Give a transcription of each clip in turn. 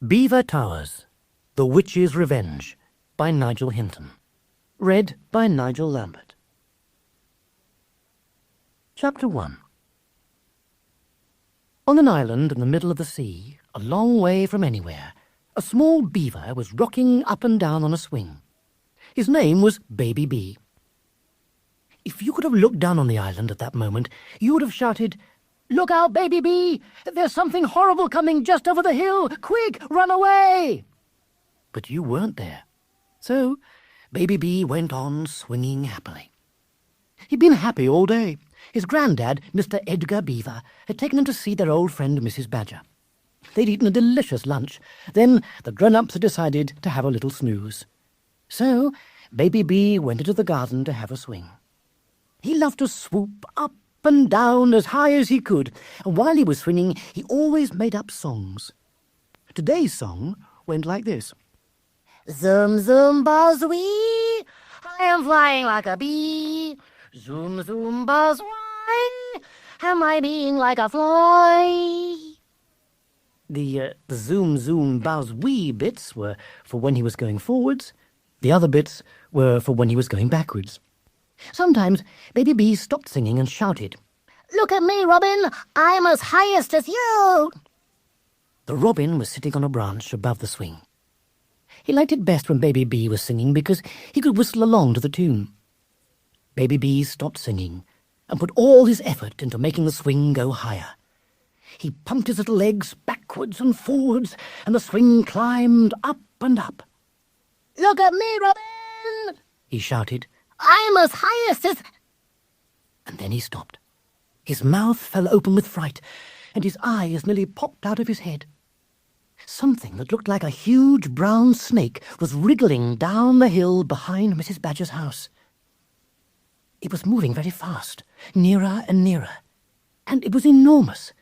Beaver Towers, The Witch's Revenge by Nigel Hinton. Read by Nigel Lambert. Chapter 1. On an island in the middle of the sea, a long way from anywhere, a small beaver was rocking up and down on a swing. His name was Baby B. If you could have looked down on the island at that moment, you would have shouted, "Look out, Baby B! There's something horrible coming just over the hill! Quick, run away!" But you weren't there. So Baby B went on swinging happily. He'd been happy all day. His granddad, Mr. Edgar Beaver, had taken him to see their old friend Mrs. Badger. They'd eaten a delicious lunch. Then the grown-ups had decided to have a little snooze. So Baby B went into the garden to have a swing. He loved to swoop up and down as high as he could, and while he was swinging, he always made up songs. Today's song went like this. Zoom, zoom, buzz, wee, I am flying like a bee. Zoom, zoom, buzz, why am I being like a fly? The zoom, zoom, buzz, wee bits were for when he was going forwards. The other bits were for when he was going backwards. Sometimes Baby B stopped singing and shouted, "Look at me, Robin! I'm as highest as you!" The robin was sitting on a branch above the swing. He liked it best when Baby B was singing because he could whistle along to the tune. Baby B stopped singing and put all his effort into making the swing go higher. He pumped his little legs backwards and forwards, and the swing climbed up and up. "Look at me, Robin!" he shouted. "I'm as highest as—" And then he stopped. His mouth fell open with fright, and his eyes nearly popped out of his head. Something that looked like a huge brown snake was wriggling down the hill behind Mrs. Badger's house. It was moving very fast, nearer and nearer, and it was enormous.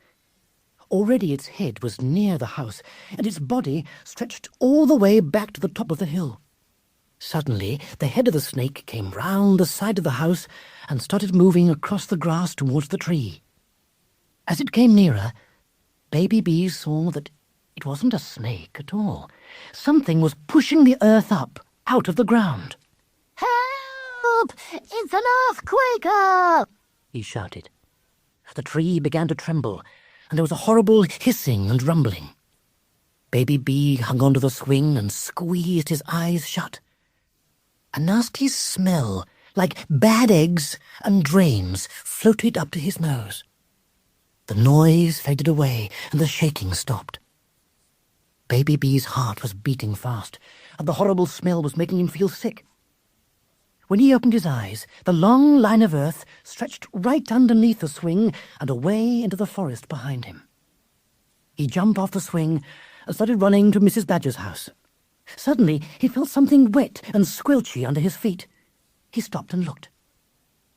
Already its head was near the house, and its body stretched all the way back to the top of the hill. Suddenly, the head of the snake came round the side of the house and started moving across the grass towards the tree. As it came nearer, Baby B saw that it wasn't a snake at all. Something was pushing the earth up out of the ground. "Help! It's an earthquaker!" he shouted. The tree began to tremble, and there was a horrible hissing and rumbling. Baby B hung onto the swing and squeezed his eyes shut. A nasty smell, like bad eggs and drains, floated up to his nose. The noise faded away, and the shaking stopped. Baby B's heart was beating fast, and the horrible smell was making him feel sick. When he opened his eyes, the long line of earth stretched right underneath the swing and away into the forest behind him. He jumped off the swing and started running to Mrs. Badger's house. Suddenly, he felt something wet and squelchy under his feet. He stopped and looked.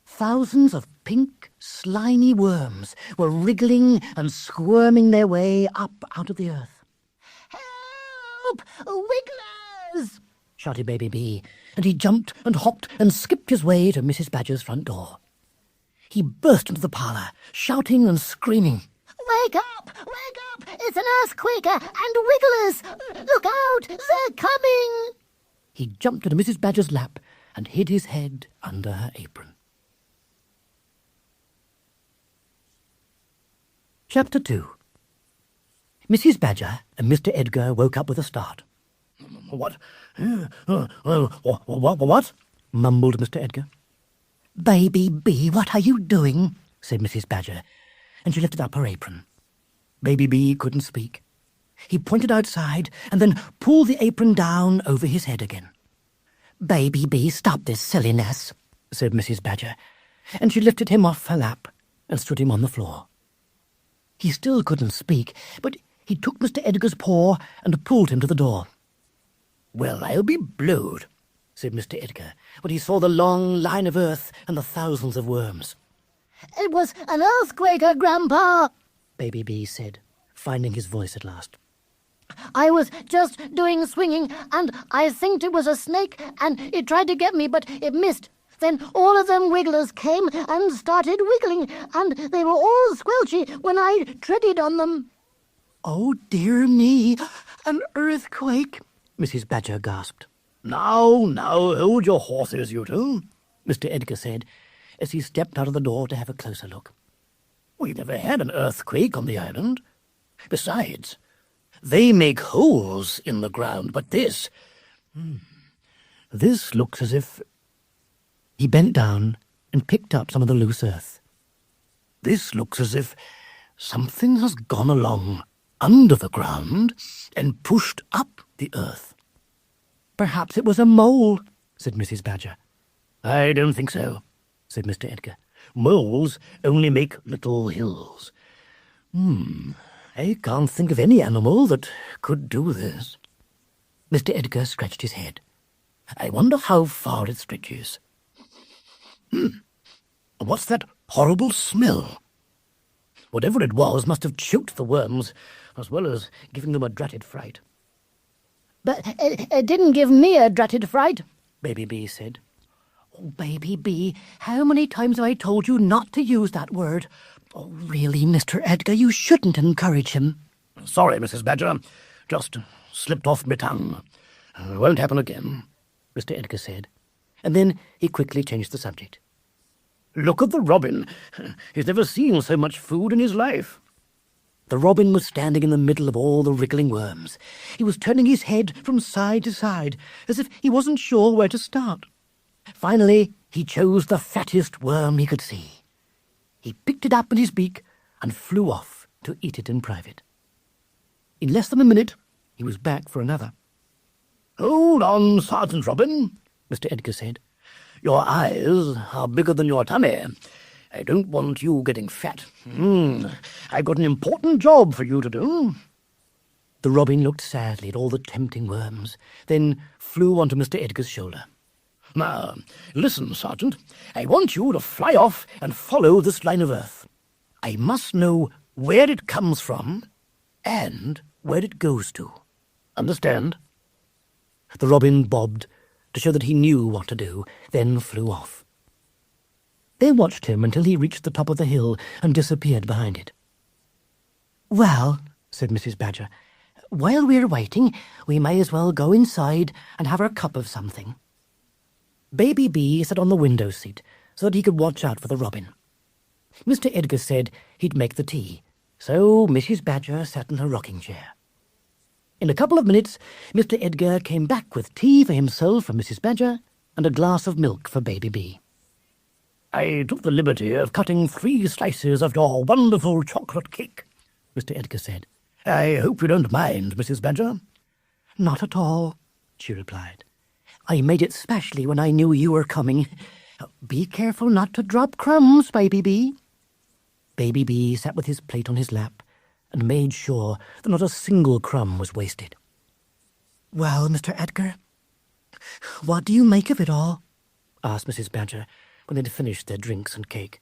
Thousands of pink, slimy worms were wriggling and squirming their way up out of the earth. "Help! Wigglers!" shouted Baby B, and he jumped and hopped and skipped his way to Mrs. Badger's front door. He burst into the parlour, shouting and screaming. "Wake up! Wake up! It's an earthquaker and wigglers! Look out! They're coming!" He jumped into Mrs. Badger's lap and hid his head under her apron. Chapter 2. Mrs. Badger and Mr. Edgar woke up with a start. What? What? Mumbled Mr. Edgar. "Baby B, what are you doing?" said Mrs. Badger, and she lifted up her apron. Baby B couldn't speak. He pointed outside and then pulled the apron down over his head again. "Baby B, stop this silliness," said Mrs. Badger, and she lifted him off her lap and stood him on the floor. He still couldn't speak, but he took Mr. Edgar's paw and pulled him to the door. "Well, I'll be blowed," said Mr. Edgar, when he saw the long line of earth and the thousands of worms. "It was an earthquaker, Grandpa," Baby B said, finding his voice at last. "I was just doing swinging, and I think it was a snake, and it tried to get me, but it missed. Then all of them wigglers came and started wiggling, and they were all squelchy when I treaded on them." "Oh, dear me, An earthquake? Mrs. Badger gasped. Now, hold your horses, you two, Mr. Edgar said, as he stepped out of the door to have a closer look. We've never had an earthquake on the island. Besides, they make holes in the ground, but this looks as if... He bent down and picked up some of the loose earth. This looks as if something has gone along under the ground and pushed up the earth. Perhaps it was a mole, said Mrs. Badger. I don't think so, said Mr. Edgar. Moles only make little hills. I can't think of any animal that could do this. Mr. Edgar scratched his head. I wonder how far it stretches. What's that horrible smell? Whatever it was must have choked the worms, as well as giving them a dratted fright. But it didn't give me a dratted fright, Baby B said. Oh, Baby B, how many times have I told you not to use that word? Oh, really, Mr. Edgar, you shouldn't encourage him. Sorry, Mrs. Badger. Just slipped off my tongue. Won't happen again, Mr. Edgar said, and then he quickly changed the subject. Look at the robin. He's never seen so much food in his life. The robin was standing in the middle of all the wriggling worms. He was turning his head from side to side, as if he wasn't sure where to start. Finally, he chose the fattest worm he could see. He picked it up in his beak and flew off to eat it in private. In less than a minute, he was back for another. Hold on, Sergeant Robin, Mr. Edgar said. Your eyes are bigger than your tummy. I don't want you getting fat. I've got an important job for you to do. The robin looked sadly at all the tempting worms, then flew onto Mr. Edgar's shoulder. Now, listen, Sergeant. I want you to fly off and follow this line of earth. I must know where it comes from and where it goes to. Understand? The robin bobbed to show that he knew what to do, then flew off. They watched him until he reached the top of the hill and disappeared behind it. Well, said Mrs. Badger, while we're waiting, we may as well go inside and have our cup of something. Baby B sat on the window seat so that he could watch out for the robin. Mr. Edgar said he'd make the tea, so Mrs. Badger sat in her rocking chair. In a couple of minutes, Mr. Edgar came back with tea for himself and Mrs. Badger and a glass of milk for Baby B. I took the liberty of cutting 3 slices of your wonderful chocolate cake, Mr. Edgar said. I hope you don't mind, Mrs. Badger. Not at all, she replied. I made it specially when I knew you were coming. Be careful not to drop crumbs, Baby B. Baby B sat with his plate on his lap and made sure that not a single crumb was wasted. Well, Mr. Edgar, what do you make of it all? Asked Mrs. Badger when they'd finished their drinks and cake.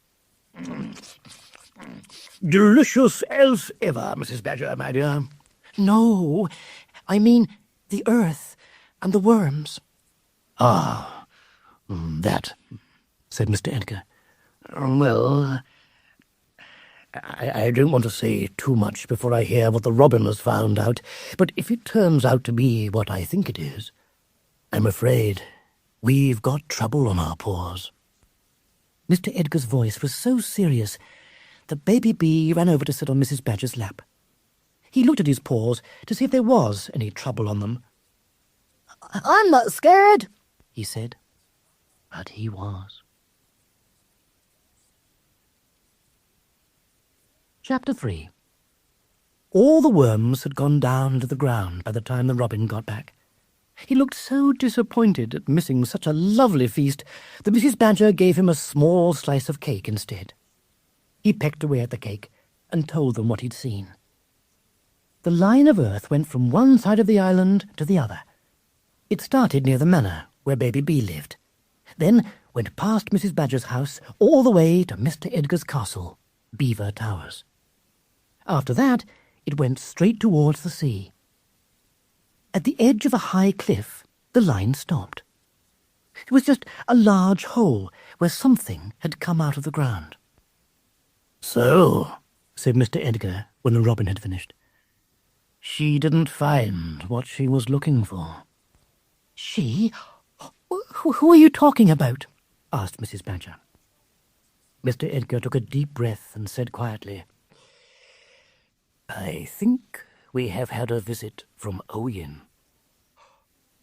Delicious as ever, Mrs. Badger, my dear. No, I mean the earth and the worms. Ah, that, said Mr. Edgar. Well, I don't want to say too much before I hear what the robin has found out, but if it turns out to be what I think it is, I'm afraid we've got trouble on our paws. Mr. Edgar's voice was so serious that Baby B ran over to sit on Mrs. Badger's lap. He looked at his paws to see if there was any trouble on them. I'm not scared, he said, but he was. Chapter 3. All the worms had gone down to the ground by the time the robin got back. He looked so disappointed at missing such a lovely feast that Mrs. Badger gave him a small slice of cake instead. He pecked away at the cake and told them what he'd seen. The line of earth went from one side of the island to the other. It started near the manor where Baby B lived, then went past Mrs. Badger's house all the way to Mr. Edgar's castle, Beaver Towers. After that, it went straight towards the sea. At the edge of a high cliff, the line stopped. It was just a large hole where something had come out of the ground. So, said Mr. Edgar when the robin had finished, She didn't find what she was looking for. She? Who are you talking about? Asked Mrs. Badger. Mr. Edgar took a deep breath and said quietly, I think we have had a visit from Owen.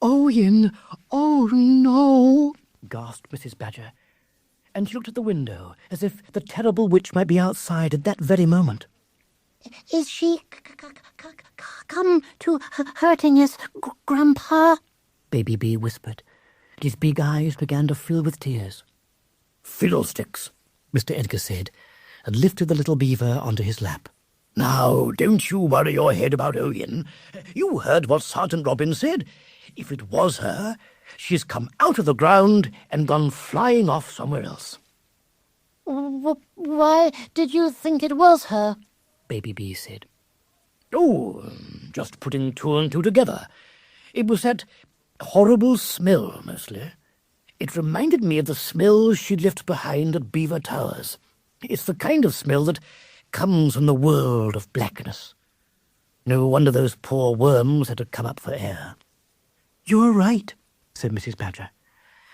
Owen! Oh, no! Gasped Mrs. Badger, and she looked at the window as if the terrible witch might be outside at that very moment. Is she come to hurting us, Grandpa? Baby B whispered, and his big eyes began to fill with tears. Fiddlesticks, Mr. Edgar said, and lifted the little beaver onto his lap. Now, don't you worry your head about Owen. You heard what Sergeant Robin said. If it was her, she's come out of the ground and gone flying off somewhere else. Why did you think it was her? Baby B said. Oh, just putting two and two together. It was that horrible smell, mostly. It reminded me of the smell she'd left behind at Beaver Towers. It's the kind of smell that comes from the world of blackness. No wonder those poor worms had to come up for air. You're right, said Mrs. Badger.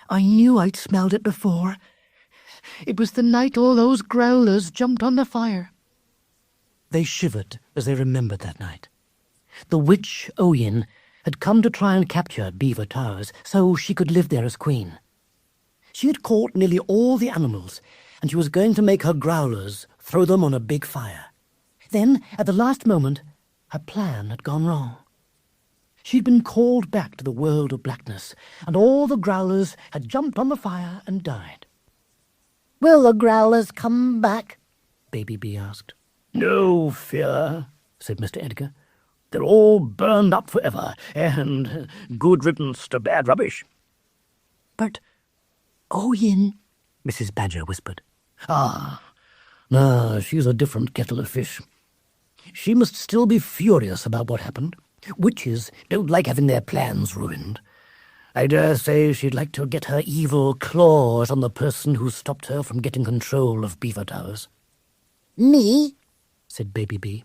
I knew I'd smelled it before. It was the night all those growlers jumped on the fire. They shivered as they remembered that night. The witch Owen had come to try and capture Beaver Towers so she could live there as queen. She had caught nearly all the animals, and she was going to make her growlers throw them on a big fire. Then, at the last moment, her plan had gone wrong. She'd been called back to the world of blackness, and all the growlers had jumped on the fire and died. Will the growlers come back? Baby B asked. No fear, said Mr. Edgar. They're all burned up forever, and good riddance to bad rubbish. But Owen, Mrs. Badger whispered. Ah, no, she's a different kettle of fish. She must still be furious about what happened. Witches don't like having their plans ruined. I dare say she'd like to get her evil claws on the person who stopped her from getting control of Beaver Towers. Me? Said Baby B.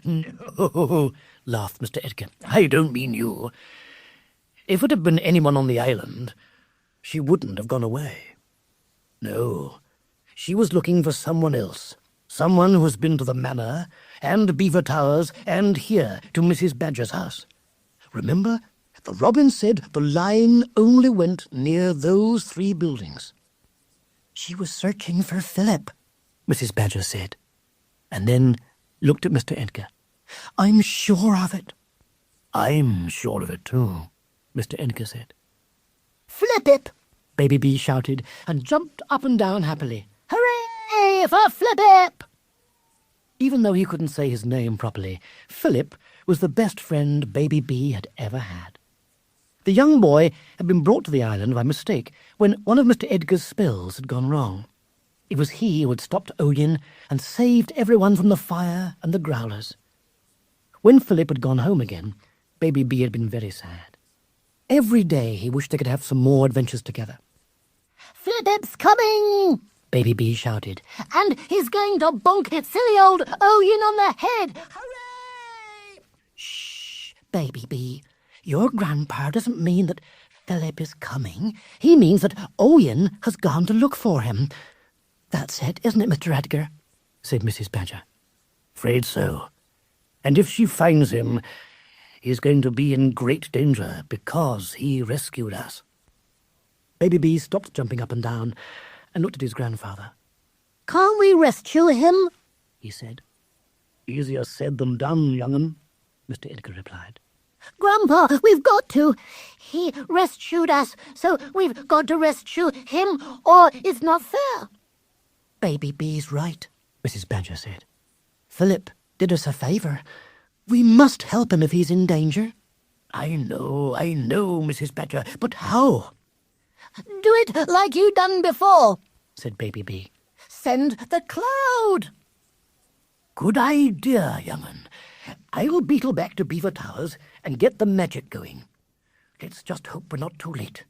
No, laughed Mr. Edgar. I don't mean you. If it had been anyone on the island, she wouldn't have gone away. No, she was looking for someone else. Someone who has been to the manor, and Beaver Towers, and here, to Mrs. Badger's house. Remember, the robin said the line only went near those 3 buildings. She was searching for Philip, Mrs. Badger said, and then looked at Mr. Edgar. I'm sure of it. I'm sure of it, too, Mr. Edgar said. Flip-ip! Baby B shouted, and jumped up and down happily. Hooray for Flip-ip! Even though he couldn't say his name properly, Philip was the best friend Baby B had ever had. The young boy had been brought to the island by mistake when one of Mr. Edgar's spells had gone wrong. It was he who had stopped Owen and saved everyone from the fire and the growlers. When Philip had gone home again, Baby B had been very sad. Every day he wished they could have some more adventures together. Flip-ip's coming! Baby B shouted. And he's going to bonk his silly old Owen on the head! Hooray! Shh, Baby B. Your grandpa doesn't mean that Philip is coming. He means that Owen has gone to look for him. That's it, isn't it, Mr. Edgar? Said Mrs. Badger. Afraid so. And if she finds him, he's going to be in great danger because he rescued us. Baby B stopped jumping up and down and looked at his grandfather. Can't we rescue him? He said. Easier said than done, young'un, Mr. Edgar replied. Grandpa, we've got to. He rescued us, so we've got to rescue him, or it's not fair. Baby B's right, Mrs. Badger said. Philip did us a favour. We must help him if he's in danger. I know, Mrs. Badger, but how? Do it like you done before, said Baby B. Send the cloud. Good idea, young'un. I'll beetle back to Beaver Towers and get the magic going. Let's just hope we're not too late.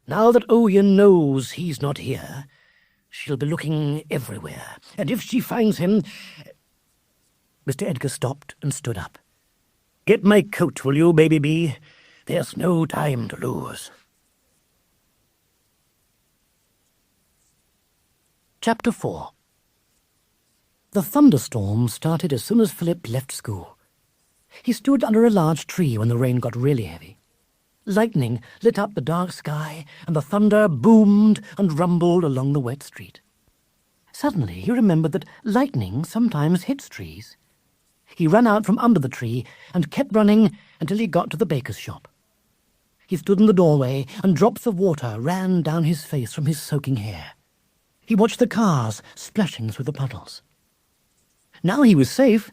Now that Owen knows he's not here, she'll be looking everywhere. And if she finds him... Mr. Edgar stopped and stood up. "Get my coat, will you, Baby Bee? There's no time to lose." Chapter 4. The thunderstorm started as soon as Philip left school. He stood under a large tree when the rain got really heavy. Lightning lit up the dark sky, and the thunder boomed and rumbled along the wet street. Suddenly he remembered that lightning sometimes hits trees. He ran out from under the tree and kept running until he got to the baker's shop. He stood in the doorway, and drops of water ran down his face from his soaking hair. He watched the cars splashing through the puddles. Now he was safe,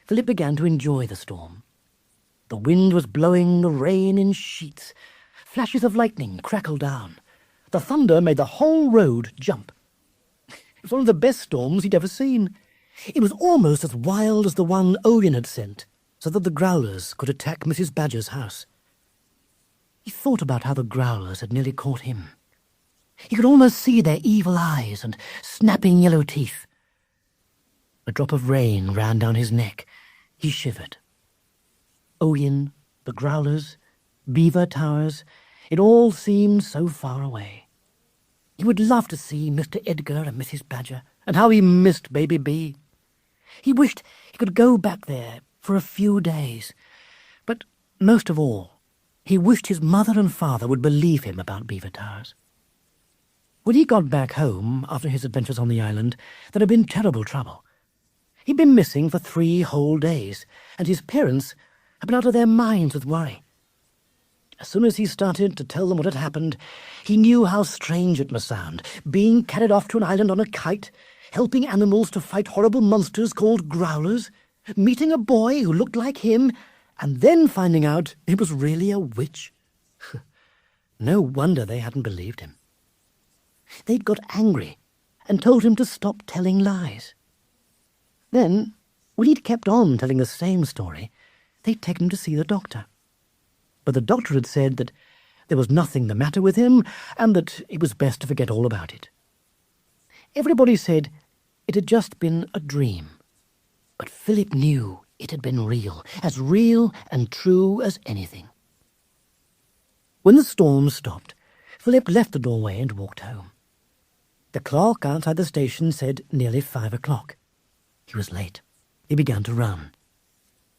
Philip began to enjoy the storm. The wind was blowing the rain in sheets. Flashes of lightning crackled down. The thunder made the whole road jump. It was one of the best storms he'd ever seen. It was almost as wild as the one Owen had sent, so that the growlers could attack Mrs. Badger's house. He thought about how the growlers had nearly caught him. He could almost see their evil eyes and snapping yellow teeth. A drop of rain ran down his neck. He shivered. Owen, the growlers, Beaver Towers, it all seemed so far away. He would love to see Mr. Edgar and Mrs. Badger, and how he missed Baby Bee. He wished he could go back there for a few days, but most of all, he wished his mother and father would believe him about Beaver Towers. When he got back home after his adventures on the island, there had been terrible trouble. He'd been missing for 3 whole days, and his parents had been out of their minds with worry. As soon as he started to tell them what had happened, he knew how strange it must sound, being carried off to an island on a kite, helping animals to fight horrible monsters called growlers, meeting a boy who looked like him, and then finding out it was really a witch. No wonder they hadn't believed him. They'd got angry and told him to stop telling lies. Then, when he'd kept on telling the same story, they'd taken him to see the doctor. But the doctor had said that there was nothing the matter with him, and that it was best to forget all about it. Everybody said it had just been a dream. But Philip knew it had been real and true as anything. When the storm stopped, Philip left the doorway and walked home. The clock outside the station said nearly 5 o'clock. He was late. He began to run.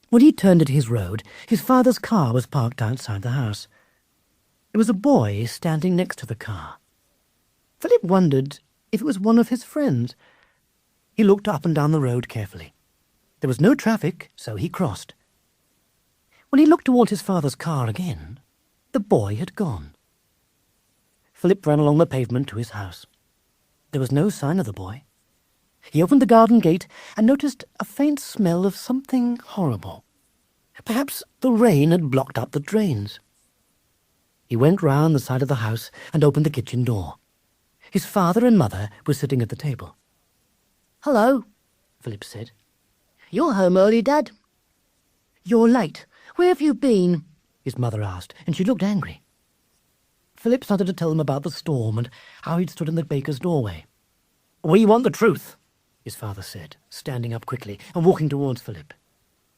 When he turned into his road, his father's car was parked outside the house. There was a boy standing next to the car. Philip wondered if it was one of his friends. He looked up and down the road carefully. There was no traffic, so he crossed. When he looked towards his father's car again, the boy had gone. Philip ran along the pavement to his house. There was no sign of the boy. He opened the garden gate and noticed a faint smell of something horrible. Perhaps the rain had blocked up the drains. He went round the side of the house and opened the kitchen door. His father and mother were sitting at the table. "Hello," Philip said. "You're home early, Dad." "You're late. Where have you been?" his mother asked, and she looked angry. Philip started to tell them about the storm and how he'd stood in the baker's doorway. "We want the truth," his father said, standing up quickly and walking towards Philip.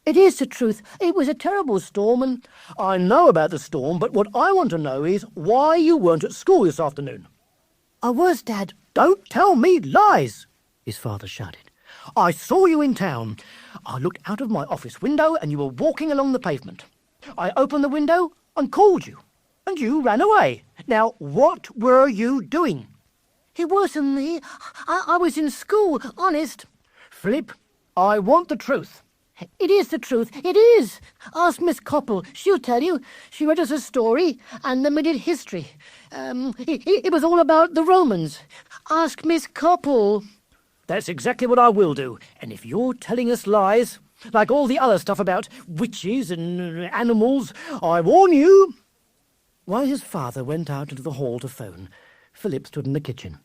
"It is the truth. It was a terrible storm, and—" "I know about the storm, but what I want to know is why you weren't at school this afternoon." "I was, Dad." "Don't tell me lies," his father shouted. "I saw you in town. I looked out of my office window and you were walking along the pavement. I opened the window and called you, and you ran away. Now, what were you doing?" "It wasn't me. I was in school, honest." "Philip, I want the truth." "It is the truth. It is. Ask Miss Copple. She'll tell you. She read us a story, and then we did history. It was all about the Romans. Ask Miss Copple." "That's exactly what I will do. And if you're telling us lies, like all the other stuff about witches and animals, I warn you—" While his father went out into the hall to phone, Philip stood in the kitchen.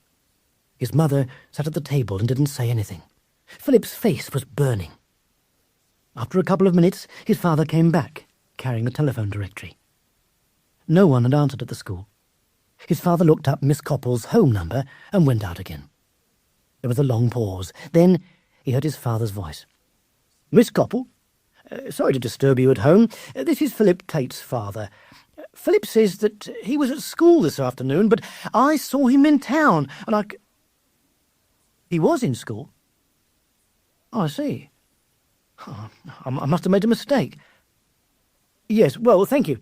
His mother sat at the table and didn't say anything. Philip's face was burning. After a couple of minutes, his father came back, carrying a telephone directory. No one had answered at the school. His father looked up Miss Copple's home number and went out again. There was a long pause. Then he heard his father's voice. Miss Copple, sorry to disturb you at home. This is Philip Tate's father. Philip says that he was at school this afternoon, but I saw him in town, and He was in school? Oh, I see. Oh, I must have made a mistake. Yes, well, thank you.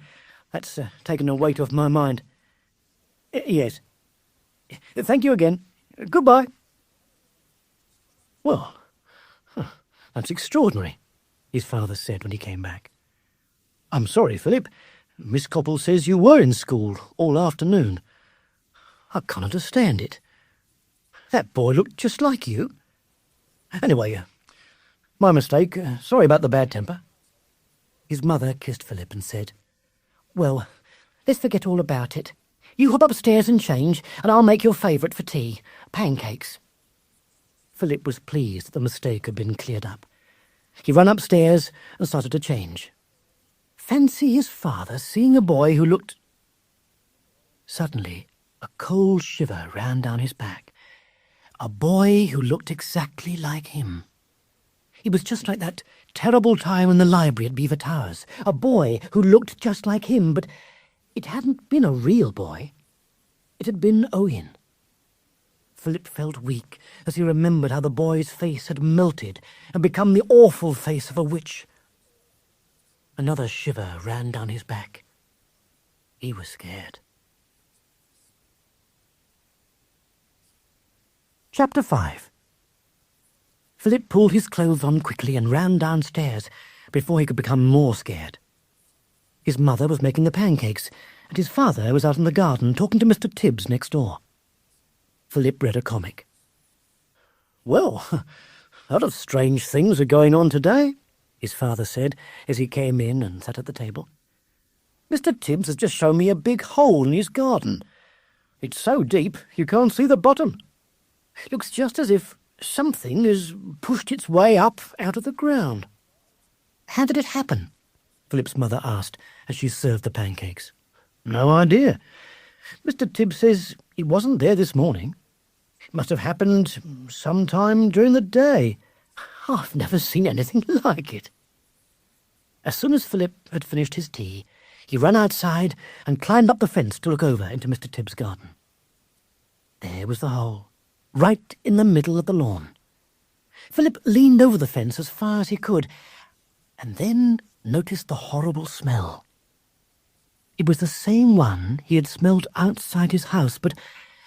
That's taken a weight off my mind. Yes. Thank you again. Goodbye. Well, that's extraordinary, his father said when he came back. I'm sorry, Philip. Miss Copple says you were in school all afternoon. I can't understand it. That boy looked just like you. Anyway, my mistake. Sorry about the bad temper. His mother kissed Philip and said, Well, let's forget all about it. You hop upstairs and change, and I'll make your favourite for tea, pancakes. Philip was pleased that the mistake had been cleared up. He ran upstairs and started to change. Fancy his father seeing a boy who looked... Suddenly, a cold shiver ran down his back. A boy who looked exactly like him. He was just like that terrible time in the library at Beaver Towers. A boy who looked just like him, but it hadn't been a real boy. It had been Owen. Philip felt weak as he remembered how the boy's face had melted and become the awful face of a witch. Another shiver ran down his back. He was scared. Chapter 5. Philip pulled his clothes on quickly and ran downstairs before he could become more scared. His mother was making the pancakes, and his father was out in the garden talking to Mr. Tibbs next door. Philip read a comic. Well, a lot of strange things are going on today, his father said as he came in and sat at the table. Mr. Tibbs has just shown me a big hole in his garden. It's so deep you can't see the bottom. It looks just as if something has pushed its way up out of the ground. How did it happen? Philip's mother asked as she served the pancakes. No idea. Mr. Tibbs says he wasn't there this morning. It must have happened sometime during the day. I've never seen anything like it. As soon as Philip had finished his tea, he ran outside and climbed up the fence to look over into Mr. Tibbs' garden. There was the hole, right in the middle of the lawn. Philip leaned over the fence as far as he could, and then noticed the horrible smell. It was the same one he had smelled outside his house, but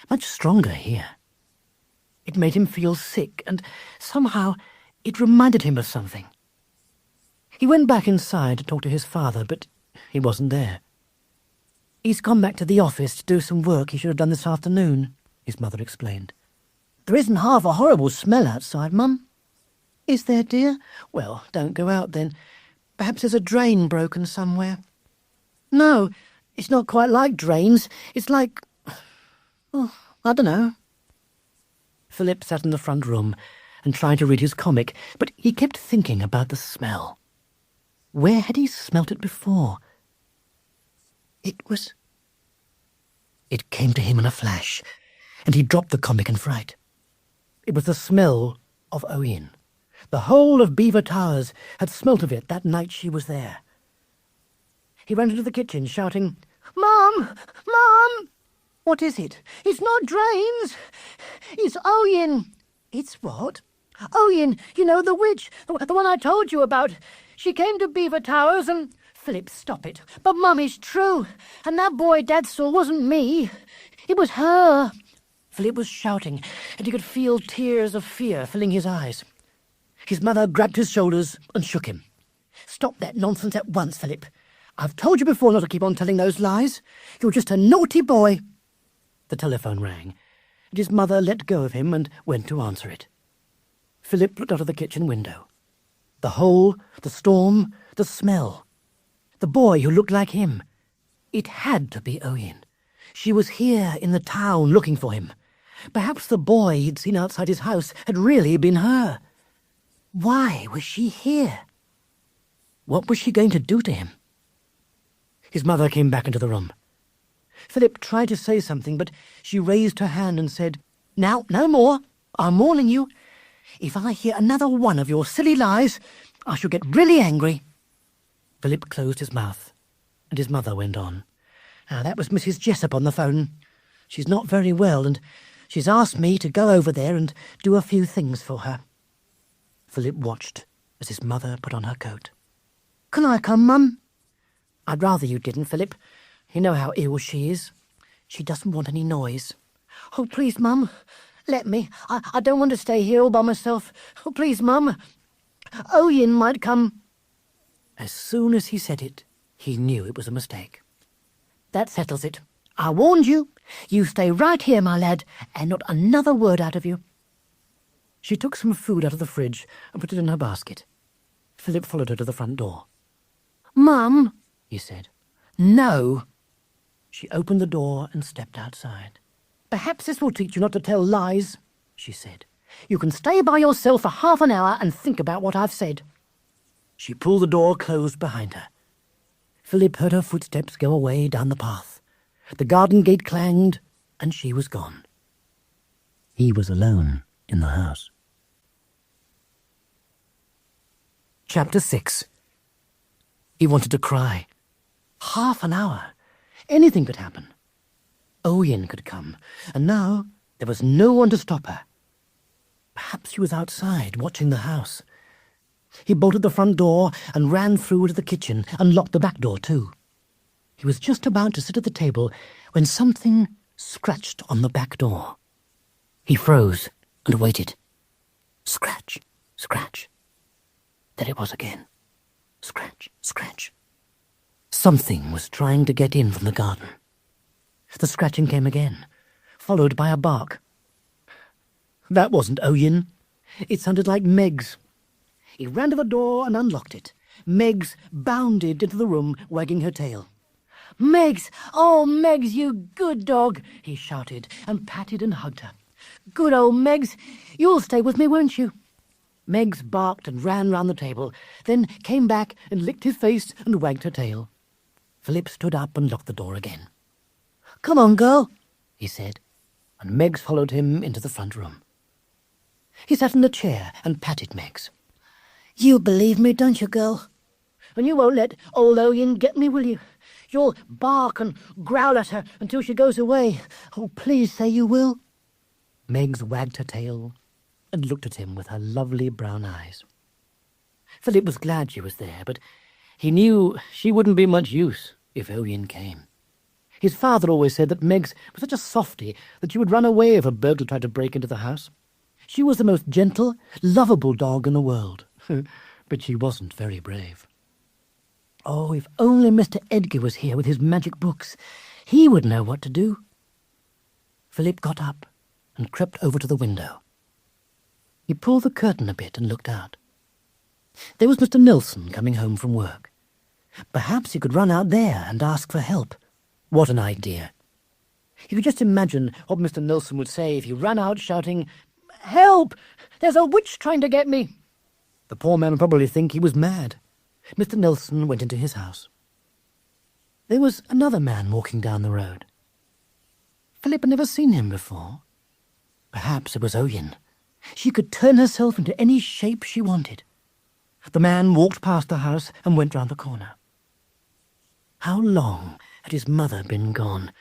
much stronger here. It made him feel sick, and somehow it reminded him of something. He went back inside to talk to his father, but he wasn't there. He's gone back to the office to do some work he should have done this afternoon, his mother explained. There isn't half a horrible smell outside, Mum. Is there, dear? Well, don't go out then. Perhaps there's a drain broken somewhere. No, it's not quite like drains. It's like... oh, I don't know. Philip sat in the front room and tried to read his comic, but he kept thinking about the smell. Where had he smelt it before? It came to him in a flash, and he dropped the comic in fright. It was the smell of Owen. The whole of Beaver Towers had smelt of it that night she was there. He ran into the kitchen, shouting, Mum! Mum! What is it? It's not drains. It's Owen. It's what? Owen, you know, the witch, the one I told you about. She came to Beaver Towers and... Philip, stop it. But, Mum, it's true. And that boy Dad saw wasn't me. It was her. Philip was shouting, and he could feel tears of fear filling his eyes. His mother grabbed his shoulders and shook him. Stop that nonsense at once, Philip. I've told you before not to keep on telling those lies. You're just a naughty boy. The telephone rang, and his mother let go of him and went to answer it. Philip looked out of the kitchen window. The hole, the storm, the smell. The boy who looked like him. It had to be Owen. She was here in the town looking for him. Perhaps the boy he'd seen outside his house had really been her. Why was she here? What was she going to do to him? His mother came back into the room. Philip tried to say something, but she raised her hand and said, Now, no more. I'm warning you. If I hear another one of your silly lies, I shall get really angry." Philip closed his mouth, and his mother went on. "That was Mrs. Jessup on the phone. She's not very well, and she's asked me to go over there and do a few things for her." Philip watched as his mother put on her coat. "Can I come, Mum?" "I'd rather you didn't, Philip. You know how ill she is. She doesn't want any noise." "Oh, please, Mum, let me. I don't want to stay here all by myself. Oh, please, Mum. Owen might come." As soon as he said it, he knew it was a mistake. "That settles it. I warned you. You stay right here, my lad, and not another word out of you." She took some food out of the fridge and put it in her basket. Philip followed her to the front door. "Mum," he said. "No." She opened the door and stepped outside. "Perhaps this will teach you not to tell lies," she said. "You can stay by yourself for half an hour and think about what I've said." She pulled the door closed behind her. Philip heard her footsteps go away down the path. The garden gate clanged, and she was gone. He was alone in the house. Chapter 6. He wanted to cry. Half an hour. Anything could happen. Owen could come, and now there was no one to stop her. Perhaps she was outside, watching the house. He bolted the front door and ran through to the kitchen and locked the back door too. He was just about to sit at the table when something scratched on the back door. He froze and waited. Scratch, scratch. There it was again. Scratch, scratch. Something was trying to get in from the garden. The scratching came again, followed by a bark. That wasn't Owen. It sounded like Meg's. He ran to the door and unlocked it. Meg's bounded into the room, wagging her tail. "Meg's! Oh, Meg's, you good dog!" he shouted, and patted and hugged her. "Good old Meg's! You'll stay with me, won't you?" Meg's barked and ran round the table, then came back and licked his face and wagged her tail. Philip stood up and locked the door again. "Come on, girl," he said, and Meg's followed him into the front room. He sat in a chair and patted Meg's. "You believe me, don't you, girl? And you won't let old Owen get me, will you? You'll bark and growl at her until she goes away. Oh, please say you will." Meg's wagged her tail and looked at him with her lovely brown eyes. Philip was glad she was there, but he knew she wouldn't be much use if Owen came. His father always said that Meg's was such a softy that she would run away if a burglar tried to break into the house. She was the most gentle, lovable dog in the world, but she wasn't very brave. Oh, if only Mr. Edgar was here with his magic books. He would know what to do. Philip got up and crept over to the window. He pulled the curtain a bit and looked out. There was Mr. Nelson coming home from work. Perhaps he could run out there and ask for help. What an idea! He could just imagine what Mr. Nelson would say if he ran out shouting, "Help! There's a witch trying to get me!" The poor man would probably think he was mad. Mr. Nelson went into his house. There was another man walking down the road. Philip had never seen him before. Perhaps it was Owen. She could turn herself into any shape she wanted. The man walked past the house and went round the corner. How long had his mother been gone?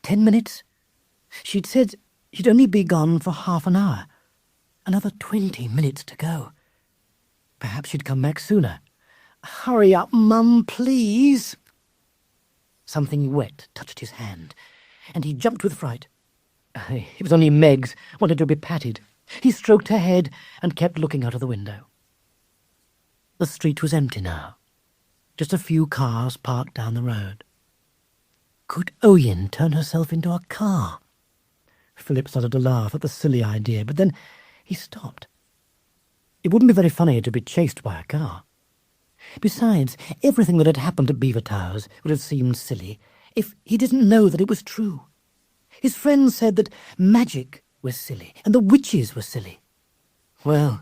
10 minutes? She'd said she'd only be gone for half an hour. Another 20 minutes to go. Perhaps she'd come back sooner. "Hurry up, Mum, please." Something wet touched his hand, and he jumped with fright. It was only Meg's, wanted to be patted. He stroked her head and kept looking out of the window. The street was empty now. Just a few cars parked down the road. Could Owen turn herself into a car? Philip started to laugh at the silly idea, but then he stopped. It wouldn't be very funny to be chased by a car. Besides, everything that had happened at Beaver Towers would have seemed silly if he didn't know that it was true. His friends said that magic was silly and the witches were silly. Well,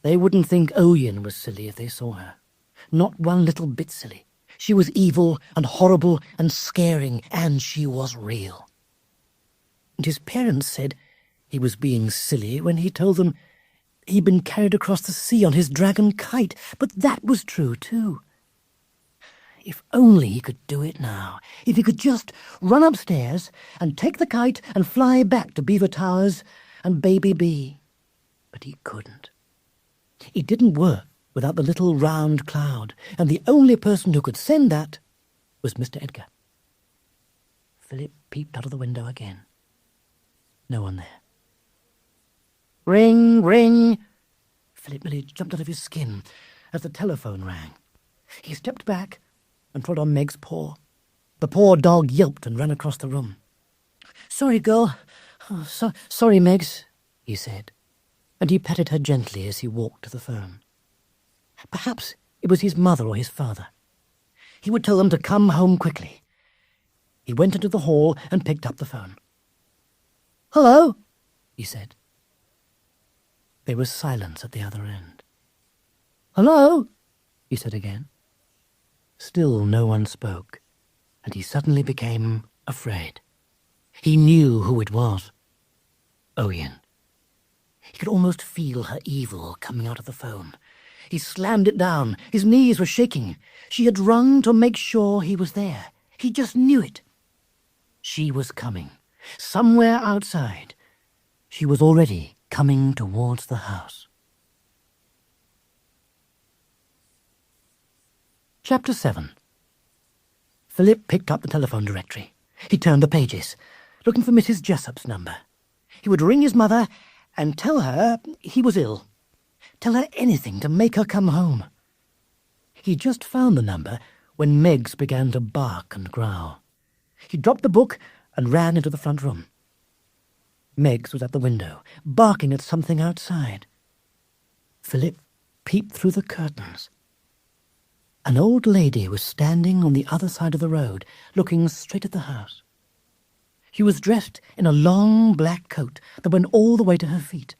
they wouldn't think Owen was silly if they saw her. Not one little bit silly. She was evil and horrible and scaring, and she was real. And his parents said he was being silly when he told them he'd been carried across the sea on his dragon kite, but that was true too. If only he could do it now. If he could just run upstairs and take the kite and fly back to Beaver Towers and Baby B. But he couldn't. It didn't work without the little round cloud, and the only person who could send that was Mr. Edgar. Philip peeped out of the window again. No one there. Ring, ring! Philip nearly jumped out of his skin as the telephone rang. He stepped back and trod on Meg's paw. The poor dog yelped and ran across the room. "Sorry, girl. Oh, sorry, Megs," he said, and he patted her gently as he walked to the phone. Perhaps it was his mother or his father. He would tell them to come home quickly. He went into the hall and picked up the phone. "Hello," he said. There was silence at the other end. "Hello," he said again. Still no one spoke, and he suddenly became afraid. He knew who it was. Owen. He could almost feel her evil coming out of the phone. He slammed it down. His knees were shaking. She had rung to make sure he was there. He just knew it. She was coming. Somewhere outside. She was already coming towards the house. Chapter 7. Philip picked up the telephone directory. He turned the pages, looking for Mrs. Jessup's number. He would ring his mother and tell her he was ill. Tell her anything to make her come home. He just found the number when Meggs began to bark and growl. He dropped the book and ran into the front room. Meggs was at the window, barking at something outside. Philip peeped through the curtains. An old lady was standing on the other side of the road, looking straight at the house. She was dressed in a long black coat that went all the way to her feet.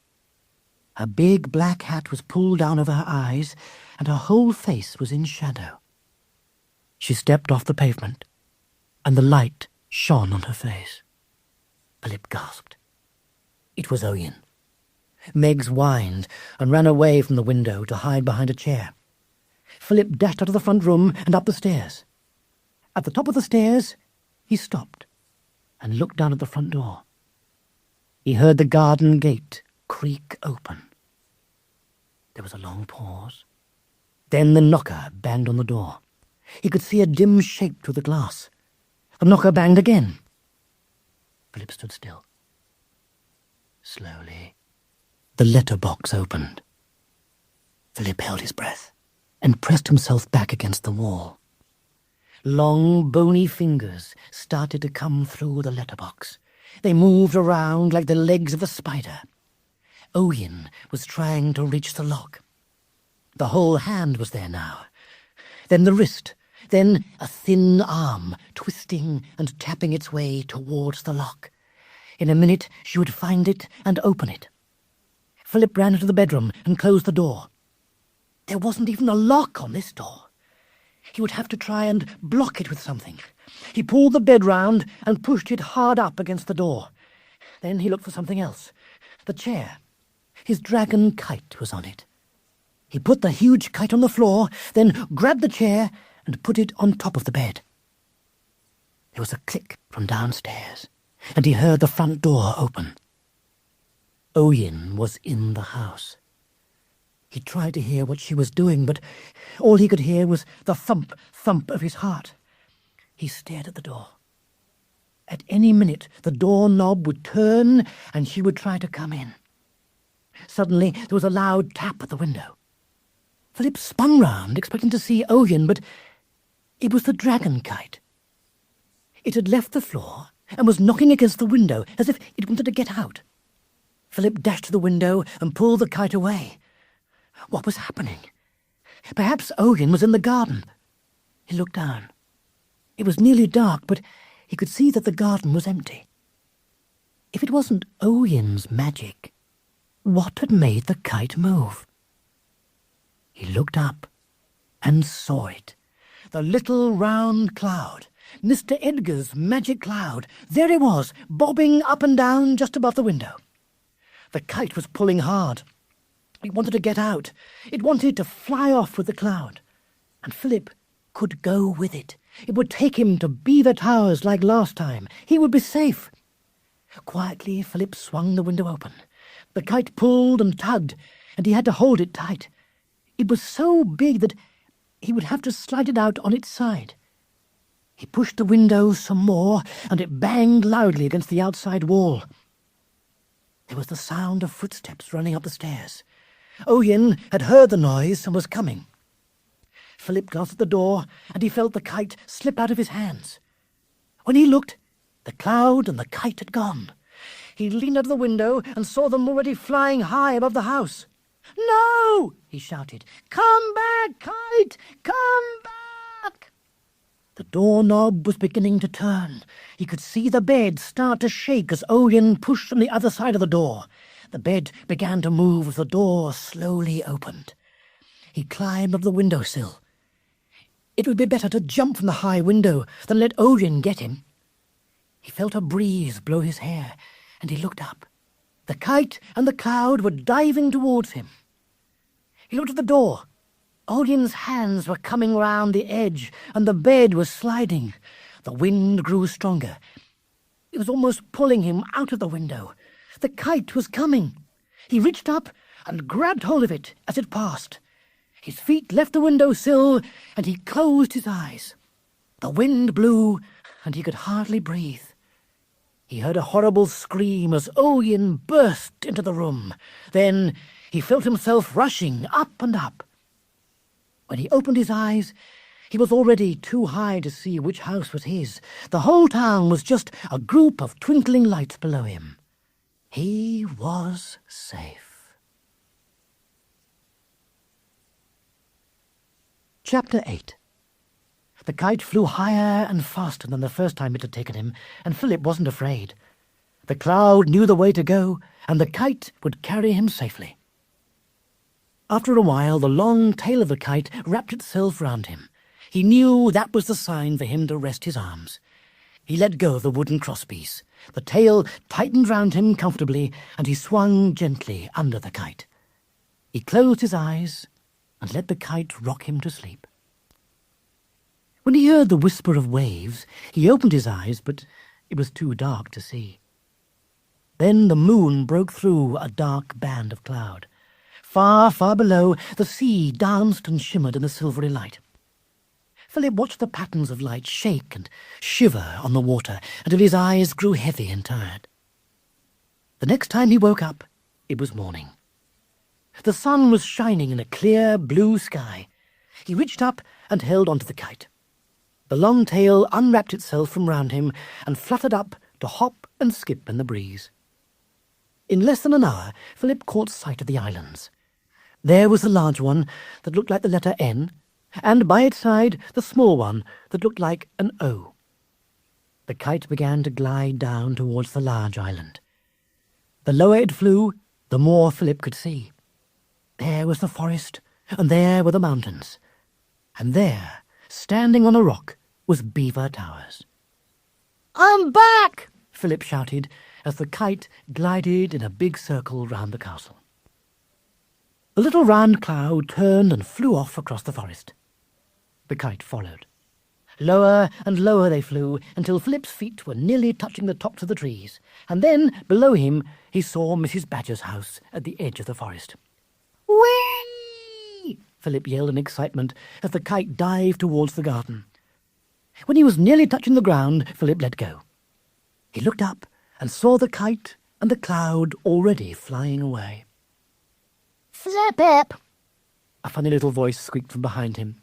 Her big black hat was pulled down over her eyes, and her whole face was in shadow. She stepped off the pavement, and the light shone on her face. Philip gasped. It was Owen. Meggs whined and ran away from the window to hide behind a chair. Philip dashed out of the front room and up the stairs. At the top of the stairs, he stopped and looked down at the front door. He heard the garden gate creak open. There was a long pause. Then the knocker banged on the door. He could see a dim shape through the glass. The knocker banged again. Philip stood still. Slowly, the letterbox opened. Philip held his breath and pressed himself back against the wall. Long, bony fingers started to come through the letterbox. They moved around like the legs of a spider. Owen was trying to reach the lock. The whole hand was there now. Then the wrist. Then a thin arm, twisting and tapping its way towards the lock. In a minute she would find it and open it. Philip ran into the bedroom and closed the door. There wasn't even a lock on this door. He would have to try and block it with something. He pulled the bed round and pushed it hard up against the door. Then he looked for something else. The chair. His dragon kite was on it. He put the huge kite on the floor, then grabbed the chair and put it on top of the bed. There was a click from downstairs, and he heard the front door open. Owen was in the house. He tried to hear what she was doing, but all he could hear was the thump, thump of his heart. He stared at the door. At any minute the doorknob would turn and she would try to come in. Suddenly there was a loud tap at the window. Philip spun round, expecting to see Owen, but it was the dragon kite. It had left the floor and was knocking against the window as if it wanted to get out. Philip dashed to the window and pulled the kite away. What was happening? Perhaps Owen was in the garden. He looked down. It was nearly dark, but he could see that the garden was empty. If it wasn't Owen's magic, what had made the kite move? He looked up and saw it. The little round cloud, Mr. Edgar's magic cloud. There it was, bobbing up and down just above the window. The kite was pulling hard. It wanted to get out. It wanted to fly off with the cloud. And Philip could go with it. It would take him to Beaver Towers like last time. He would be safe. Quietly, Philip swung the window open. The kite pulled and tugged, and he had to hold it tight. It was so big that he would have to slide it out on its side. He pushed the window some more, and it banged loudly against the outside wall. There was the sound of footsteps running up the stairs. Owen had heard the noise and was coming. Philip glanced at the door, and he felt the kite slip out of his hands. When he looked, the cloud and the kite had gone. He leaned out of the window and saw them already flying high above the house. "No!" he shouted. "Come back, kite! Come back!" The doorknob was beginning to turn. He could see the bed start to shake as Owen pushed on the other side of the door. The bed began to move as the door slowly opened. He climbed up the windowsill. It would be better to jump from the high window than let Owen get him. He felt a breeze blow his hair, and he looked up. The kite and the cloud were diving towards him. He looked at the door. Owen's hands were coming round the edge, and the bed was sliding. The wind grew stronger. It was almost pulling him out of the window. The kite was coming. He reached up and grabbed hold of it as it passed. His feet left the window-sill, and he closed his eyes. The wind blew, and he could hardly breathe. He heard a horrible scream as Owen burst into the room. Then he felt himself rushing up and up. When he opened his eyes, he was already too high to see which house was his. The whole town was just a group of twinkling lights below him. He was safe. Chapter 8. The kite flew higher and faster than the first time it had taken him, and Philip wasn't afraid. The cloud knew the way to go, and the kite would carry him safely. After a while, the long tail of the kite wrapped itself round him. He knew that was the sign for him to rest his arms. He let go of the wooden crosspiece. The tail tightened round him comfortably, and he swung gently under the kite. He closed his eyes and let the kite rock him to sleep. When he heard the whisper of waves, he opened his eyes, but it was too dark to see. Then the moon broke through a dark band of cloud. Far, far below, the sea danced and shimmered in the silvery light. Philip watched the patterns of light shake and shiver on the water until his eyes grew heavy and tired. The next time he woke up, it was morning. The sun was shining in a clear blue sky. He reached up and held onto the kite. The long tail unwrapped itself from round him and fluttered up to hop and skip in the breeze. In less than an hour, Philip caught sight of the islands. There was the large one that looked like the letter N, and by its side the small one that looked like an O. The kite began to glide down towards the large island. The lower it flew, the more Philip could see. There was the forest, and there were the mountains. And there, standing on a rock, was Beaver Towers. "I'm back!" Philip shouted as the kite glided in a big circle round the castle. The little round cloud turned and flew off across the forest. The kite followed. Lower and lower they flew until Philip's feet were nearly touching the tops of the trees, and then, below him, he saw Mrs. Badger's house at the edge of the forest. "Whee!" Philip yelled in excitement as the kite dived towards the garden. When he was nearly touching the ground, Philip let go. He looked up and saw the kite and the cloud already flying away. "Flip-ip!" a funny little voice squeaked from behind him.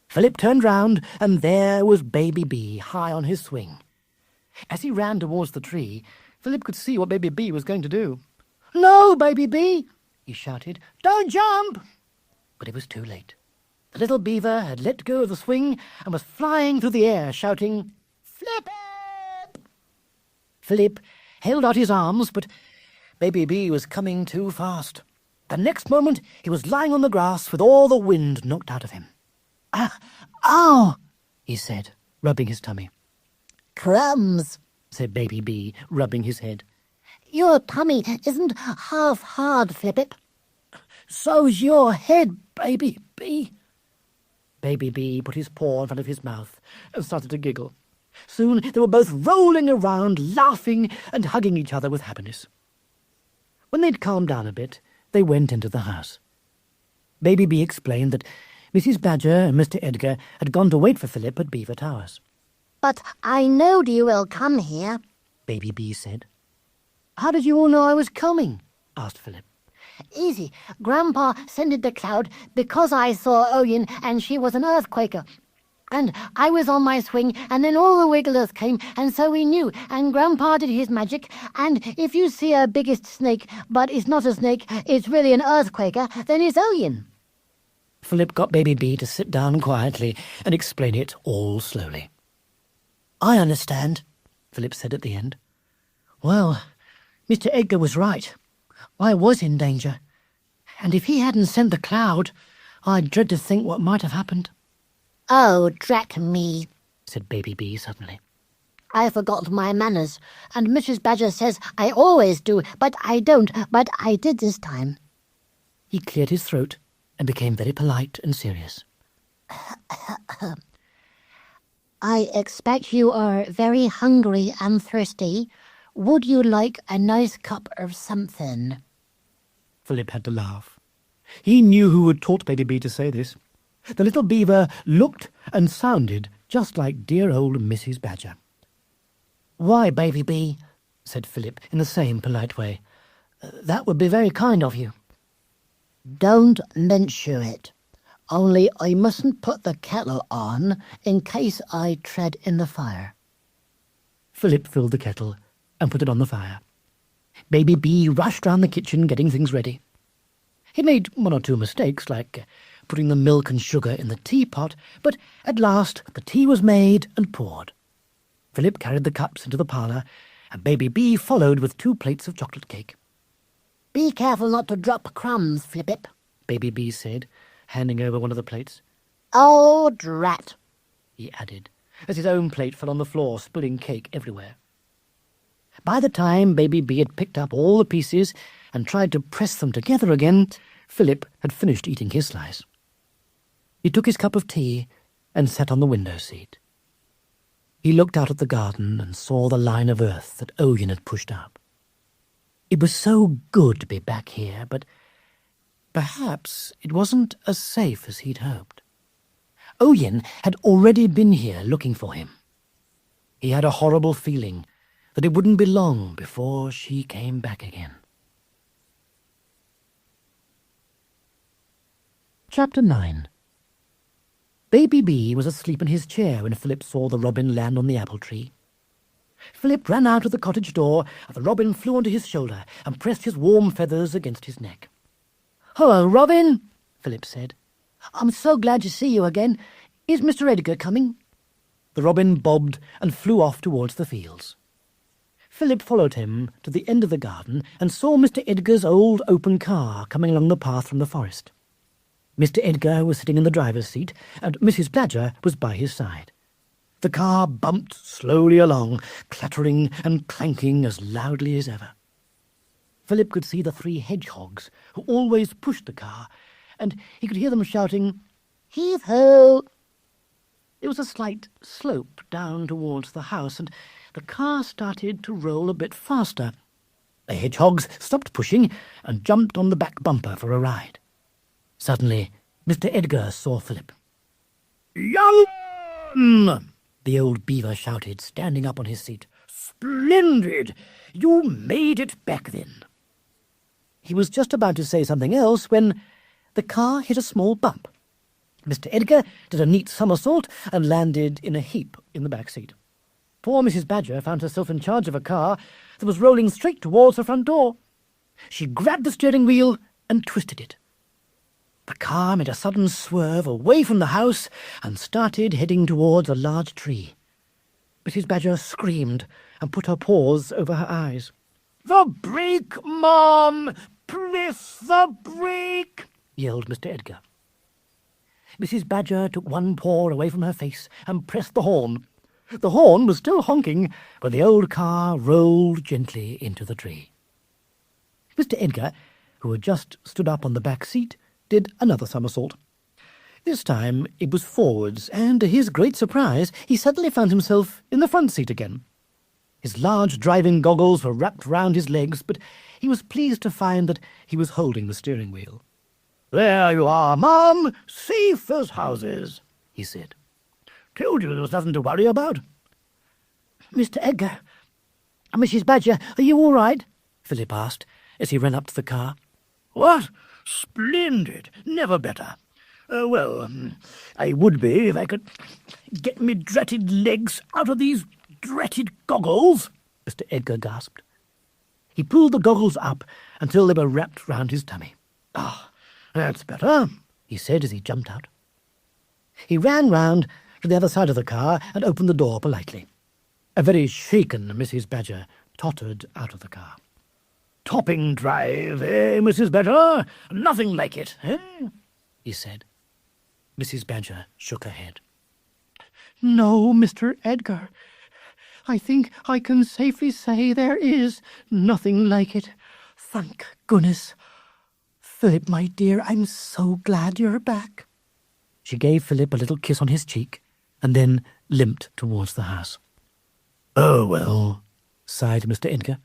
Philip turned round, and there was Baby B high on his swing. As he ran towards the tree, Philip could see what Baby B was going to do. "No, Baby B!" he shouted. "Don't jump!" But it was too late. The little beaver had let go of the swing and was flying through the air, shouting, "Flip-ip!" Philip held out his arms, but Baby B was coming too fast. The next moment he was lying on the grass with all the wind knocked out of him. "Ow!" he said, rubbing his tummy. "Crumbs," said Baby B, rubbing his head. "Your tummy isn't half hard, Flip-ip." So's your head, Baby B. Baby B put his paw in front of his mouth and started to giggle. Soon they were both rolling around, laughing and hugging each other with happiness. When they'd calmed down a bit, they went into the house. Baby B explained that Mrs. Badger and Mr. Edgar had gone to wait for Philip at Beaver Towers. "But I knowed you will come here." Baby B said. "How did you all know I was coming?" asked Philip. "Easy. Grandpa sended the cloud because I saw Oyen and she was an earthquaker. And I was on my swing, and then all the wigglers came, and so we knew, and Grandpa did his magic, and if you see a biggest snake, but it's not a snake, it's really an earthquaker, then it's Oyen." Philip got Baby B to sit down quietly and explain it all slowly. "I understand," Philip said at the end. "Well, Mr. Edgar was right. I was in danger. And if he hadn't sent the cloud, I dread to think what might have happened." "Oh, drat me," said Baby B suddenly. "I forgot my manners, and Mrs. Badger says I always do, but I don't, but I did this time." He cleared his throat and became very polite and serious. "I expect you are very hungry and thirsty. Would you like a nice cup of something?" Philip had to laugh. He knew who had taught Baby B to say this. The little beaver looked and sounded just like dear old Mrs. Badger. "Why, Baby B," said Philip in the same polite way. "That would be very kind of you." "Don't mention it. Only I mustn't put the kettle on in case I tread in the fire." Philip filled the kettle and put it on the fire. Baby B rushed round the kitchen getting things ready. He made one or two mistakes, like putting the milk and sugar in the teapot, but at last the tea was made and poured. Philip carried the cups into the parlour, and Baby B followed with 2 plates of chocolate cake. "Be careful not to drop crumbs, Flippip," Baby B said, handing over one of the plates. "Oh, drat," he added, as his own plate fell on the floor, spilling cake everywhere. By the time Baby B had picked up all the pieces and tried to press them together again, Philip had finished eating his slice. He took his cup of tea and sat on the window seat. He looked out at the garden and saw the line of earth that Oyen had pushed up. It was so good to be back here, but perhaps it wasn't as safe as he'd hoped. Oyen had already been here looking for him. He had a horrible feeling that it wouldn't be long before she came back again. Chapter 9. Baby B was asleep in his chair when Philip saw the robin land on the apple tree. Philip ran out of the cottage door, and the robin flew onto his shoulder and pressed his warm feathers against his neck. "Hello, Robin," Philip said. "I'm so glad to see you again. Is Mr. Edgar coming?" The robin bobbed and flew off towards the fields. Philip followed him to the end of the garden and saw Mr. Edgar's old open car coming along the path from the forest. Mr. Edgar was sitting in the driver's seat, and Mrs. Badger was by his side. The car bumped slowly along, clattering and clanking as loudly as ever. Philip could see the 3 hedgehogs, who always pushed the car, and he could hear them shouting, "Heave-ho!" There was a slight slope down towards the house, and the car started to roll a bit faster. The hedgehogs stopped pushing and jumped on the back bumper for a ride. Suddenly, Mr. Edgar saw Philip. "Young one!" the old beaver shouted, standing up on his seat. "Splendid! You made it back then." He was just about to say something else when the car hit a small bump. Mr. Edgar did a neat somersault and landed in a heap in the back seat. Poor Mrs. Badger found herself in charge of a car that was rolling straight towards her front door. She grabbed the steering wheel and twisted it. The car made a sudden swerve away from the house and started heading towards a large tree. Mrs. Badger screamed and put her paws over her eyes. "The brake, Mom! Press the brake!" yelled Mr. Edgar. Mrs. Badger took one paw away from her face and pressed the horn. The horn was still honking when the old car rolled gently into the tree. Mr. Edgar who had just stood up on the back seat, did another somersault. This time it was forwards, and to his great surprise, he suddenly found himself in the front seat again. His large driving goggles were wrapped round his legs, but he was pleased to find that he was holding the steering wheel. "There you are, Mum, safe as houses," he said. "Told you there was nothing to worry about." "Mr. Edgar, Mrs. Badger, are you all right?" Philip asked, as he ran up to the car. "What? Splendid. Never better. Well, I would be if I could get me dratted legs out of these dratted goggles," Mr. Edgar gasped. He pulled the goggles up until they were wrapped round his tummy. "Ah, that's better," he said as he jumped out. He ran round to the other side of the car and opened the door politely. A very shaken Mrs. Badger tottered out of the car. "Topping drive, eh, Mrs. Badger? Nothing like it, eh?" he said. Mrs. Badger shook her head. No, Mr. Edgar. I think I can safely say there is nothing like it. Thank goodness. Philip, my dear, I'm so glad you're back." She gave Philip a little kiss on his cheek and then limped towards the house. "Oh, well," sighed Mr. Edgar.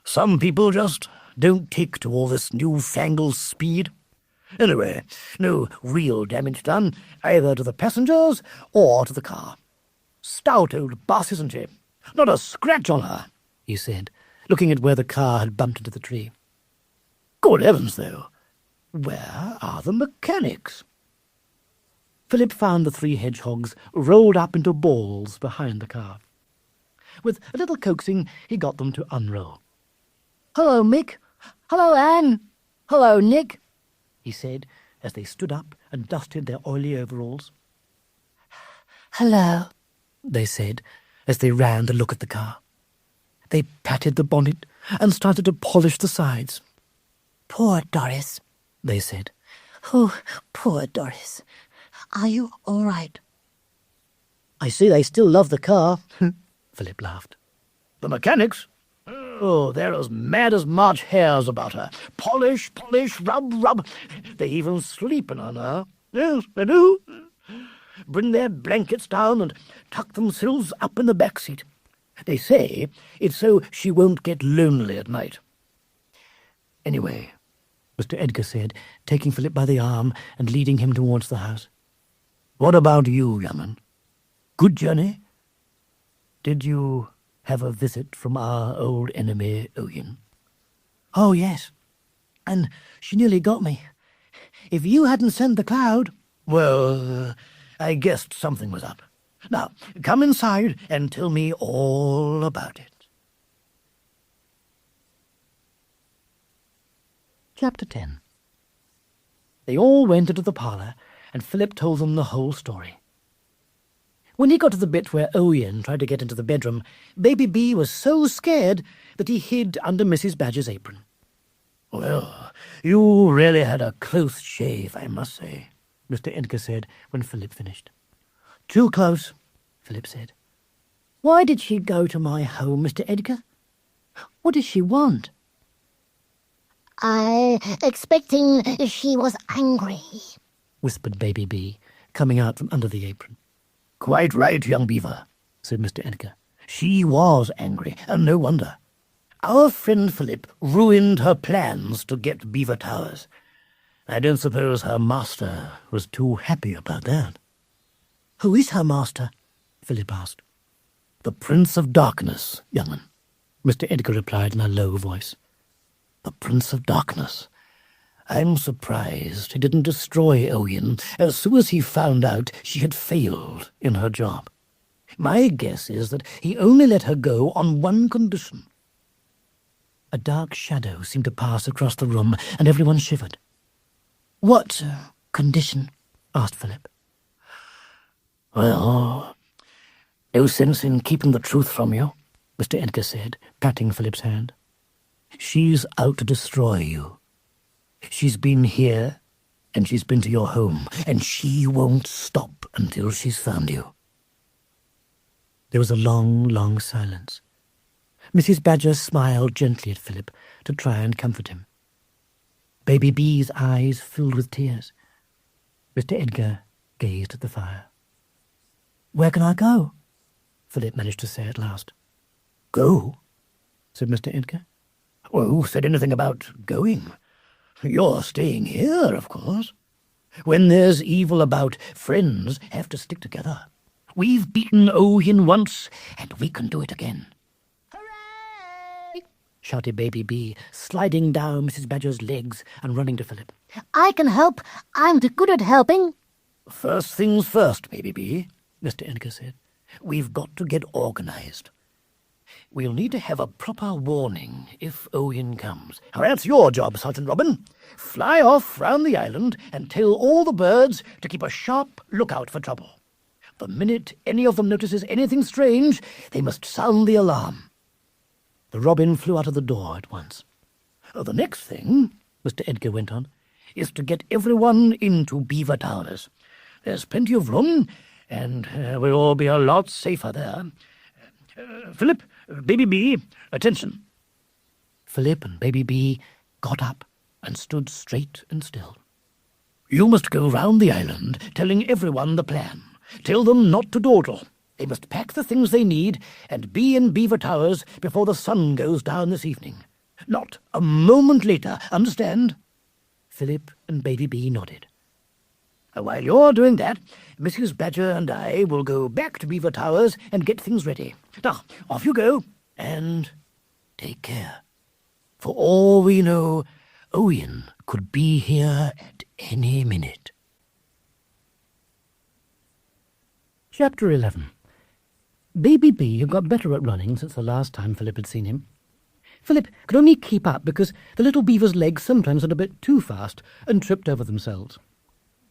"Some people just don't take to all this newfangled speed. Anyway, no real damage done, either to the passengers or to the car. Stout old bus, isn't she? Not a scratch on her," he said, looking at where the car had bumped into the tree. "Good heavens, though, where are the mechanics?" Philip found the three hedgehogs rolled up into balls behind the car. With a little coaxing, he got them to unroll. "Hello, Mick. Hello, Anne. Hello, Nick," he said, as they stood up and dusted their oily overalls. Hello. They said, as they ran to look at the car. They patted the bonnet and started to polish the sides. Poor Doris, they said. Oh, poor Doris. Are you all right? I see they still love the car, Philip laughed. "The mechanics? Oh, they're as mad as March hares about her. Polish, polish, rub, rub. They even sleeping on her. Yes, they do. Bring their blankets down and tuck themselves up in the back seat. They say it's so she won't get lonely at night. Anyway," Mr. Edgar said, taking Philip by the arm and leading him towards the house. "What about you, young man? Good journey? Did you have a visit from our old enemy, Owen?" "Oh, yes. And she nearly got me. If you hadn't sent the cloud—" "Well, I guessed something was up. Now, come inside and tell me all about it." Chapter 10. They all went into the parlour, and Philip told them the whole story. When he got to the bit where Owen tried to get into the bedroom, Baby B was so scared that he hid under Mrs. Badger's apron. "Well, you really had a close shave, I must say," Mr. Edgar said when Philip finished. Too close, Philip said. Why did she go to my home, Mr. Edgar? What does she want? "I expecting she was angry." whispered Baby B, coming out from under the apron. "Quite right, young beaver," said Mr. Edgar. "She was angry, and no wonder. Our friend Philip ruined her plans to get Beaver Towers. I don't suppose her master was too happy about that." Who is her master? Philip asked. "The Prince of Darkness, young'un," Mr. Edgar replied in a low voice. "The Prince of Darkness. I'm surprised he didn't destroy Owen as soon as he found out she had failed in her job. My guess is that he only let her go on one condition." A dark shadow seemed to pass across the room, and everyone shivered. What condition? asked Philip. "Well, no sense in keeping the truth from you," Mr. Edgar said, patting Philip's hand. "She's out to destroy you. She's been here, and she's been to your home, and she won't stop until she's found you." There was a long, long silence. Mrs. Badger smiled gently at Philip to try and comfort him. Baby B's eyes filled with tears. Mr. Edgar gazed at the fire. "Where can I go?" Philip managed to say at last. "Go?" said Mr. Edgar. Well, who said anything about going? You're staying here, of course. When there's evil about, friends have to stick together. We've beaten Owen once, and we can do it again." Hooray! Shouted Baby B, sliding down Mrs. Badger's legs and running to Philip. I can help. I'm good at helping. "First things first, Baby B," Mr. Edgar said. "We've got to get organized. We'll need to have a proper warning if Owen comes. Now, that's your job, Sergeant Robin. Fly off round the island and tell all the birds to keep a sharp lookout for trouble. The minute any of them notices anything strange, they must sound the alarm." The robin flew out of the door at once. "The next thing," Mr. Edgar went on, "is to get everyone into Beaver Towers. There's plenty of room, and we'll all be a lot safer there. Philip, Baby B, attention." Philip and Baby B got up and stood straight and still. "You must go round the island telling everyone the plan. Tell them not to dawdle. They must pack the things they need and be in Beaver Towers before the sun goes down this evening. Not a moment later, understand?" Philip and Baby B nodded. "While you're doing that, Mrs. Badger and I will go back to Beaver Towers and get things ready. Now, off you go, and take care. For all we know, Owen could be here at any minute." Chapter 11. Baby B had got better at running since the last time Philip had seen him. Philip could only keep up because the little beaver's legs sometimes went a bit too fast and tripped over themselves.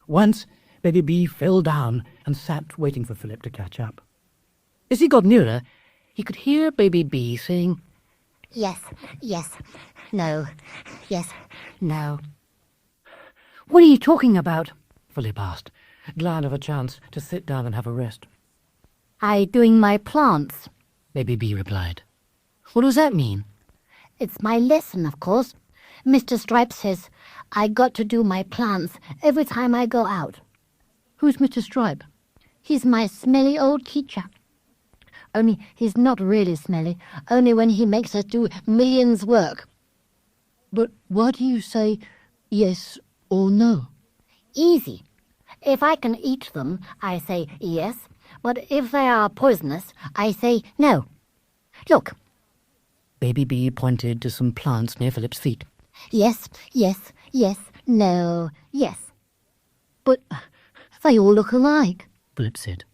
Once, Baby B fell down and sat waiting for Philip to catch up. As he got nearer, he could hear Baby B saying, Yes, yes, no, yes, no. "What are you talking about?" Philip asked, glad of a chance to sit down and have a rest. I doing my plants. Baby B replied. "What does that mean?" It's my lesson, of course. Mr. Stripe says I got to do my plants every time I go out. "Who's Mr. Stripe?" He's my smelly old teacher. Only he's not really smelly, only when he makes us do millions work. "But why do you say yes or no?" Easy. If I can eat them, I say yes, but if they are poisonous, I say no. Look. Baby B pointed to some plants near Philip's feet. Yes, yes, yes, no, yes. "But they all look alike," Philip said.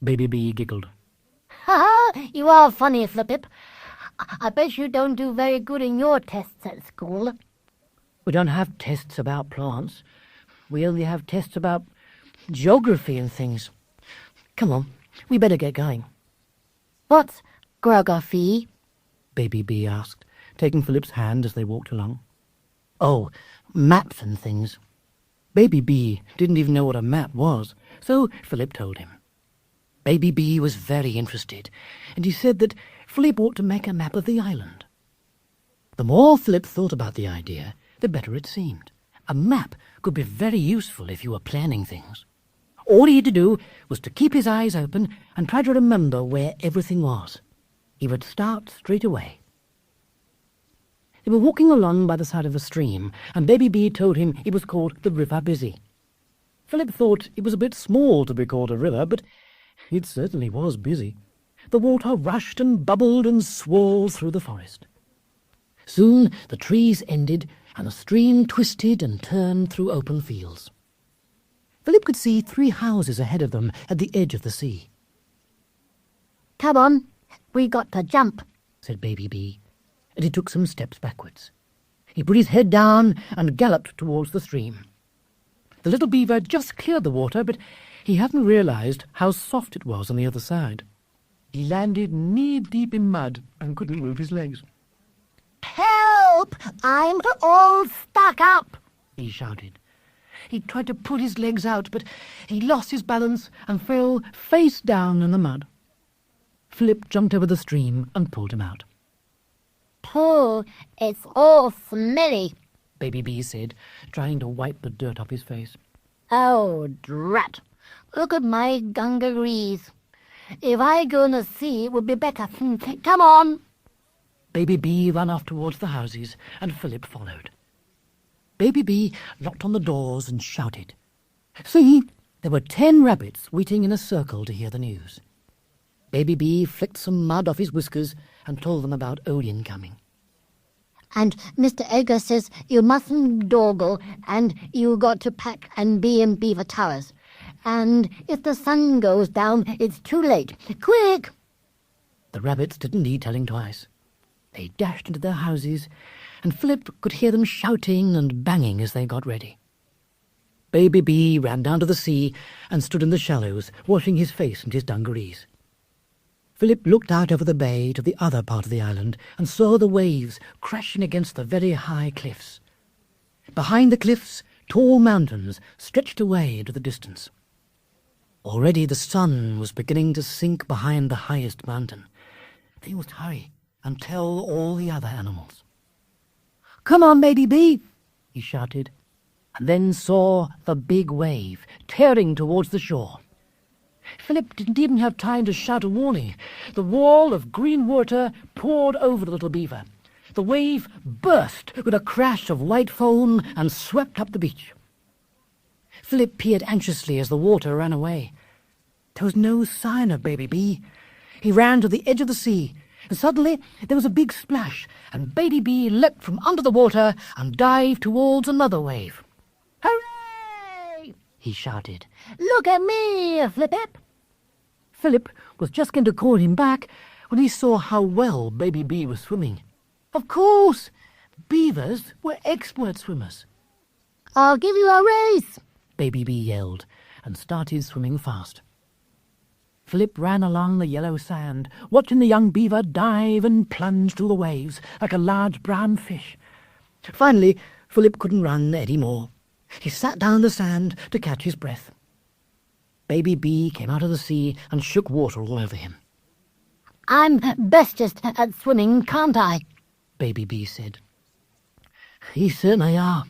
Baby B giggled. "Ha ha! You are funny, Flipip. I bet you don't do very good in your tests at school." "We don't have tests about plants. We only have tests about geography and things. Come on, we better get going." "What's geography?" Baby B asked, taking Philip's hand as they walked along. "Oh, maps and things." Baby B didn't even know what a map was, so Philip told him. Baby B was very interested, and he said that Philip ought to make a map of the island. The more Philip thought about the idea, the better it seemed. A map could be very useful if you were planning things. All he had to do was to keep his eyes open and try to remember where everything was. He would start straight away. They were walking along by the side of a stream, and Baby B told him it was called the River Busy. Philip thought it was a bit small to be called a river, but it certainly was busy. The water rushed and bubbled and swirled through the forest. Soon the trees ended, and the stream twisted and turned through open fields. Philip could see 3 houses ahead of them at the edge of the sea. "Come on, we got to jump," said Baby B, and he took some steps backwards. He put his head down and galloped towards the stream. The little beaver just cleared the water, but he hadn't realized how soft it was on the other side. He landed knee-deep in mud and couldn't move his legs. "Help! I'm all stuck up," He shouted. He tried to pull his legs out, but he lost his balance and fell face down in the mud. Philip jumped over the stream and pulled him out. "Pull, it's all smelly," Baby B said, trying to wipe the dirt off his face. Oh, drat. Look at my dungarees. If I go in the sea, it would be better. Come on. Baby B ran off towards the houses, and Philip followed. Baby B knocked on the doors and shouted. See, there were 10 rabbits waiting in a circle to hear the news. Baby B flicked some mud off his whiskers and told them about Odin coming. And Mr. Edgar says you mustn't dawdle, and you got to pack and be in Beaver Towers. And if the sun goes down, it's too late. Quick! The rabbits didn't need telling twice. They dashed into their houses, and Philip could hear them shouting and banging as they got ready. Baby B ran down to the sea and stood in the shallows, washing his face and his dungarees. Philip looked out over the bay to the other part of the island and saw the waves crashing against the very high cliffs. Behind the cliffs, tall mountains stretched away into the distance. Already the sun was beginning to sink behind the highest mountain. They must hurry and tell all the other animals. "Come on, Baby B," he shouted, and then saw the big wave tearing towards the shore. Philip didn't even have time to shout a warning. The wall of green water poured over the little beaver. The wave burst with a crash of white foam and swept up the beach. Philip peered anxiously as the water ran away. There was no sign of Baby B. He ran to the edge of the sea, and suddenly there was a big splash, and Baby B leapt from under the water and dived towards another wave. Hooray! He shouted. Look at me, Flip-Ip. Philip was just going to call him back when he saw how well Baby B was swimming. Of course! Beavers were expert swimmers. I'll give you a race. Baby B yelled and started swimming fast. Philip ran along the yellow sand, watching the young beaver dive and plunge through the waves like a large brown fish. Finally, Philip couldn't run any more. He sat down in the sand to catch his breath. Baby B came out of the sea and shook water all over him. I'm bestest at swimming, can't I? Baby B said. "You certainly are."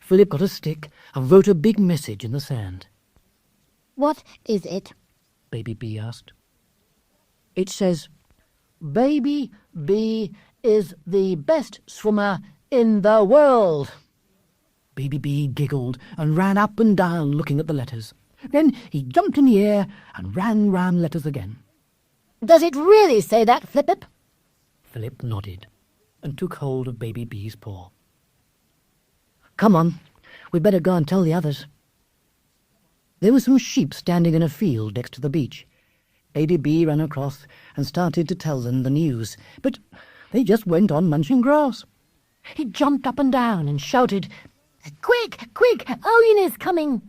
Philip got a stick and wrote a big message in the sand. What is it? Baby B asked. It says, "Baby B is the best swimmer in the world." Baby B giggled and ran up and down looking at the letters. Then he jumped in the air and ran round letters again. Does it really say that, Flip-Ip? Philip nodded and took hold of Baby B's paw. "Come on, we'd better go and tell the others." There were some sheep standing in a field next to the beach. Baby B ran across and started to tell them the news, but they just went on munching grass. He jumped up and down and shouted, Quick, quick, Owen is coming.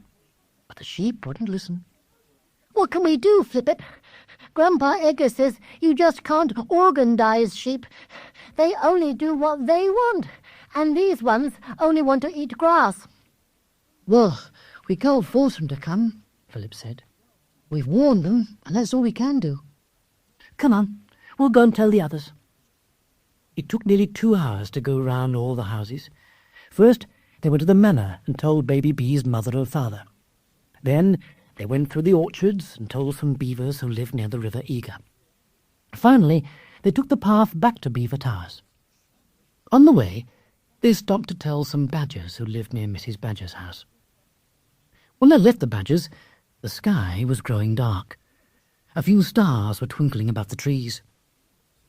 but the sheep wouldn't listen. What can we do, Flip-Ip? Grandpa Edgar says you just can't organ-dize sheep. They only do what they want, and these ones only want to eat grass. "Well, we can't force them to come," Philip said. "We've warned them, and that's all we can do. Come on, we'll go and tell the others." It took nearly 2 hours to go round all the houses. First, they went to the manor and told Baby B's mother and father. Then they went through the orchards and told some beavers who lived near the River Eager. Finally, they took the path back to Beaver Towers. On the way, they stopped to tell some badgers who lived near Mrs. Badger's house. When they left the badgers, the sky was growing dark. A few stars were twinkling above the trees.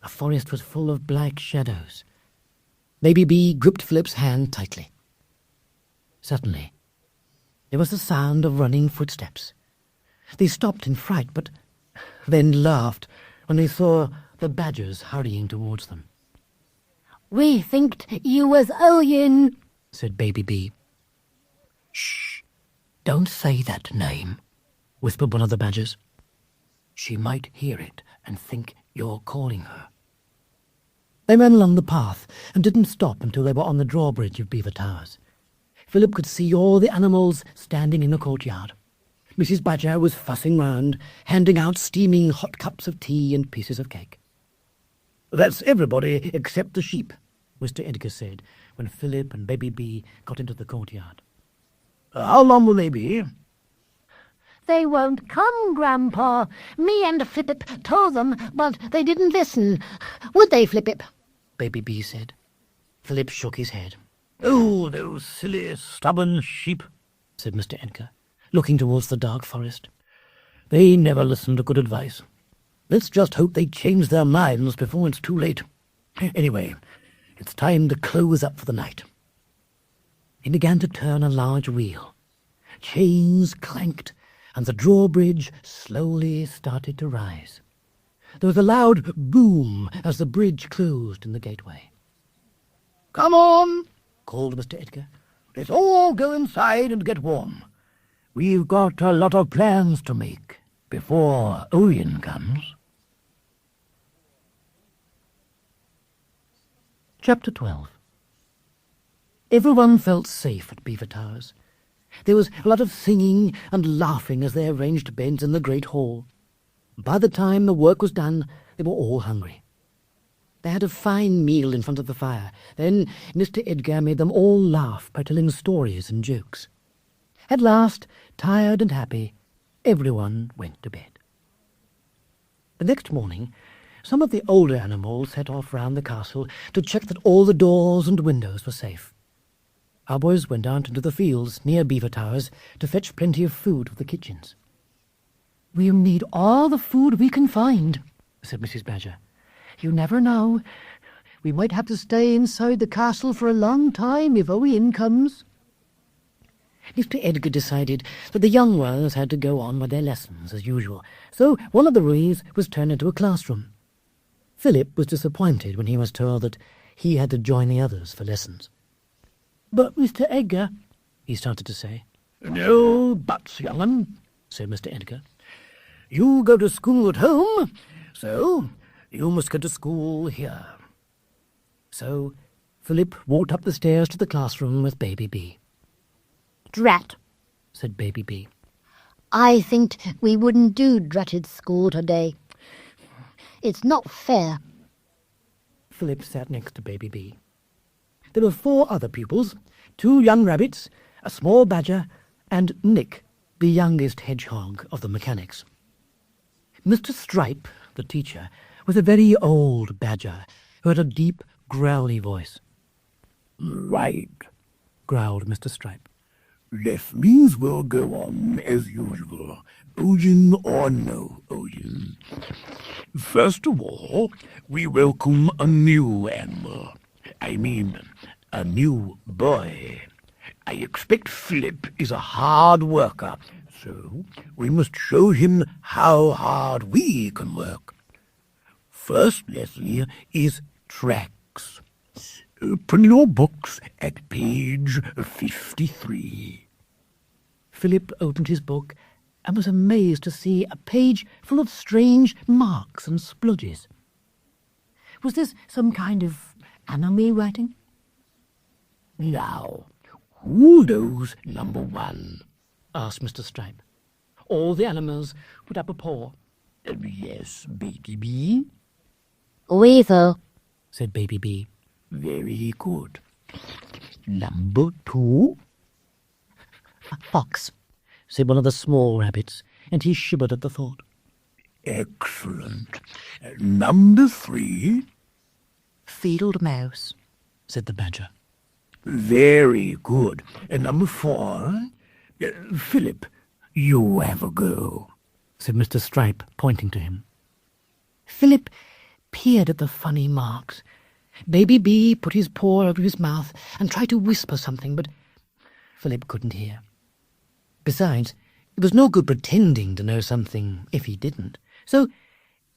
The forest was full of black shadows. Baby B gripped Philip's hand tightly. Suddenly, there was the sound of running footsteps. They stopped in fright, but then laughed when they saw the badgers hurrying towards them. We thinked you was Owen, said Baby B. "Shh! Don't say that name," whispered one of the badgers. "She might hear it and think you're calling her." They ran along the path and didn't stop until they were on the drawbridge of Beaver Towers. Philip could see all the animals standing in the courtyard. Mrs. Badger was fussing round, handing out steaming hot cups of tea and pieces of cake. "That's everybody except the sheep," Mr. Edgar said, when Philip and Baby B got into the courtyard. How long will they be? They won't come, Grandpa. Me and Flippip told them, but they didn't listen. Would they, Flippip? Baby B said. Philip shook his head. Oh, those silly, stubborn sheep, said Mr. Edgar, looking towards the dark forest. They never listen to good advice. Let's just hope they change their minds before it's too late. Anyway, it's time to close up for the night. He began to turn a large wheel. Chains clanked, and the drawbridge slowly started to rise. There was a loud boom as the bridge closed in the gateway. Come on, called Mr. Edgar. Let's all go inside and get warm. We've got a lot of plans to make before Owen comes. Chapter 12. Everyone felt safe at Beaver Towers. There was a lot of singing and laughing as they arranged beds in the great hall. By the time the work was done, they were all hungry. They had a fine meal in front of the fire. Then Mr. Edgar made them all laugh by telling stories and jokes. At last, tired and happy, everyone went to bed. The next morning, some of the older animals set off round the castle to check that all the doors and windows were safe. Our boys went out into the fields near Beaver Towers to fetch plenty of food for the kitchens. "We'll need all the food we can find," said Mrs. Badger. "You never know. We might have to stay inside the castle for a long time if Owen comes." Mr. Edgar decided that the young ones had to go on with their lessons as usual, so one of the rooms was turned into a classroom. Philip was disappointed when he was told that he had to join the others for lessons. "But, Mr. Edgar," he started to say. "No buts, young 'un," said Mr. Edgar. "You go to school at home, so you must go to school here." So Philip walked up the stairs to the classroom with Baby B. "Drat," said Baby B. "I think we wouldn't do dratted school today. It's not fair." Philip sat next to Baby B. There were 4 other pupils, 2 young rabbits, a small badger, and Nick, the youngest hedgehog of the mechanics. Mr. Stripe, the teacher, was a very old badger who had a deep, growly voice. "Right," growled Mr. Stripe. "Lessons will go on as usual, Owen or no Owen. First of all, we welcome a new animal. I mean, a new boy. I expect Philip is a hard worker, so we must show him how hard we can work. First lesson is tracks. Open your books at page 53. Philip opened his book and was amazed to see a page full of strange marks and splodges. Was this some kind of animal writing? "Now, who knows number 1? asked Mr. Stripe. All the animals put up a paw. Yes, Baby B. "Weasel," said Baby B. Very good. Number 2? Fox, said one of the small rabbits, and he shivered at the thought. Excellent. Number 3? Field mouse, said the badger. Very good. Number 4? Philip, you have a go, said Mr. Stripe, pointing to him. Philip peered at the funny marks. Baby B put his paw over his mouth and tried to whisper something, but Philip couldn't hear. Besides, it was no good pretending to know something if he didn't. So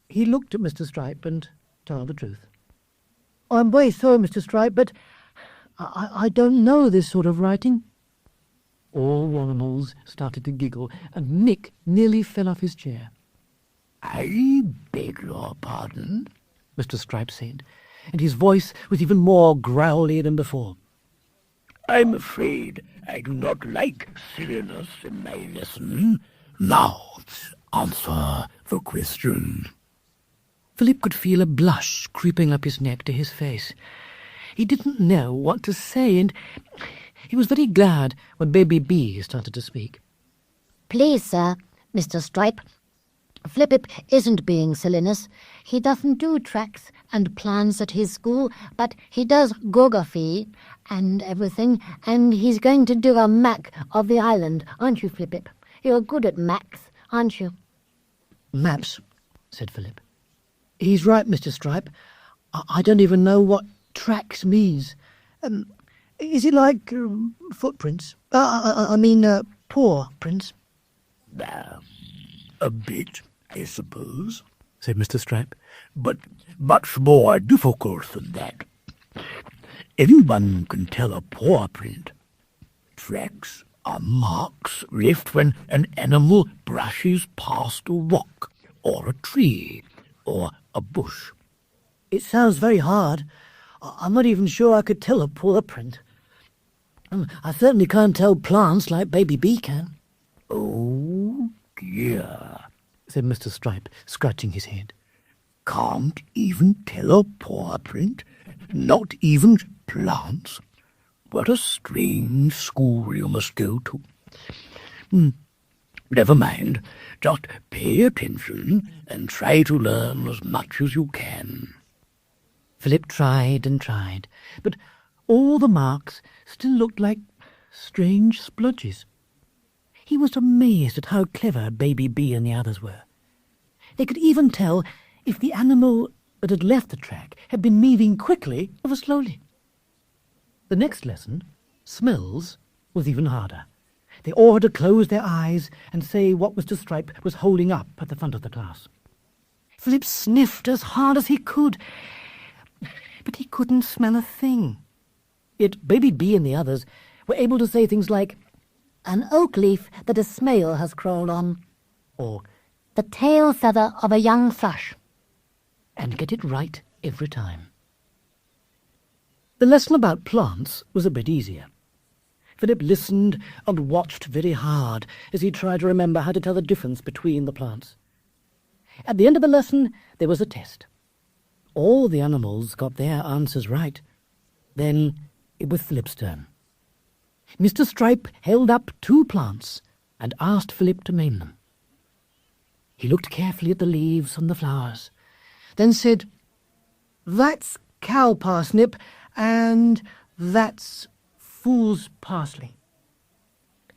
he looked at Mr. Stripe and told the truth. "I'm very sorry, Mr. Stripe, but I don't know this sort of writing." All animals started to giggle, and Nick nearly fell off his chair. I beg your pardon, Mr. Stripe said, and his voice was even more growly than before. I'm afraid I do not like silliness in my lesson. Now, answer the question. Philip could feel a blush creeping up his neck to his face. He didn't know what to say, and he was very glad when Baby B started to speak. Please, sir, Mr. Stripe. Flippip isn't being silliness. He doesn't do tracks and plans at his school, but he does geography and everything, and he's going to do a map of the island, aren't you, Flippip? You're good at maps, aren't you? Maps, said Philip. He's right, Mr. Stripe. I don't even know what tracks means. Is it like footprints? I mean, paw prints? A bit, I suppose, said Mr. Stripe, but much more difficult than that. Anyone can tell a paw print. Tracks are marks left when an animal brushes past a rock, or a tree, or a bush. It sounds very hard. I'm not even sure I could tell a paw print. I certainly can't tell plants like Baby B can. Oh, dear, said Mr. Stripe, scratching his head. Can't even tell a paw print? Not even plants? What a strange school you must go to. Never mind. Just pay attention and try to learn as much as you can. Philip tried and tried, but all the marks still looked like strange splodges. He was amazed at how clever Baby B and the others were. They could even tell if the animal that had left the track had been moving quickly or slowly. The next lesson, smells, was even harder. They all had to close their eyes and say what Mr. Stripe was holding up at the front of the class. Philip sniffed as hard as he could, but he couldn't smell a thing. Yet Baby B and the others were able to say things like, "An oak leaf that a snail has crawled on," or "the tail feather of a young thrush," and get it right every time. The lesson about plants was a bit easier. Philip listened and watched very hard as he tried to remember how to tell the difference between the plants. At the end of the lesson, there was a test. All the animals got their answers right. Then it was Philip's turn. Mr. Stripe held up 2 plants and asked Philip to name them. He looked carefully at the leaves and the flowers, then said, "That's cow parsnip, and that's fool's parsley."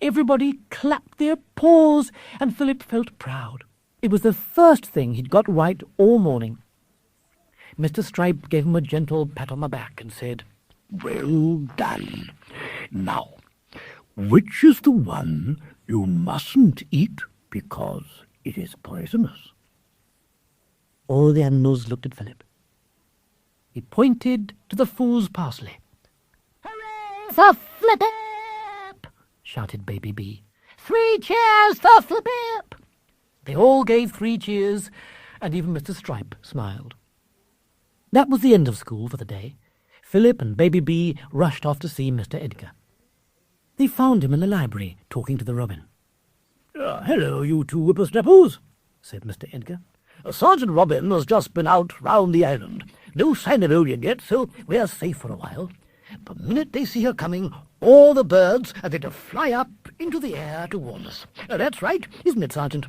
Everybody clapped their paws, and Philip felt proud. It was the first thing he'd got right all morning. Mr. Stripe gave him a gentle pat on the back and said, Well done. Now, which is the one you mustn't eat because it is poisonous? All the animals looked at Philip. He pointed to the fool's parsley. "Hooray for Flippip!" shouted Baby B. "3 cheers for Flippip!" They all gave 3 cheers, and even Mr. Stripe smiled. That was the end of school for the day. Philip and Baby B rushed off to see Mr. Edgar. They found him in the library, talking to the robin. Hello, you 2 whippersnappers, said Mr. Edgar. Sergeant Robin has just been out round the island. No sign of Olien yet, so we're safe for a while. The minute they see her coming, all the birds are going to fly up into the air to warn us. That's right, isn't it, Sergeant?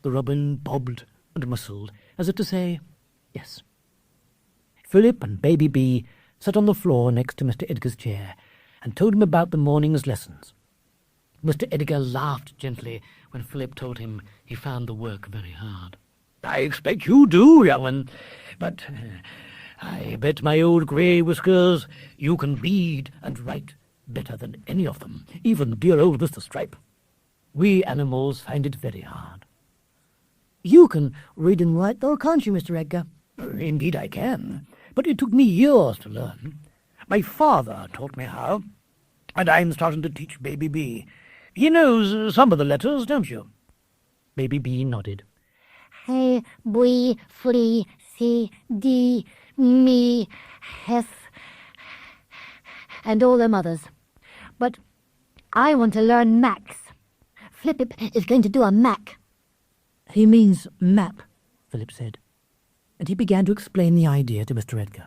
The robin bobbed and whistled, as if to say, yes. Philip and Baby B sat on the floor next to Mr. Edgar's chair and told him about the morning's lessons. Mr. Edgar laughed gently when Philip told him he found the work very hard. I expect you do, young one, but I bet my old grey whiskers you can read and write better than any of them, even dear old Mr. Stripe. We animals find it very hard. You can read and write, though, can't you, Mr. Edgar? Indeed I can, but it took me years to learn. My father taught me how, and I'm starting to teach Baby B. He knows some of the letters, don't you? Baby B nodded. Hey, bui, flea, C, D, me, hef, and all them others. But I want to learn Max. Flippip is going to do a Mac. He means map, Philip said, and he began to explain the idea to Mr. Edgar.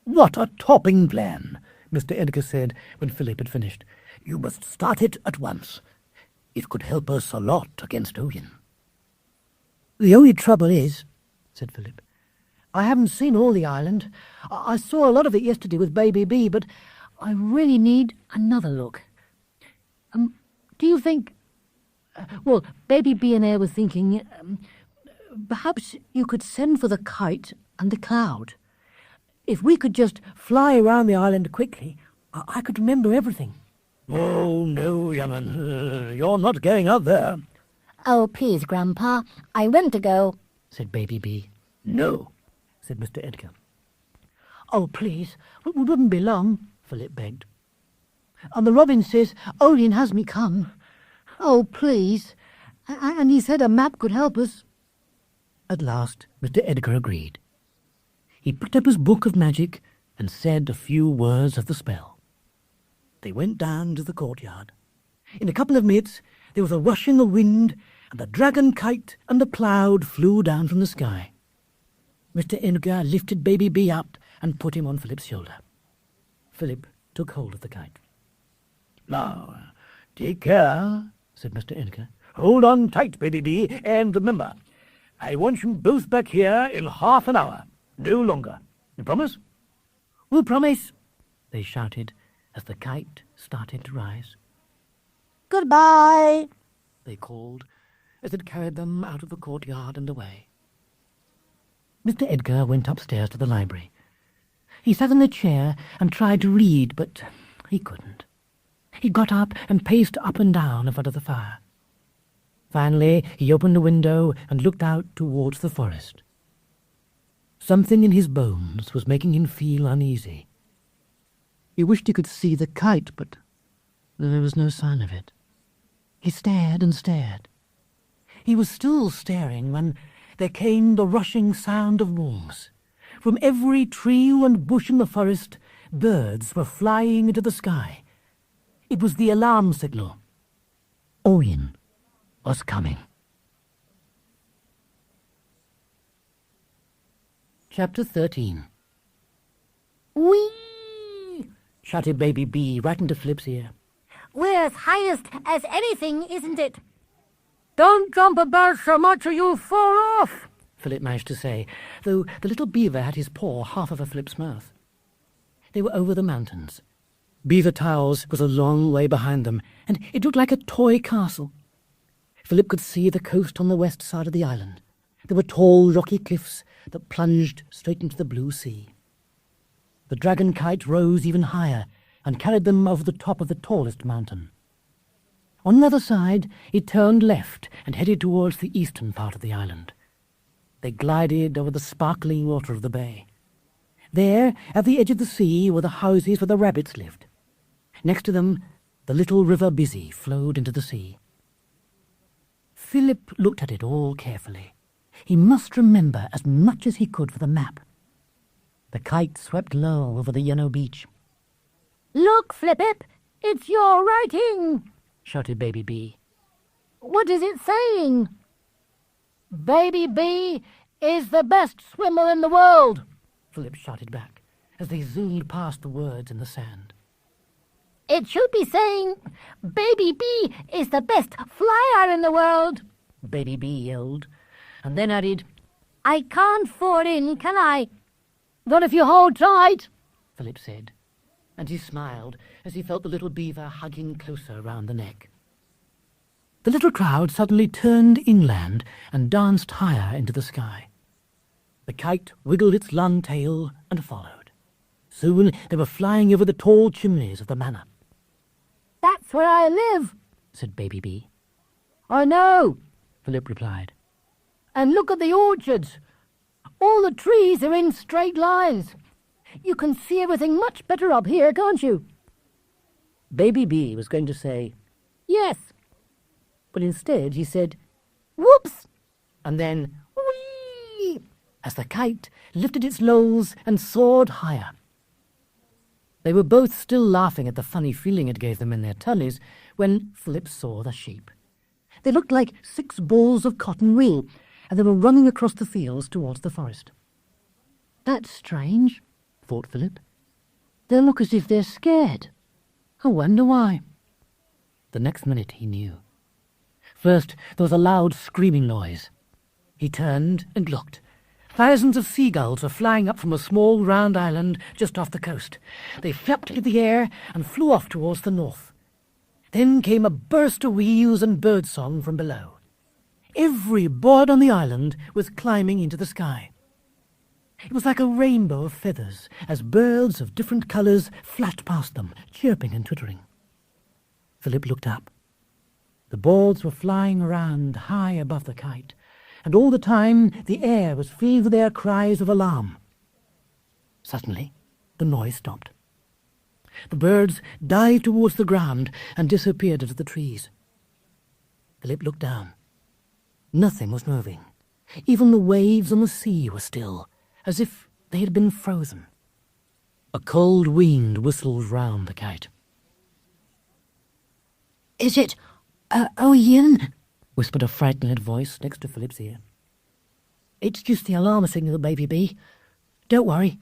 "What a topping plan," Mr. Edgar said when Philip had finished. "You must start it at once. It could help us a lot against Owen." "The only trouble is," said Philip, "I haven't seen all the island. I saw a lot of it yesterday with Baby B, but I really need another look. Do you think... well, Baby B and I were thinking... perhaps you could send for the kite and the cloud. If we could just fly around the island quickly, I could remember everything." "Oh, no, Yaman, you're not going out there." Oh, please, Grandpa, I want to go. said Baby B. "No," said Mr. Edgar. "Oh, please, it wouldn't be long," Philip begged. "And the robin says Odin has me come. Oh, please. And he said a map could help us." At last, Mr. Edgar agreed. He picked up his book of magic and said a few words of the spell. They went down to the courtyard. In a couple of minutes, there was a rushing of wind, and the dragon kite and the cloud flew down from the sky. Mr. Edgar lifted Baby B up and put him on Philip's shoulder. Philip took hold of the kite. "Now, take care," said Mr. Edgar. "Hold on tight, Baby B, and remember, I want you both back here in half an hour, no longer. You promise?" "We'll promise," they shouted as the kite started to rise. Goodbye. They called as it carried them out of the courtyard and away. Mr. Edgar went upstairs to the library. He sat in a chair and tried to read, but he couldn't. He got up and paced up and down in front of the fire. Finally, he opened a window and looked out towards the forest. Something in his bones was making him feel uneasy. He wished he could see the kite, but there was no sign of it. He stared and stared. He was still staring when there came the rushing sound of wings. From every tree and bush in the forest, birds were flying into the sky. It was the alarm signal. Owen was coming. Chapter 13. Whee! Shouted Baby B right into Philip's ear. We're as highest as anything, isn't it? "Don't jump about so much or you'll fall off," Philip managed to say, though the little beaver had his paw half over Philip's mouth. They were over the mountains. Beaver Towers was a long way behind them, and it looked like a toy castle. Philip could see the coast on the west side of the island. There were tall, rocky cliffs that plunged straight into the blue sea. The dragon kite rose even higher and carried them over the top of the tallest mountain. On the other side, it turned left and headed towards the eastern part of the island. They glided over the sparkling water of the bay. There, at the edge of the sea, were the houses where the rabbits lived. Next to them, the little river Busy flowed into the sea. Philip looked at it all carefully. He must remember as much as he could for the map. The kite swept low over the yellow beach. Look, Flippip, it's your writing. Shouted Baby B. What is it saying? Baby B is the best swimmer in the world. Philip shouted back as they zoomed past the words in the sand. It should be saying, Baby B is the best flyer in the world. Baby B yelled, and then added, I can't fall in, can I? Not if you hold tight, Philip said, and he smiled as he felt the little beaver hugging closer round the neck. The little crowd suddenly turned inland and danced higher into the sky. The kite wiggled its long tail and followed. Soon they were flying over the tall chimneys of the manor. That's where I live, said Baby B. I know, Philip replied. And look at the orchards. All the trees are in straight lines. You can see everything much better up here, can't you? Baby B was going to say, yes, but instead he said, whoops, and then, whee, as the kite lifted its nose and soared higher. They were both still laughing at the funny feeling it gave them in their tummies when Philip saw the sheep. They looked like 6 balls of cotton wool, and they were running across the fields towards the forest. That's strange, thought thought Philip. They look as if they're scared. I wonder why. The next minute he knew. First, there was a loud screaming noise. He turned and looked. Thousands of seagulls were flying up from a small round island just off the coast. They flapped into the air and flew off towards the north. Then came a burst of wheels and birdsong from below. Every bird on the island was climbing into the sky. It was like a rainbow of feathers as birds of different colours flashed past them, chirping and twittering. Philip looked up. The birds were flying around high above the kite, and all the time the air was filled with their cries of alarm. Suddenly, the noise stopped. The birds dived towards the ground and disappeared into the trees. Philip looked down. Nothing was moving. Even the waves on the sea were still, as if they had been frozen. A cold wind whistled round the kite. Is it Owen? Whispered a frightened voice next to Philip's ear. It's just the alarm signal, Baby B. Don't worry.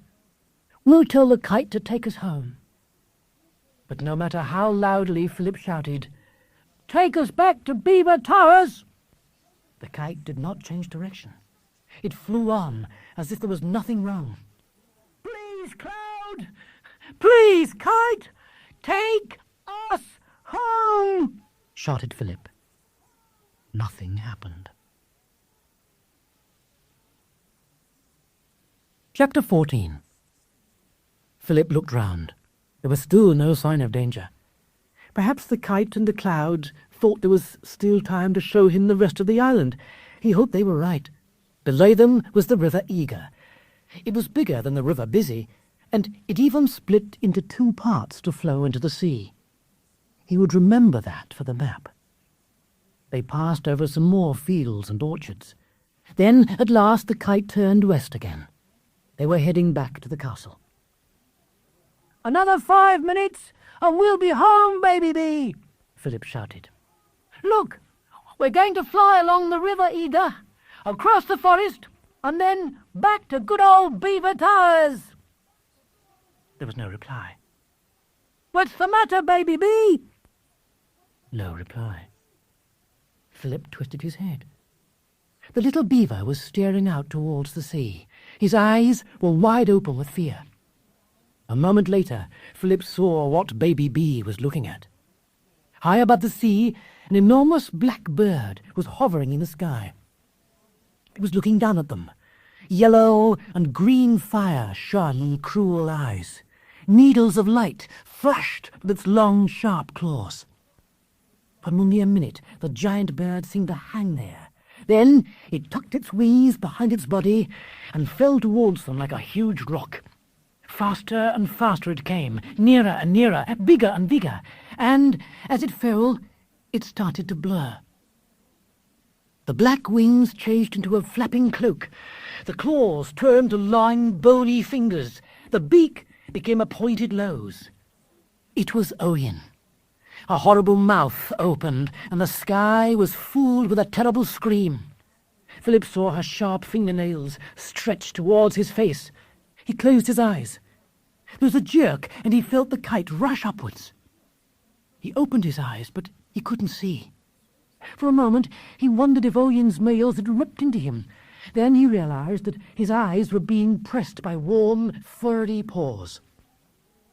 We'll tell the kite to take us home. But no matter how loudly Philip shouted, "Take us back to Beaver Towers!" the kite did not change direction. It flew on as if there was nothing wrong. "Please, cloud! Please, kite! Take us home!" shouted Philip. Nothing happened. Chapter 14. Philip looked round. There was still no sign of danger. Perhaps the kite and the cloud thought there was still time to show him the rest of the island. He hoped they were right. Below them was the River Eager. It was bigger than the River Busy, and it even split into two parts to flow into the sea. He would remember that for the map. They passed over some more fields and orchards. Then, at last, the kite turned west again. They were heading back to the castle. "Another 5 minutes, and we'll be home, Baby B!" Philip shouted. "Look, we're going to fly along the River Eager, across the forest, and then back to good old Beaver Towers." There was no reply. "What's the matter, Baby B?" No reply. Philip twisted his head. The little beaver was staring out towards the sea. His eyes were wide open with fear. A moment later, Philip saw what Baby B was looking at. High above the sea, an enormous black bird was hovering in the sky. It was looking down at them. Yellow and green fire shone in cruel eyes. Needles of light flashed with its long, sharp claws. For only a minute, the giant bird seemed to hang there. Then it tucked its wings behind its body and fell towards them like a huge rock. Faster and faster it came, nearer and nearer, bigger and bigger, and as it fell, it started to blur. The black wings changed into a flapping cloak. The claws turned to long, bony fingers. The beak became a pointed nose. It was Owen. A horrible mouth opened, and the sky was fooled with a terrible scream. Philip saw her sharp fingernails stretched towards his face. He closed his eyes. There was a jerk, and he felt the kite rush upwards. He opened his eyes, but he couldn't see. For a moment, he wondered if Owen's nails had ripped into him. Then he realized that his eyes were being pressed by warm, furry paws.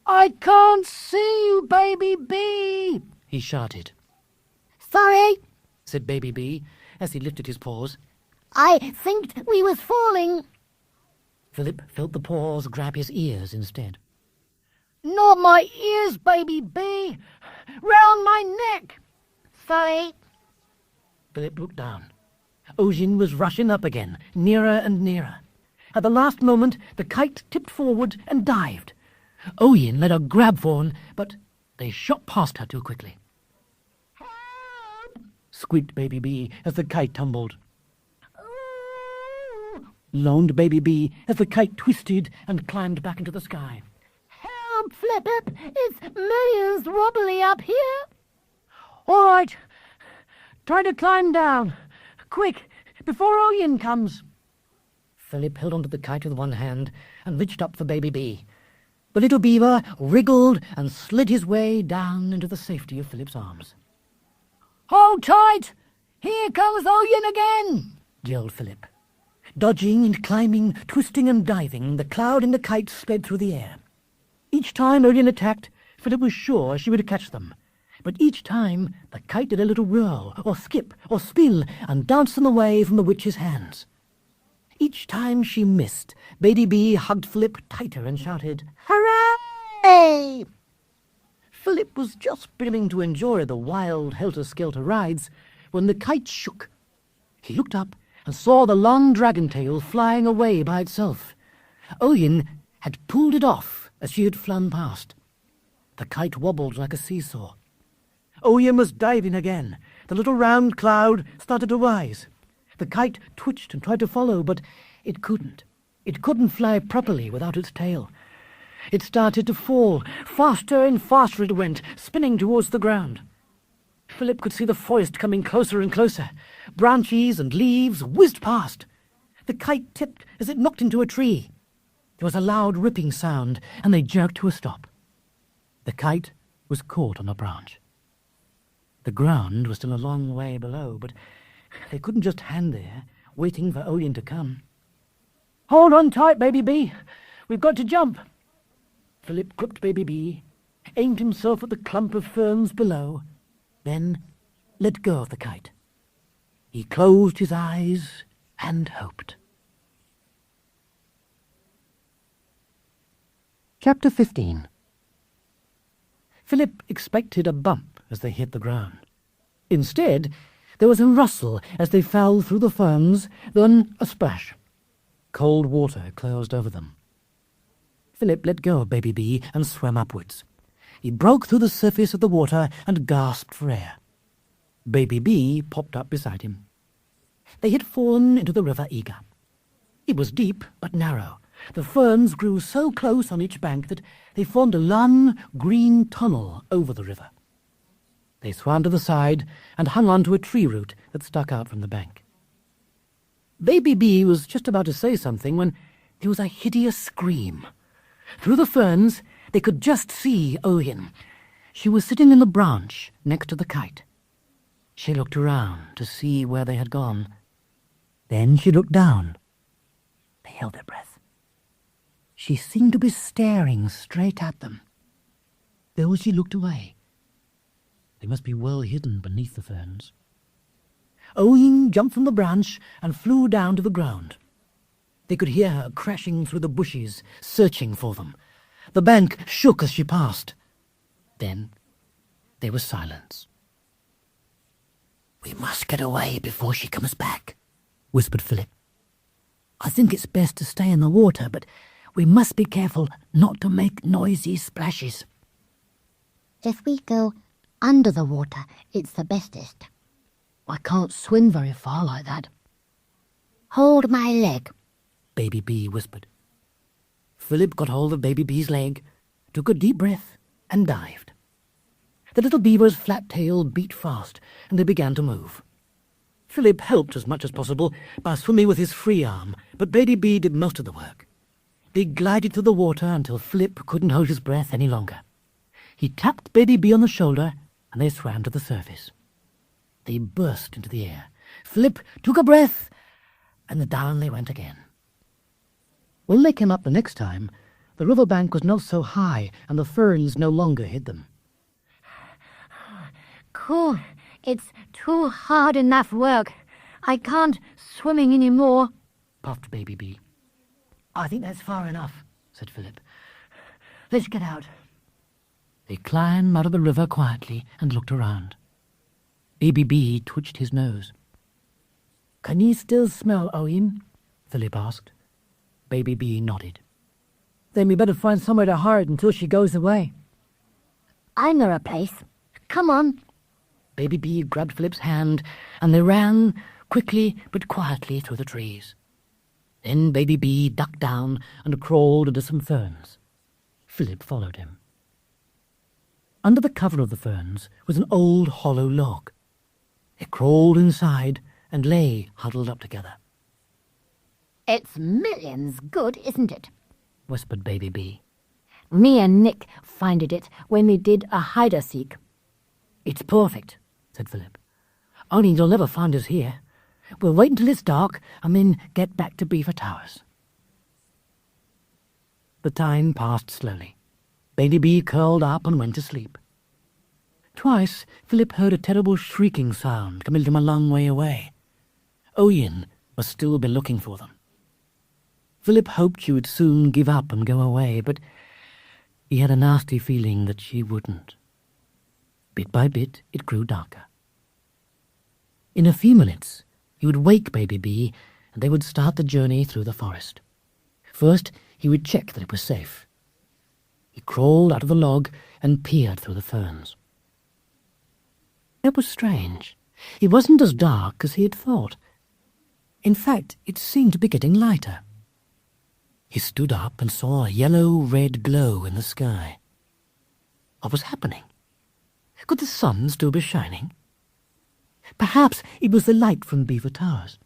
"I can't see you, Baby B!" he shouted. Sorry, Said Baby B as he lifted his paws. I think we was falling. Philip felt the paws grab his ears instead. Not my ears, Baby B. Round my neck. Sorry. Philip looked down. Owen was rushing up again, nearer and nearer. At the last moment, the kite tipped forward and dived. Owen let her grab for one, but they shot past her too quickly. Help! Squeaked Baby B as the kite tumbled. Ooh. Moaned Baby B as the kite twisted and climbed back into the sky. Help, Flippip. It's millions wobbly up here. "All right. Try to climb down. Quick, before Owen comes." Philip held onto the kite with one hand and reached up for Baby B. The little beaver wriggled and slid his way down into the safety of Philip's arms. Hold tight! Here comes Oyen again! Yelled Philip. Dodging and climbing, twisting and diving, the cloud and the kite sped through the air. Each time Oyen attacked, Philip was sure she would catch them. But each time the kite did a little whirl, or skip, or spin, and danced them away from the witch's hands. Each time she missed, Baby Bee hugged Philip tighter and shouted, "Hooray!" Philip was just beginning to enjoy the wild helter-skelter rides when the kite shook. He looked up and saw the long dragon tail flying away by itself. Oyen had pulled it off as she had flown past. The kite wobbled like a seesaw. Oyen was diving again. The little round cloud started to rise. The kite twitched and tried to follow, but it couldn't. It couldn't fly properly without its tail. It started to fall. Faster and faster it went, spinning towards the ground. Philip could see the forest coming closer and closer. Branches and leaves whizzed past. The kite tipped as it knocked into a tree. There was a loud ripping sound, and they jerked to a stop. The kite was caught on a branch. The ground was still a long way below, but they couldn't just hang there, waiting for Oyen to come. Hold on tight, Baby Bee. We've got to jump. Philip gripped Baby Bee, aimed himself at the clump of ferns below, then let go of the kite. He closed his eyes and hoped. Chapter 15. Philip expected a bump as they hit the ground. Instead, there was a rustle as they fell through the ferns, then a splash. Cold water closed over them. Philip let go of Baby Bee and swam upwards. He broke through the surface of the water and gasped for air. Baby Bee popped up beside him. They had fallen into the River Eager. It was deep but narrow. The ferns grew so close on each bank that they formed a long, green tunnel over the river. They swam to the side and hung on to a tree root that stuck out from the bank. Baby Bee was just about to say something when there was a hideous scream. Through the ferns, they could just see Oyen. She was sitting in the branch next to the kite. She looked around to see where they had gone. Then she looked down. They held their breath. She seemed to be staring straight at them. Then she looked away. They must be well hidden beneath the ferns. Oyen jumped from the branch and flew down to the ground. They could hear her crashing through the bushes, searching for them. The bank shook as she passed. Then there was silence. "We must get away before she comes back," whispered Philip. "I think it's best to stay in the water, but we must be careful not to make noisy splashes." If we go under the water, it's the bestest. "I can't swim very far like that," Hold my leg. Baby Bee whispered. Philip got hold of Baby Bee's leg, took a deep breath, and dived. The little beaver's flat tail beat fast, and they began to move. Philip helped as much as possible by swimming with his free arm, but Baby Bee did most of the work. They glided through the water until Philip couldn't hold his breath any longer. He tapped Baby Bee on the shoulder, and they swam to the surface. They burst into the air. Philip took a breath, and down they went again. When they came up the next time, the river bank was not so high, and the ferns no longer hid them. Cool. It's too hard enough work. I can't swimming any more, puffed Baby Bee. "I think that's far enough," said Philip. "Let's get out." They climbed out of the river quietly and looked around. Baby Bee twitched his nose. "Can you still smell Oyen?" Philip asked. Baby Bee nodded. "Then we better find somewhere to hide until she goes away." I know a place. Come on. Baby Bee grabbed Philip's hand, and they ran quickly but quietly through the trees. Then Baby Bee ducked down and crawled into some ferns. Philip followed him. Under the cover of the ferns was an old hollow log. They crawled inside and lay huddled up together. It's millions good, isn't it? Whispered Baby Bee. Me and Nick finded it when we did a hide-and-seek. It's perfect, said Philip. Only you'll never find us here. We'll wait until it's dark and then get back to Beaver Towers. The time passed slowly. Baby Bee curled up and went to sleep. Twice Philip heard a terrible shrieking sound coming from a long way away. Oyen must still be looking for them. Philip hoped she would soon give up and go away, but he had a nasty feeling that she wouldn't. Bit by bit, it grew darker. In a few minutes, he would wake Baby Bee, and they would start the journey through the forest. First, he would check that it was safe. He crawled out of the log and peered through the ferns. It was strange. It wasn't as dark as he had thought. In fact, it seemed to be getting lighter. He stood up and saw a yellow-red glow in the sky. What was happening? Could the sun still be shining? Perhaps it was the light from Beaver Towers.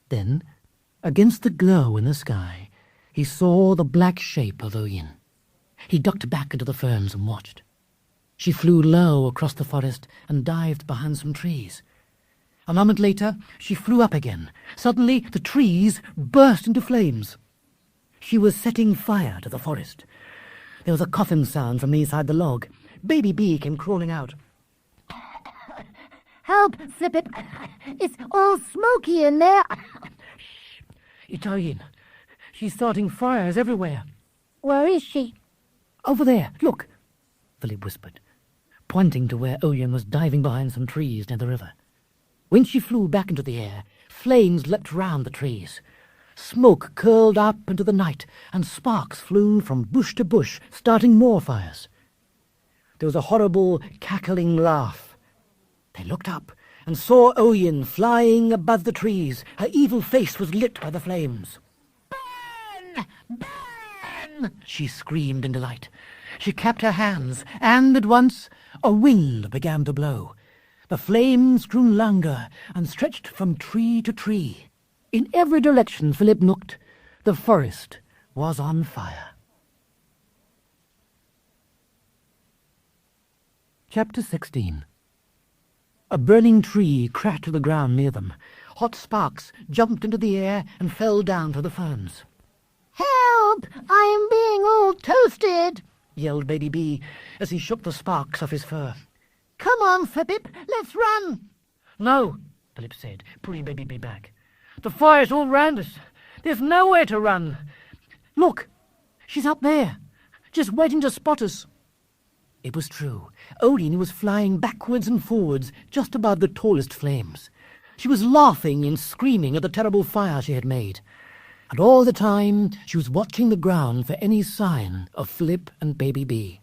Then, against the glow in the sky, he saw the black shape of Oyen. He ducked back into the ferns and watched. She flew low across the forest and dived behind some trees. A moment later, she flew up again. Suddenly, the trees burst into flames. She was setting fire to the forest. There was a coughing sound from inside the log. Baby Bee came crawling out. Help, Flip-It. It's all smoky in there. Shh. It's Oyen. She's starting fires everywhere. Where is she? Over there, look, Philip whispered, pointing to where Oyen was diving behind some trees near the river. When she flew back into the air, flames leapt round the trees. Smoke curled up into the night, and sparks flew from bush to bush, starting more fires. There was a horrible, cackling laugh. They looked up and saw Oyen flying above the trees. Her evil face was lit by the flames. "Burn! Burn!" she screamed in delight. She clapped her hands, and at once a wind began to blow. The flames grew longer and stretched from tree to tree. In every direction Philip looked, the forest was on fire. Chapter 16. A burning tree crashed to the ground near them. Hot sparks jumped into the air and fell down to the ferns. Help! I am being all toasted, yelled Baby Bee as he shook the sparks off his fur. Come on, Flip-It, let's run. No, Philip said, pulling Baby Bee back. The fire's all round us. There's nowhere to run. Look, she's up there, just waiting to spot us. It was true. Oyen was flying backwards and forwards just above the tallest flames. She was laughing and screaming at the terrible fire she had made. And all the time she was watching the ground for any sign of Philip and Baby Bee.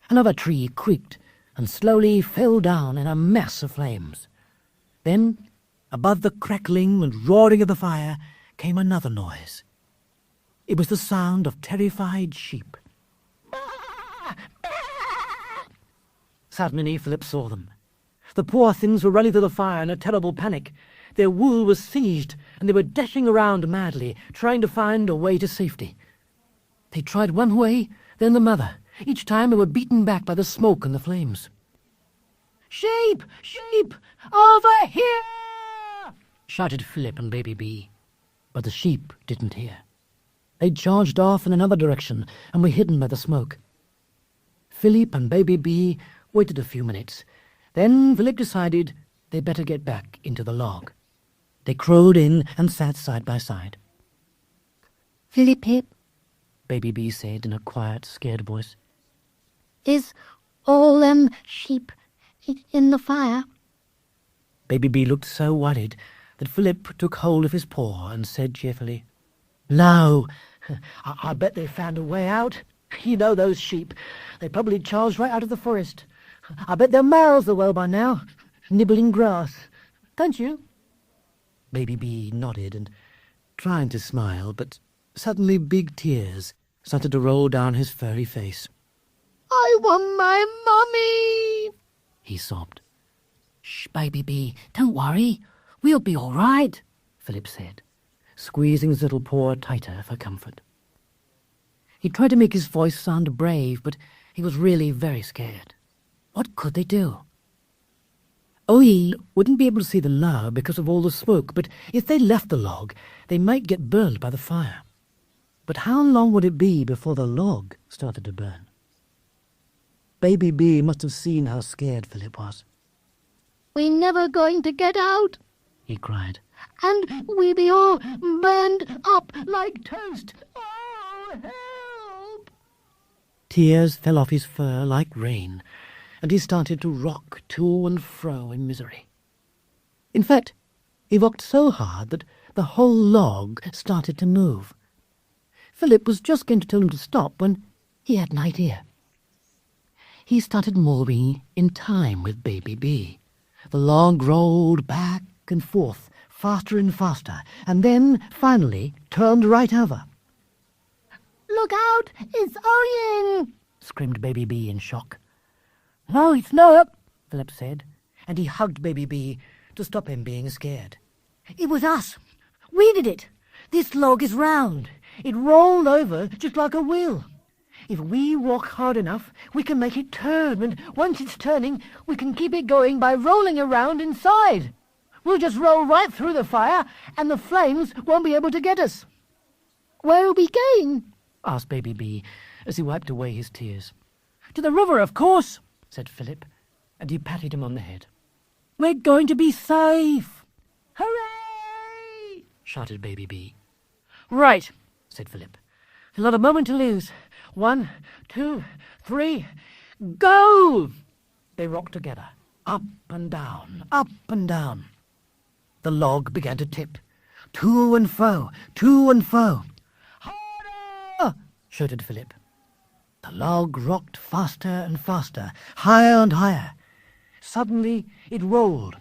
Another tree creaked and slowly fell down in a mass of flames. Then, above the crackling and roaring of the fire, came another noise. It was the sound of terrified sheep. Suddenly Philip saw them. The poor things were running through the fire in a terrible panic. Their wool was singed, and they were dashing around madly, trying to find a way to safety. They tried one way, then another. Each time they were beaten back by the smoke and the flames. "Sheep! Sheep! Over here!" shouted Philip and Baby Bee. But the sheep didn't hear. They charged off in another direction and were hidden by the smoke. Philip and Baby Bee waited a few minutes. Then Philip decided they'd better get back into the log. They crawled in and sat side by side. Philip-It, Baby Bee said in a quiet, scared voice. is all them sheep in the fire? Baby Bee looked so worried that Philip took hold of his paw and said cheerfully, "No, I bet they found a way out. You know those sheep. They probably charged right out of the forest. I bet their mouths are well by now, nibbling grass. Don't you?" Baby Bee nodded and tried to smile, but suddenly big tears started to roll down his furry face. I want my mummy, he sobbed. "Shh, Baby Bee, don't worry. We'll be all right," Philip said, squeezing his little paw tighter for comfort. He tried to make his voice sound brave, but he was really very scared. What could they do? Owen wouldn't be able to see the log because of all the smoke, but if they left the log, they might get burned by the fire. But how long would it be before the log started to burn? Baby B must have seen how scared Philip was. "We never going to get out, He cried. and we be all burned up like toast. Oh, help!" Tears fell off his fur like rain, and he started to rock to and fro in misery. In fact, he rocked so hard that the whole log started to move. Philip was just going to tell him to stop when he had an idea. He started moving in time with Baby B. The log rolled back and forth, faster and faster, and then, finally, turned right over. "Look out! It's Owen!" Screamed Baby B in shock. "No, it's not," Philip said, and he hugged Baby B to stop him being scared. "It was us. We did it. This log is round. It rolled over just like a wheel. If we walk hard enough, we can make it turn, and once it's turning, we can keep it going by rolling around inside. We'll just roll right through the fire, and the flames won't be able to get us." "Where are we going?" asked Baby B as he wiped away his tears. "To the river, of course," said Philip, and he patted him on the head. "We're going to be safe." "Hooray!" shouted Baby B. "Right," said Philip. "There's not a moment to lose. 1, 2, 3, go!" They rocked together, up and down, up and down. The log began to tip, to and fro, to and fro. "Harder!" shouted Philip. The log rocked faster and faster, higher and higher. Suddenly it rolled.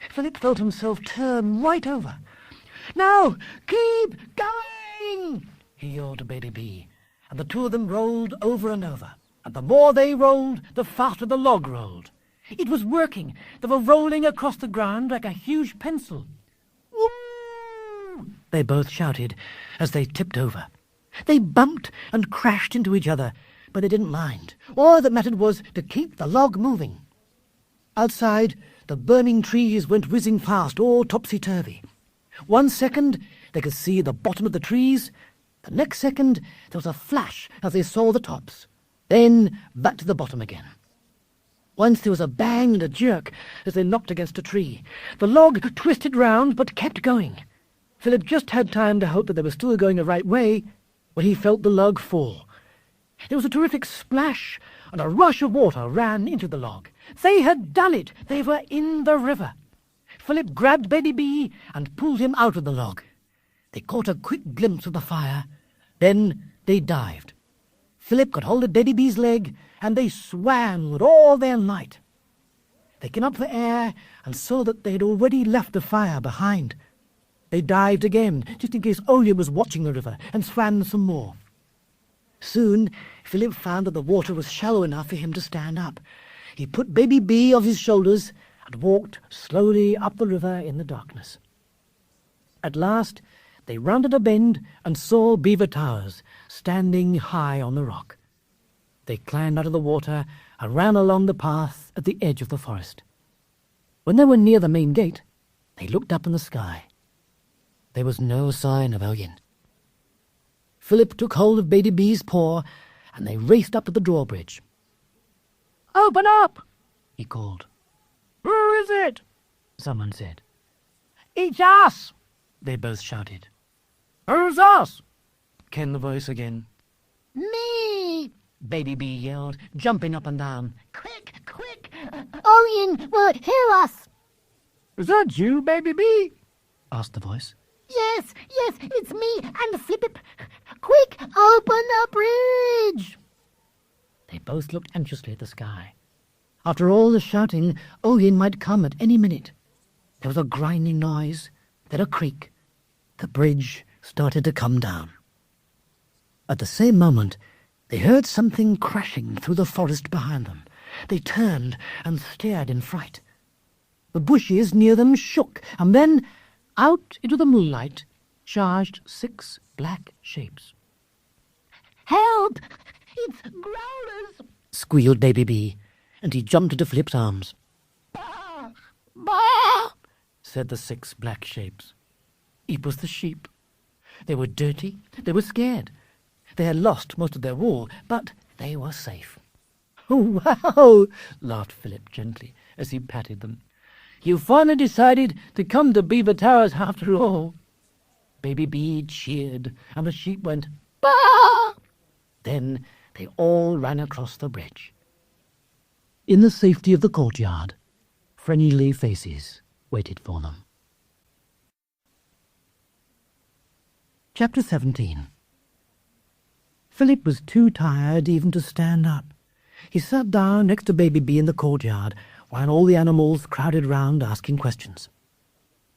Philip felt himself turn right over. "Now, keep going!" he yelled to Baby B, and the two of them rolled over and over. And the more they rolled, the faster the log rolled. It was working. They were rolling across the ground like a huge pencil. "Woo!" they both shouted as they tipped over. They bumped and crashed into each other, but they didn't mind. All that mattered was to keep the log moving. Outside, the burning trees went whizzing past, all topsy-turvy. 1 second, they could see the bottom of the trees. The next second, there was a flash as they saw the tops. Then back to the bottom again. Once there was a bang and a jerk as they knocked against a tree. The log twisted round but kept going. Philip just had time to hope that they were still going the right way when he felt the log fall. There was a terrific splash, and a rush of water ran into the log. They had done it! They were in the river. Philip grabbed Baby B and pulled him out of the log. They caught a quick glimpse of the fire. Then they dived. Philip got hold of Baby B's leg, and they swam with all their might. They came up for air and saw that they had already left the fire behind. They dived again, just in case Olia was watching the river, and swam some more. Soon, Philip found that the water was shallow enough for him to stand up. He put Baby B off his shoulders and walked slowly up the river in the darkness. At last, they rounded a bend and saw Beaver Towers standing high on the rock. They climbed out of the water and ran along the path at the edge of the forest. When they were near the main gate, they looked up in the sky. There was no sign of Owen. Philip took hold of Baby B's paw, and they raced up to the drawbridge. "Open up!" he called. "Who is it?" someone said. "It's us!" they both shouted. "Who's us?" came the voice again. "Me!" Baby B yelled, jumping up and down. "Quick, quick! Owen will hear us!" "Is that you, Baby B?" asked the voice. "Yes, yes, it's me and Flip. Quick, open the bridge!" They both looked anxiously at the sky. After all the shouting, Owen might come at any minute. There was a grinding noise, then a creak. The bridge started to come down. At the same moment, they heard something crashing through the forest behind them. They turned and stared in fright. The bushes near them shook, and then, out into the moonlight, charged 6 black shapes. Help! It's growlers! squealed Baby Bee, and he jumped into Philip's arms. Bah! Bah! Said the 6 black shapes. It was the sheep. They were dirty, they were scared. They had lost most of their wool, but they were safe. "Oh, wow!" laughed Philip gently as he patted them. "You finally decided to come to Beaver Towers after all." Baby Bee cheered, and the sheep went, "Bah!" Then they all ran across the bridge. In the safety of the courtyard, friendly faces waited for them. Chapter 17. Philip was too tired even to stand up. He sat down next to Baby Bee in the courtyard, while all the animals crowded round asking questions.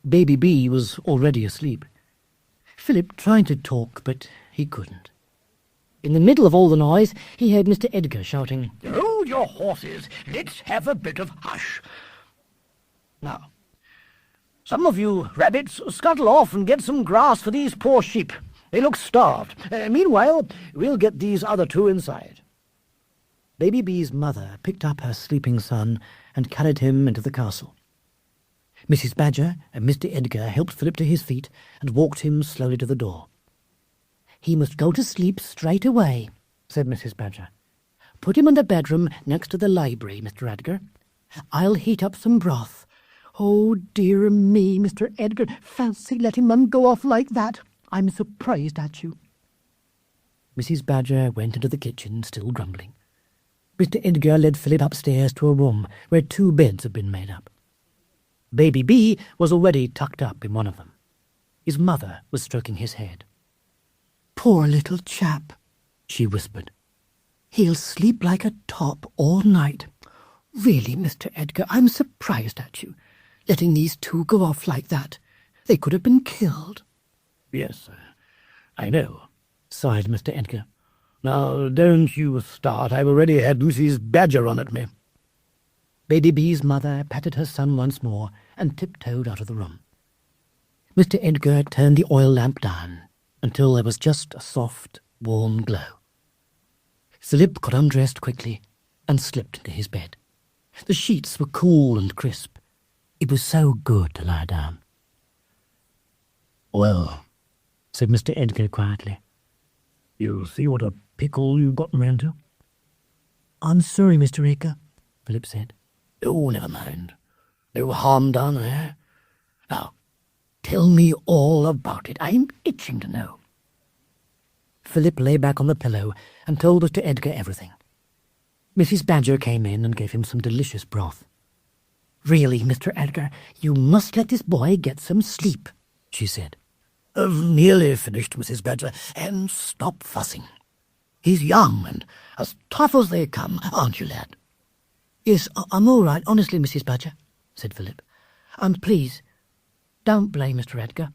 Baby Bee was already asleep. Philip tried to talk, but he couldn't. In the middle of all the noise, he heard Mr. Edgar shouting, "Hold your horses. Let's have a bit of hush. Now, some of you rabbits scuttle off and get some grass for these poor sheep. They look starved. Meanwhile, we'll get these other 2 inside." Baby Bee's mother picked up her sleeping son and carried him into the castle. Mrs. Badger and Mr. Edgar helped Philip to his feet and walked him slowly to the door. "He must go to sleep straight away," said Mrs. Badger. "Put him in the bedroom next to the library, Mr. Edgar. I'll heat up some broth." "Oh, dear me, Mr. Edgar, fancy letting Mum go off like that. I'm surprised at you." Mrs. Badger went into the kitchen, still grumbling. Mr. Edgar led Philip upstairs to a room where 2 beds had been made up. Baby Bee was already tucked up in one of them. His mother was stroking his head. "Poor little chap," she whispered. "He'll sleep like a top all night. Really, Mr. Edgar, I'm surprised at you, letting these 2 go off like that. They could have been killed." "Yes, I know," sighed Mr. Edgar. "Now, don't you start. I've already had Mrs. Badger on at me." Baby Bee's mother patted her son once more and tiptoed out of the room. Mr. Edgar turned the oil lamp down until there was just a soft, warm glow. Philip got undressed quickly and slipped into his bed. The sheets were cool and crisp. It was so good to lie down. "Well," said Mr. Edgar quietly, "you see what a pickle you've gotten me into?" "I'm sorry, Mr. Edgar," Philip said. "Oh, never mind. No harm done, eh? Now, tell me all about it. I'm itching to know." Philip lay back on the pillow and told Mr. Edgar everything. Mrs. Badger came in and gave him some delicious broth. "Really, Mr. Edgar, you must let this boy get some sleep," she said. "I've nearly finished, Mrs. Badger, and stop fussing. He's young and as tough as they come, aren't you, lad?" "Yes, I'm all right, honestly, Mrs. Badger," said Philip. "And please, don't blame Mr. Edgar.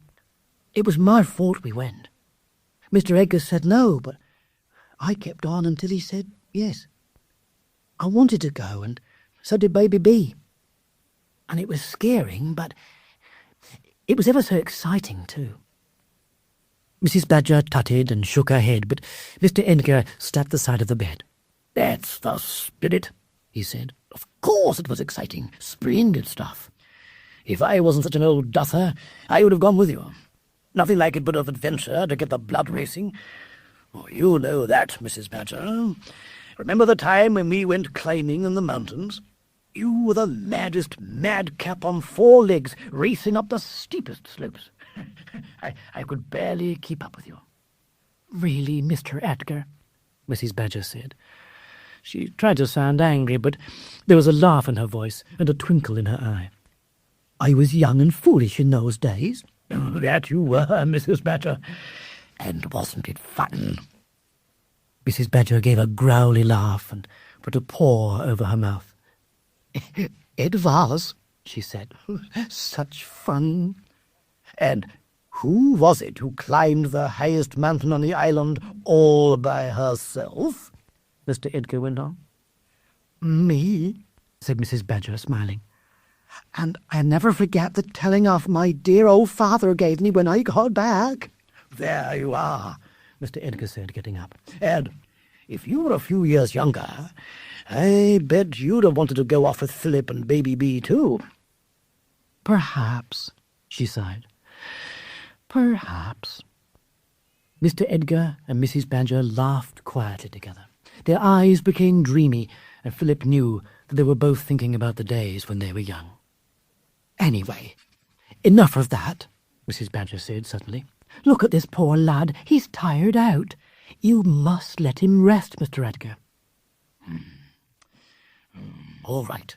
It was my fault we went. Mr. Edgar said no, but I kept on until he said yes. I wanted to go, and so did Baby Bee. And it was scaring, but it was ever so exciting, too." Mrs. Badger tutted and shook her head, but Mr. Edgar slapped the side of the bed. "That's the spirit," he said. "Of course it was exciting. Splendid stuff. If I wasn't such an old duffer, I would have gone with you. Nothing like a bit of adventure to get the blood racing. Oh, you know that, Mrs. Badger. Remember the time when we went climbing in the mountains? You were the maddest madcap on 4 legs, racing up the steepest slopes. I could barely keep up with you." "Really, Mr. Edgar," Mrs. Badger said. She tried to sound angry, but there was a laugh in her voice and a twinkle in her eye. "I was young and foolish in those days." "That you were, Mrs. Badger. And wasn't it fun?" Mrs. Badger gave a growly laugh and put a paw over her mouth. "It was," she said. "Such fun." "And who was it who climbed the highest mountain on the island all by herself?" Mr. Edgar went on. "Me," said Mrs. Badger, smiling. "And I never forget the telling off my dear old father gave me when I got back." "There you are. Mr. Edgar said, getting up. Ed, if you were a few years younger, I bet you'd have wanted to go off with Philip and Baby B too. Perhaps, she sighed. Perhaps. Mr. Edgar and Mrs. Badger laughed quietly together. Their eyes became dreamy, and Philip knew that they were both thinking about the days when they were young. Anyway, enough of that, Mrs. Badger said suddenly. Look at this poor lad. He's tired out. You must let him rest, Mr. Edgar. All right,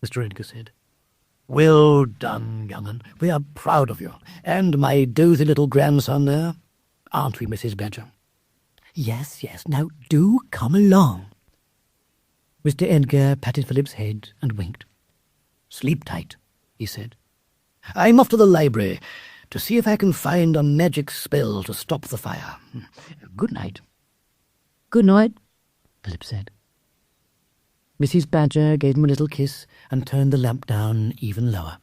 Mr. Edgar said. Well done, young'un. We are proud of you. And my dozy little grandson there. Aren't we, Mrs. Badger? Yes, yes. Now do come along. Mr. Edgar patted Philip's head and winked. Sleep tight, he said. I'm off to the library to see if I can find a magic spell to stop the fire. Good night. Good night, Philip said. Mrs. Badger gave him a little kiss and turned the lamp down even lower.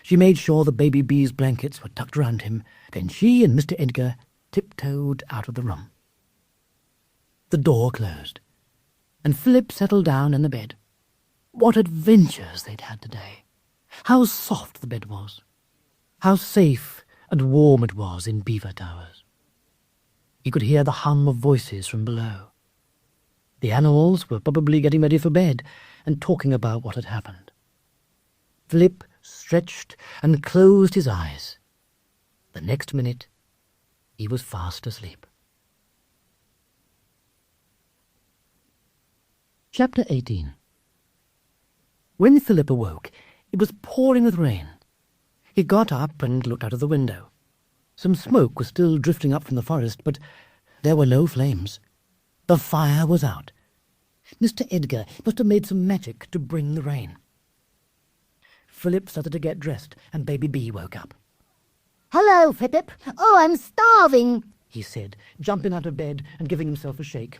She made sure the Baby B's blankets were tucked around him. Then she and Mr. Edgar tiptoed out of the room. The door closed, and Philip settled down in the bed. What adventures they'd had today! How soft the bed was! How safe and warm it was in Beaver Towers! He could hear the hum of voices from below. The animals were probably getting ready for bed and talking about what had happened. Philip stretched and closed his eyes. The next minute, he was fast asleep. Chapter 18. When Philip awoke, it was pouring with rain. He got up and looked out of the window. Some smoke was still drifting up from the forest, but there were no flames. The fire was out. Mr. Edgar must have made some magic to bring the rain. Philip started to get dressed, and Baby B woke up. Hello, Philip. Oh, I'm starving, he said, jumping out of bed and giving himself a shake.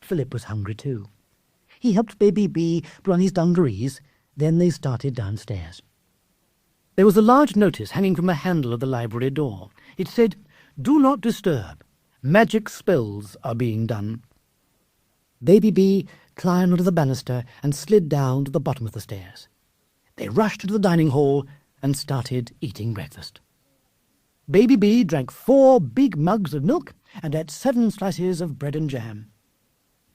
Philip was hungry too. He helped Baby B put on his dungarees. Then they started downstairs. There was a large notice hanging from a handle of the library door. It said, "Do not disturb. Magic spells are being done." Baby B climbed onto the banister and slid down to the bottom of the stairs. They rushed into the dining hall and started eating breakfast. Baby B drank 4 big mugs of milk and ate 7 slices of bread and jam.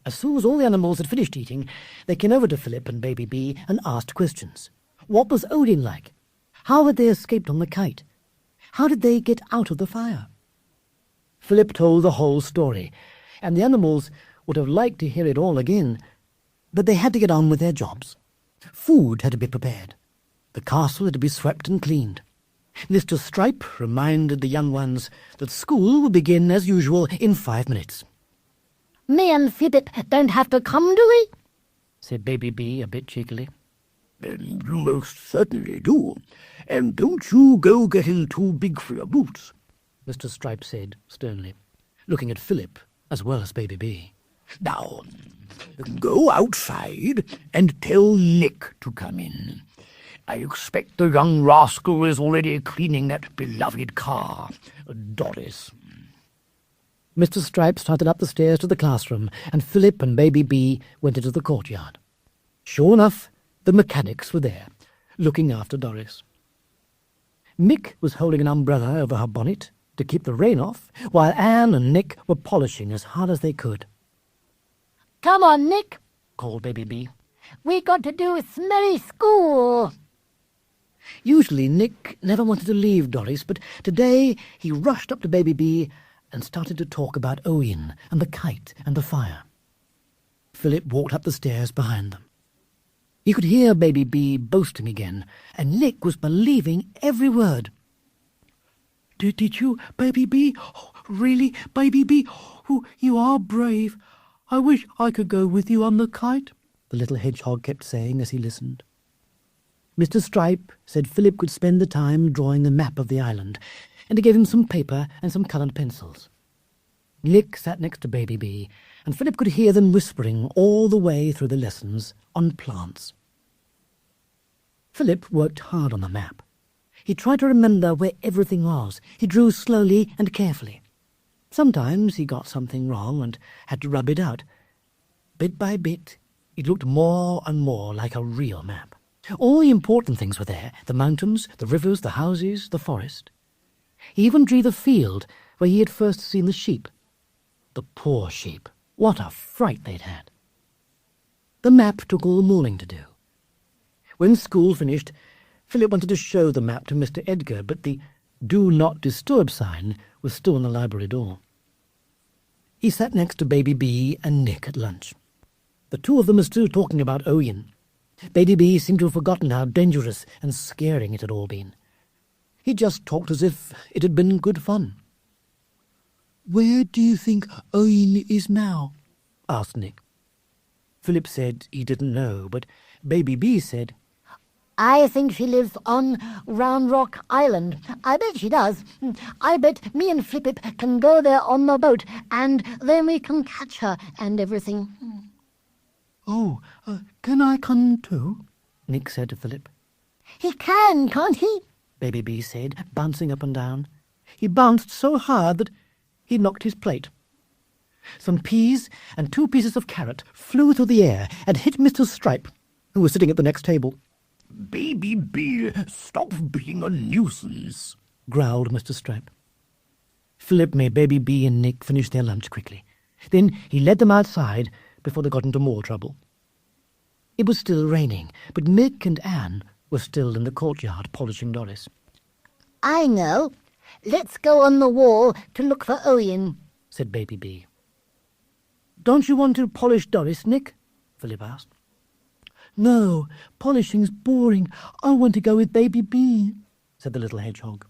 As soon as all the animals had finished eating, they came over to Philip and Baby B and asked questions. What was Odin like? How had they escaped on the kite? How did they get out of the fire? Philip told the whole story, and the animals would have liked to hear it all again, but they had to get on with their jobs. Food had to be prepared. The castle had to be swept and cleaned. Mr. Stripe reminded the young ones that school would begin as usual in 5 minutes. Me and Philip don't have to come, do we? Said Baby B a bit cheekily. You most certainly do. And don't you go getting too big for your boots, Mr. Stripe said sternly, looking at Philip as well as Baby B. Now, go outside and tell Nick to come in. I expect the young rascal is already cleaning that beloved car, Doris. Mr. Stripe started up the stairs to the classroom, and Philip and Baby B went into the courtyard. Sure enough, the mechanics were there, looking after Doris. Mick was holding an umbrella over her bonnet to keep the rain off, while Anne and Nick were polishing as hard as they could. Come on, Nick. Called Baby B. We got to do a smelly school. Usually Nick never wanted to leave Doris, but today he rushed up to Baby B and started to talk about Owen and the kite and the fire. Philip walked up the stairs behind them. He could hear Baby B boasting again, and Nick was believing every word. Did you, Baby B? Oh, really, Baby B? Oh, you are brave. I wish I could go with you on the kite, the little hedgehog kept saying as he listened. Mr. Stripe said Philip could spend the time drawing the map of the island, and he gave him some paper and some coloured pencils. Nick sat next to Baby B, and Philip could hear them whispering all the way through the lessons on plants. Philip worked hard on the map. He tried to remember where everything was. He drew slowly and carefully. Sometimes he got something wrong and had to rub it out. Bit by bit, it looked more and more like a real map. All the important things were there, the mountains, the rivers, the houses, the forest. He even drew the field where he had first seen the sheep. The poor sheep, what a fright they'd had. The map took all the morning to do. When school finished, Philip wanted to show the map to Mr. Edgar, but the "Do Not Disturb" sign was still on the library door. He sat next to Baby B and Nick at lunch. The two of them were still talking about Owen. Baby B seemed to have forgotten how dangerous and scaring it had all been. He just talked as if it had been good fun. "Where do you think Owen is now?" asked Nick. Philip said he didn't know, but Baby B said, I think she lives on Round Rock Island. I bet she does. I bet me and Flippip can go there on the boat, and then we can catch her and everything. "Oh, can I come too?" Nick said to Philip. He can, can't he? Baby B said, bouncing up and down. He bounced so hard that he knocked his plate. Some peas and 2 pieces of carrot flew through the air and hit Mr. Stripe, who was sitting at the next table. Baby B, stop being a nuisance, growled Mr. Stripe. Philip made Baby B and Nick finish their lunch quickly. Then he led them outside before they got into more trouble. It was still raining, but Mick and Anne were still in the courtyard polishing Doris. I know. Let's go on the wall to look for Owen, said Baby B. Don't you want to polish Doris, Nick? Philip asked. "No, polishing's boring. I want to go with Baby B," said the little hedgehog.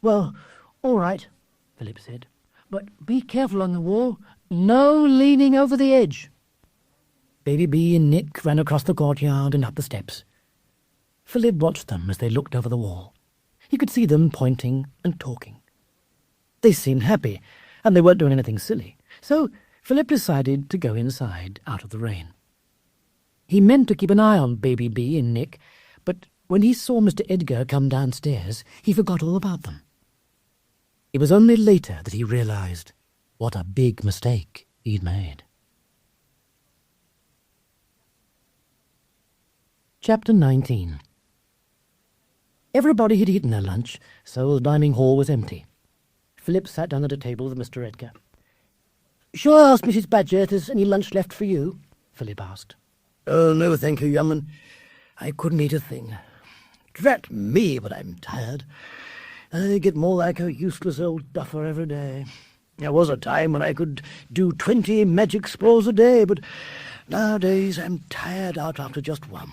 Well, all right, Philip said. But be careful on the wall. No leaning over the edge. Baby B and Nick ran across the courtyard and up the steps. Philip watched them as they looked over the wall. He could see them pointing and talking. They seemed happy, and they weren't doing anything silly. So Philip decided to go inside out of the rain. He meant to keep an eye on Baby B and Nick, but when he saw Mr. Edgar come downstairs, he forgot all about them. It was only later that he realized what a big mistake he'd made. Chapter 19. Everybody had eaten their lunch, so the dining hall was empty. Philip sat down at a table with Mr. Edgar. "Shall I ask Mrs. Badger if there's any lunch left for you?" Philip asked. Oh, no, thank you, youngman. I couldn't eat a thing. Drat me, but I'm tired. I get more like a useless old duffer every day. There was a time when I could do 20 magic spells a day, but nowadays I'm tired out after just one.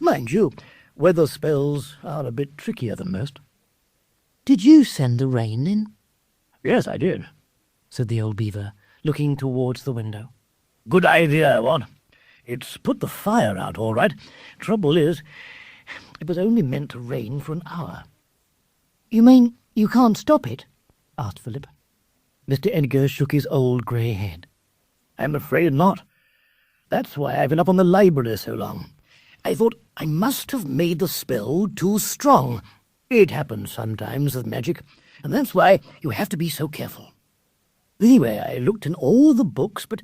Mind you, weather spells are a bit trickier than most. "Did you send the rain in?" Yes, I did, said the old beaver, looking towards the window. Good idea, what? It's put the fire out, all right. Trouble is, it was only meant to rain for an hour. "You mean you can't stop it?" asked Philip. Mr. Edgar shook his old grey head. I'm afraid not. That's why I've been up on the library so long. I thought I must have made the spell too strong. It happens sometimes with magic, and that's why you have to be so careful. Anyway, I looked in all the books, but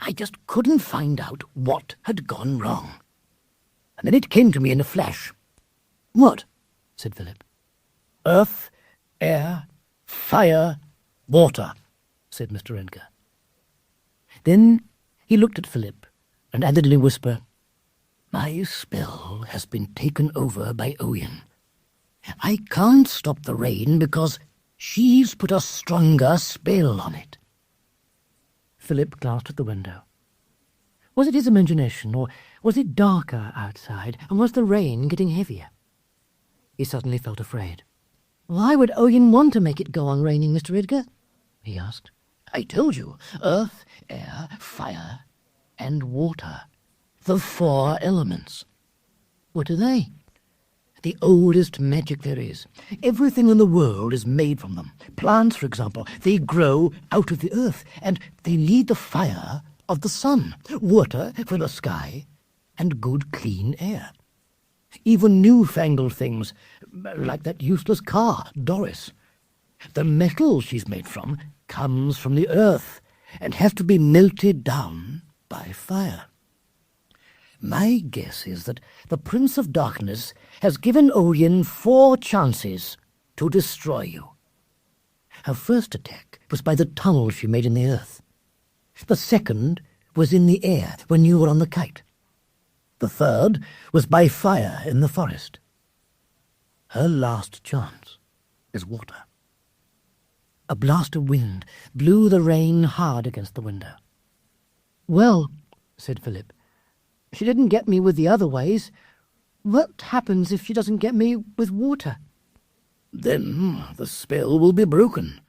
I just couldn't find out what had gone wrong. And then it came to me in a flash. "What?" said Philip. Earth, air, fire, water, said Mr. Edgar. Then he looked at Philip and added in a whisper, My spell has been taken over by Owen. I can't stop the rain because she's put a stronger spell on it. Philip glanced at the window. Was it his imagination, or was it darker outside, and was the rain getting heavier? He suddenly felt afraid. "Why would Owen want to make it go on raining, Mr. Edgar?" he asked. I told you, earth, air, fire, and water. The 4 elements. "What are they?" The oldest magic there is. Everything in the world is made from them. Plants, for example, they grow out of the earth, and they need the fire of the sun, water from the sky, and good, clean air. Even newfangled things, like that useless car, Doris. The metal she's made from comes from the earth and has to be melted down by fire. My guess is that the Prince of Darkness has given Oyen 4 chances to destroy you. Her first attack was by the tunnel she made in the earth. The second was in the air when you were on the kite. The third was by fire in the forest. Her last chance is water. A blast of wind blew the rain hard against the window. Well, said Philip, she didn't get me with the other ways. What happens if she doesn't get me with water? Then the spell will be broken.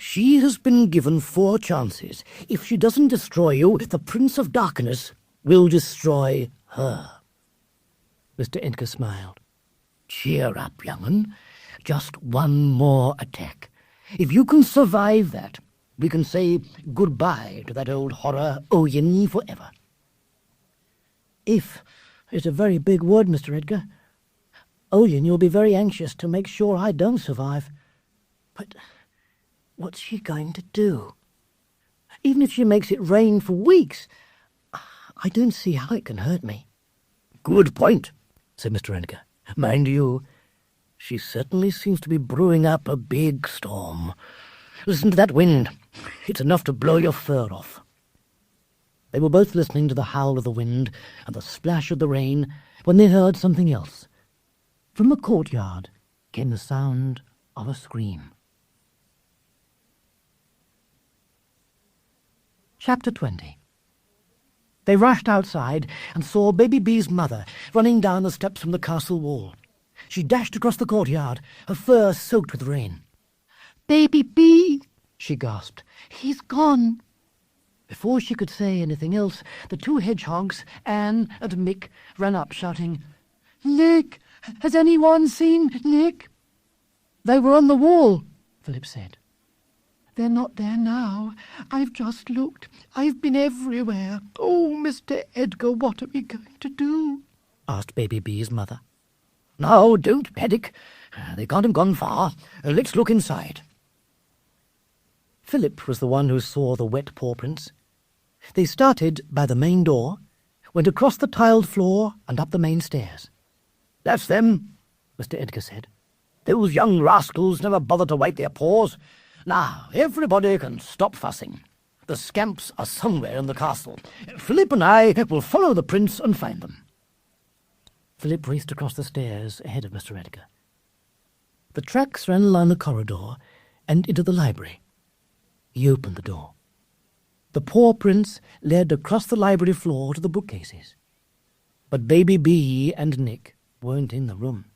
She has been given 4 chances. If she doesn't destroy you, the Prince of Darkness will destroy her. Mr. Edgar smiled. Cheer up, young'un. Just one more attack. If you can survive that, we can say goodbye to that old horror Oyen forever. If is a very big word, Mr. Edgar. Oyen, you'll be very anxious to make sure I don't survive. But what's she going to do? Even if she makes it rain for weeks, I don't see how it can hurt me. Good point, said Mr. Edgar. Mind you, she certainly seems to be brewing up a big storm. Listen to that wind. It's enough to blow your fur off. They were both listening to the howl of the wind and the splash of the rain when they heard something else. From the courtyard came the sound of a scream. Chapter 20. They rushed outside and saw Baby B's mother running down the steps from the castle wall. She dashed across the courtyard, her fur soaked with rain. "Baby B!" she gasped. "He's gone!" Before she could say anything else, the 2 hedgehogs, Anne and Mick, ran up, shouting, "Nick! Has anyone seen Nick?" "They were on the wall," Philip said. "They're not there now. I've just looked. I've been everywhere. Oh, Mr. Edgar, what are we going to do?" asked Baby B's mother. "Now, don't panic. They can't have gone far. Let's look inside." Philip was the one who saw the wet paw prints. They started by the main door, went across the tiled floor and up the main stairs. "That's them," Mr. Edgar said. "Those young rascals never bother to wipe their paws. Now, everybody can stop fussing. The scamps are somewhere in the castle. Philip and I will follow the prince and find them." Philip raced across the stairs ahead of Mr. Edgar. The tracks ran along the corridor and into the library. He opened the door. The paw prints led across the library floor to the bookcases. But Baby B and Nick weren't in the room.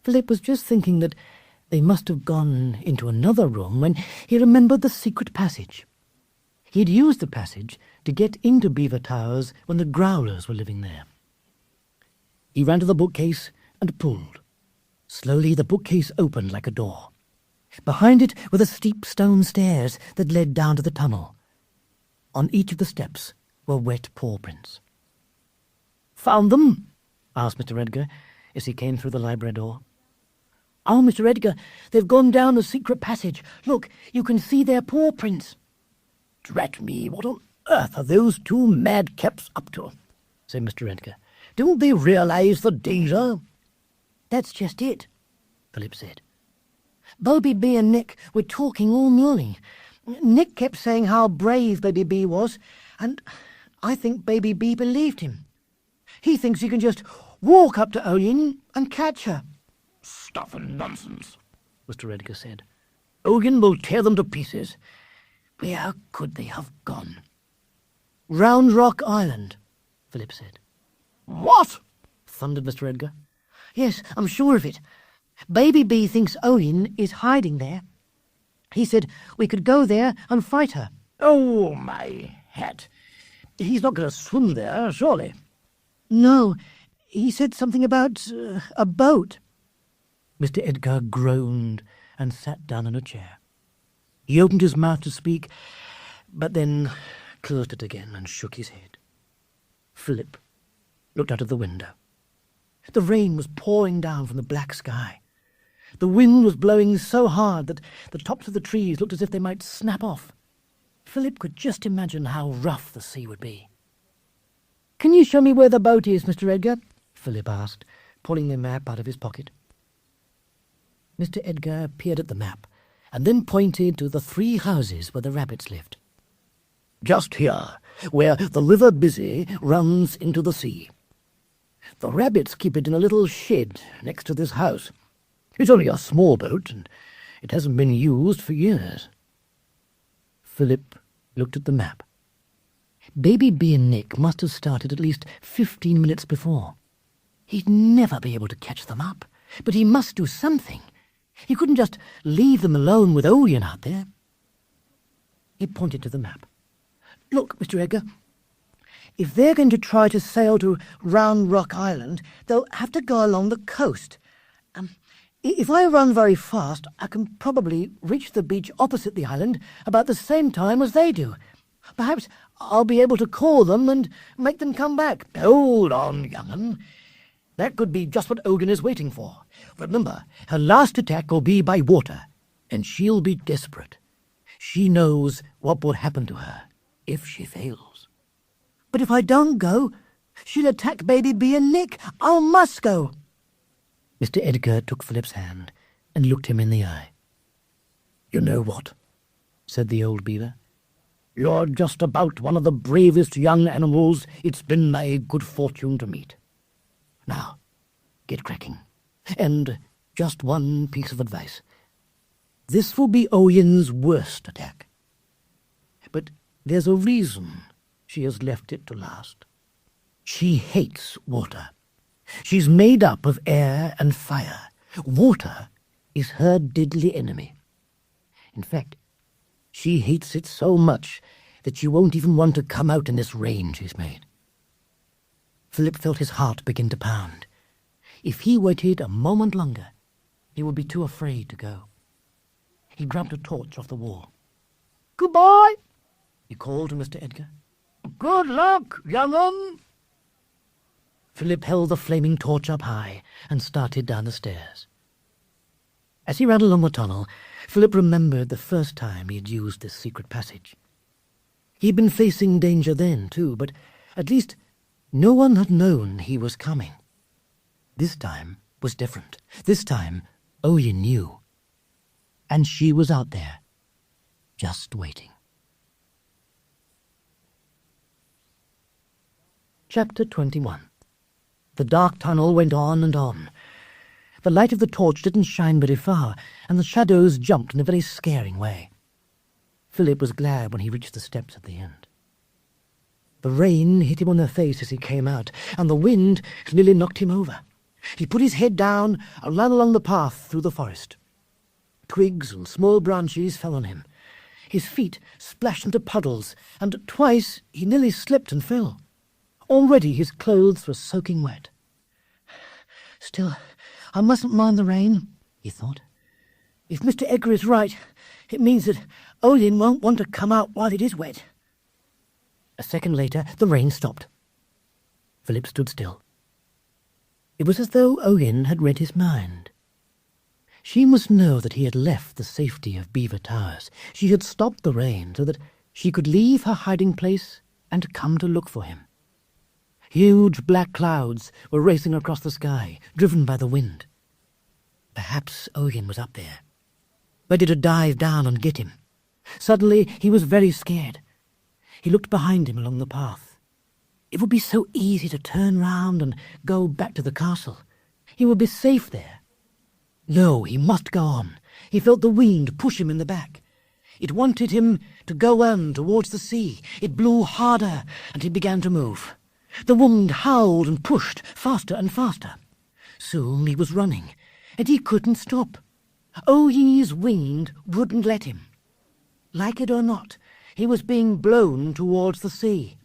Philip was just thinking that they must have gone into another room when he remembered the secret passage. He had used the passage to get into Beaver Towers when the Growlers were living there. He ran to the bookcase and pulled. Slowly the bookcase opened like a door. Behind it were the steep stone stairs that led down to the tunnel. On each of the steps were wet paw prints. "Found them?" asked Mr. Edgar as he came through the library door. "Oh, Mr. Edgar, they've gone down the secret passage. Look, you can see their paw prints." "Drat me, what on earth are those 2 madcaps up to?" said Mr. Edgar. "Don't they realize the danger?" "That's just it," Philip said. "Baby B and Nick were talking all morning. Nick kept saying how brave Baby B was, and I think Baby B believed him. He thinks he can just walk up to Oyen and catch her." "Stuff and nonsense," Mr. Edgar said. "Oyen will tear them to pieces. Where could they have gone?" "Round Rock Island," Philip said. "What?" thundered Mr. Edgar. "Yes, I'm sure of it. Baby B thinks Oyen is hiding there. He said we could go there and fight her." "Oh, my hat. He's not going to swim there, surely?" "No, he said something about a boat." Mr. Edgar groaned and sat down in a chair. He opened his mouth to speak, but then closed it again and shook his head. Philip looked out of the window. The rain was pouring down from the black sky. The wind was blowing so hard that the tops of the trees looked as if they might snap off. Philip could just imagine how rough the sea would be. "Can you show me where the boat is, Mr. Edgar?" Philip asked, pulling the map out of his pocket. Mr. Edgar peered at the map, and then pointed to the 3 houses where the rabbits lived. "Just here, where the River Busy runs into the sea. The rabbits keep it in a little shed next to this house. It's only a small boat, and it hasn't been used for years." Philip looked at the map. Baby B and Nick must have started at least 15 minutes before. He'd never be able to catch them up, but he must do something. He couldn't just leave them alone with Owen out there. He pointed to the map. "Look, Mr. Edgar, if they're going to try to sail to Round Rock Island, they'll have to go along the coast. If I run very fast, I can probably reach the beach opposite the island about the same time as they do. Perhaps I'll be able to call them and make them come back." "Hold on, young'un. That could be just what Ogan is waiting for. Remember, her last attack will be by water, and she'll be desperate. She knows what will happen to her if she fails." "But if I don't go, she'll attack Baby B and Nick. I must go." Mr. Edgar took Philip's hand and looked him in the eye. "You know what?" said the old beaver. "You're just about one of the bravest young animals it's been my good fortune to meet. Now, get cracking. And just one piece of advice. This will be Owen's worst attack. But there's a reason she has left it to last. She hates water. She's made up of air and fire. Water is her deadly enemy. In fact, she hates it so much that she won't even want to come out in this rain she's made." Philip felt his heart begin to pound. If he waited a moment longer, he would be too afraid to go. He grabbed a torch off the wall. "Goodbye," he called to Mr. Edgar. "Good luck, young'un." Philip held the flaming torch up high and started down the stairs. As he ran along the tunnel, Philip remembered the first time he had used this secret passage. He'd been facing danger then, too, but at least no one had known he was coming. This time was different. This time, Owen knew. And she was out there, just waiting. Chapter 21. The dark tunnel went on and on. The light of the torch didn't shine very far, and the shadows jumped in a very scaring way. Philip was glad when he reached the steps at the end. The rain hit him on the face as he came out, and the wind nearly knocked him over. He put his head down and ran along the path through the forest. Twigs and small branches fell on him. His feet splashed into puddles, and twice he nearly slipped and fell. Already his clothes were soaking wet. "Still, I mustn't mind the rain," he thought. "If Mr. Edgar is right, it means that Owen won't want to come out while it is wet." A second later, the rain stopped. Philip stood still. It was as though Owen had read his mind. She must know that he had left the safety of Beaver Towers. She had stopped the rain so that she could leave her hiding place and come to look for him. Huge black clouds were racing across the sky, driven by the wind. Perhaps Owen was up there, ready to dive down and get him. Suddenly he was very scared. He looked behind him along the path. It would be so easy to turn round and go back to the castle. He would be safe there. No, he must go on. He felt the wind push him in the back. It wanted him to go on towards the sea. It blew harder, and he began to move. The wind howled and pushed faster and faster. Soon he was running, and he couldn't stop. Owen's wind wouldn't let him. Like it or not, he was being blown towards the sea.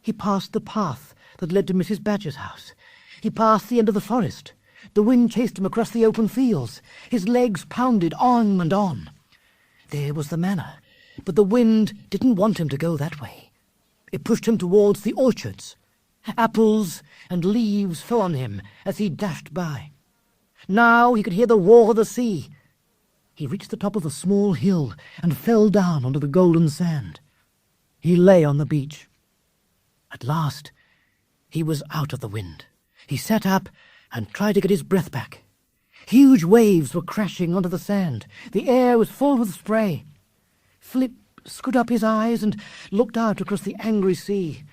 He passed the path that led to Mrs. Badger's house. He passed the end of the forest. The wind chased him across the open fields. His legs pounded on and on. There was the manor, but the wind didn't want him to go that way. It pushed him towards the orchards. Apples and leaves fell on him as he dashed by. Now he could hear the roar of the sea. He reached the top of a small hill and fell down onto the golden sand. He lay on the beach. At last, he was out of the wind. He sat up and tried to get his breath back. Huge waves were crashing onto the sand. The air was full with spray. Philip screwed up his eyes and looked out across the angry sea.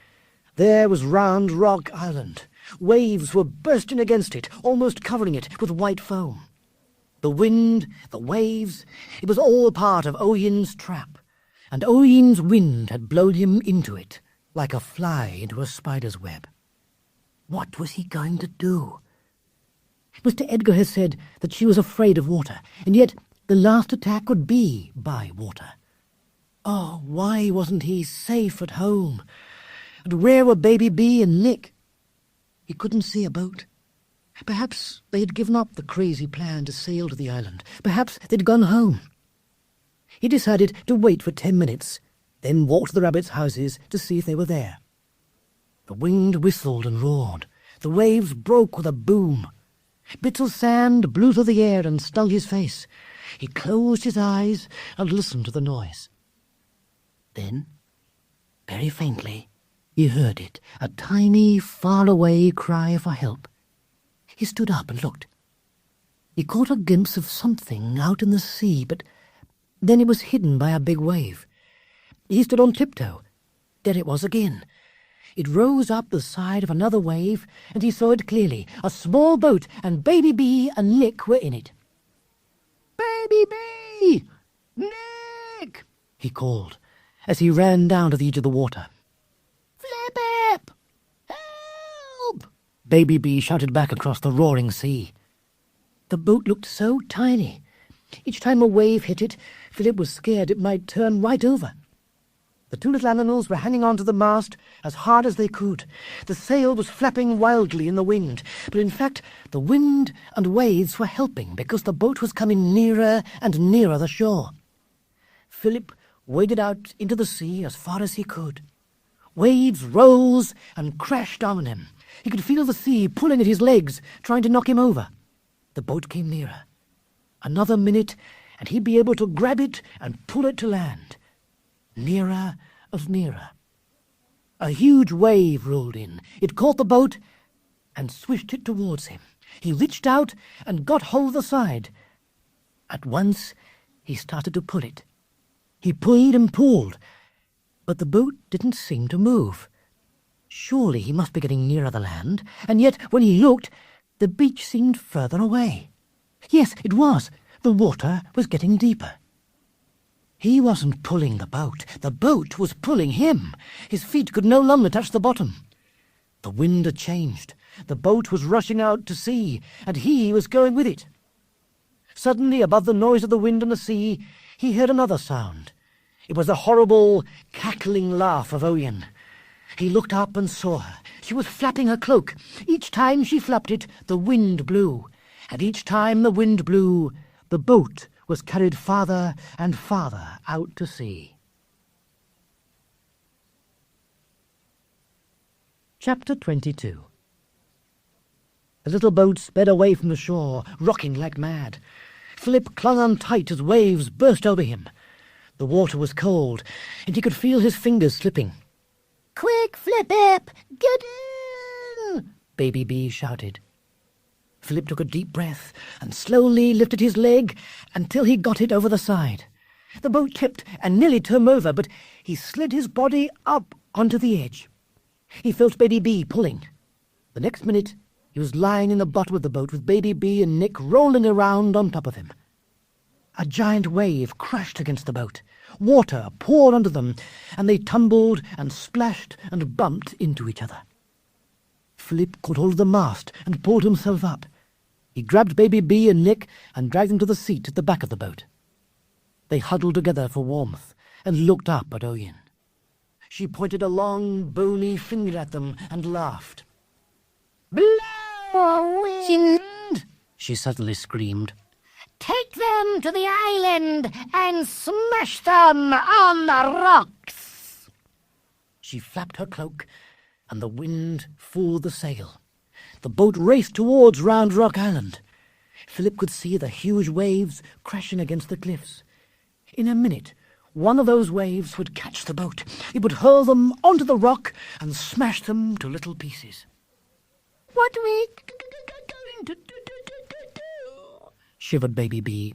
There was Round Rock Island. Waves were bursting against it, almost covering it with white foam. The wind, the waves, it was all part of Owen's trap, and Owen's wind had blown him into it, like a fly into a spider's web. What was he going to do? Mr. Edgar had said that she was afraid of water, and yet the last attack would be by water. Oh, why wasn't he safe at home? And where were Baby Bee and Nick? He couldn't see a boat. Perhaps they had given up the crazy plan to sail to the island. Perhaps they'd gone home. He decided to wait for 10 minutes, then walk to the rabbits' houses to see if they were there. The wind whistled and roared. The waves broke with a boom. Bits of sand blew through the air and stung his face. He closed his eyes and listened to the noise. Then, very faintly, he heard it, a tiny, far-away cry for help. He stood up and looked. He caught a glimpse of something out in the sea, but then it was hidden by a big wave. He stood on tiptoe. There it was again. It rose up the side of another wave, and he saw it clearly. A small boat, and Baby Bee and Nick were in it. "Baby Bee! Nick!" he called, as he ran down to the edge of the water. "Flip! Help!" Baby Bee shouted back across the roaring sea. The boat looked so tiny. Each time a wave hit it, Philip was scared it might turn right over. The two little animals were hanging on to the mast as hard as they could. The sail was flapping wildly in the wind, but in fact the wind and waves were helping because the boat was coming nearer and nearer the shore. Philip waded out into the sea as far as he could. Waves rose and crashed down on him. He could feel the sea pulling at his legs, trying to knock him over. The boat came nearer. Another minute, and he'd be able to grab it and pull it to land. Nearer and nearer. A huge wave rolled in. It caught the boat and swished it towards him. He reached out and got hold of the side. At once, he started to pull it. He pulled and pulled, but the boat didn't seem to move. Surely he must be getting nearer the land, and yet when he looked, the beach seemed further away. Yes, it was. The water was getting deeper. He wasn't pulling the boat was pulling him. His feet could no longer touch the bottom. The wind had changed. The boat was rushing out to sea, and he was going with it. Suddenly, above the noise of the wind and the sea, he heard another sound. It was the horrible, cackling laugh of Owen. He looked up and saw her. She was flapping her cloak. Each time she flapped it, the wind blew. And each time the wind blew, the boat was carried farther and farther out to sea. Chapter 22. The little boat sped away from the shore, rocking like mad. Philip clung on tight as waves burst over him. The water was cold, and he could feel his fingers slipping. "Quick, Flip-Ip! Get in!" Baby Bee shouted. Philip took a deep breath and slowly lifted his leg until he got it over the side. The boat tipped and nearly turned over, but he slid his body up onto the edge. He felt Baby Bee pulling. The next minute, he was lying in the bottom of the boat with Baby Bee and Nick rolling around on top of him. A giant wave crashed against the boat. Water poured onto them, and they tumbled and splashed and bumped into each other. Philip caught hold of the mast and pulled himself up. He grabbed Baby Bee and Nick and dragged them to the seat at the back of the boat. They huddled together for warmth and looked up at Owen. She pointed a long, bony finger at them and laughed. "Blow, wind!" she suddenly screamed. "Take them to the island and smash them on the rocks!" She flapped her cloak, and the wind fooled the sail. The boat raced towards Round Rock Island. Philip could see the huge waves crashing against the cliffs. In a minute, one of those waves would catch the boat. It would hurl them onto the rock and smash them to little pieces. What are we Going to do? Shivered Baby B.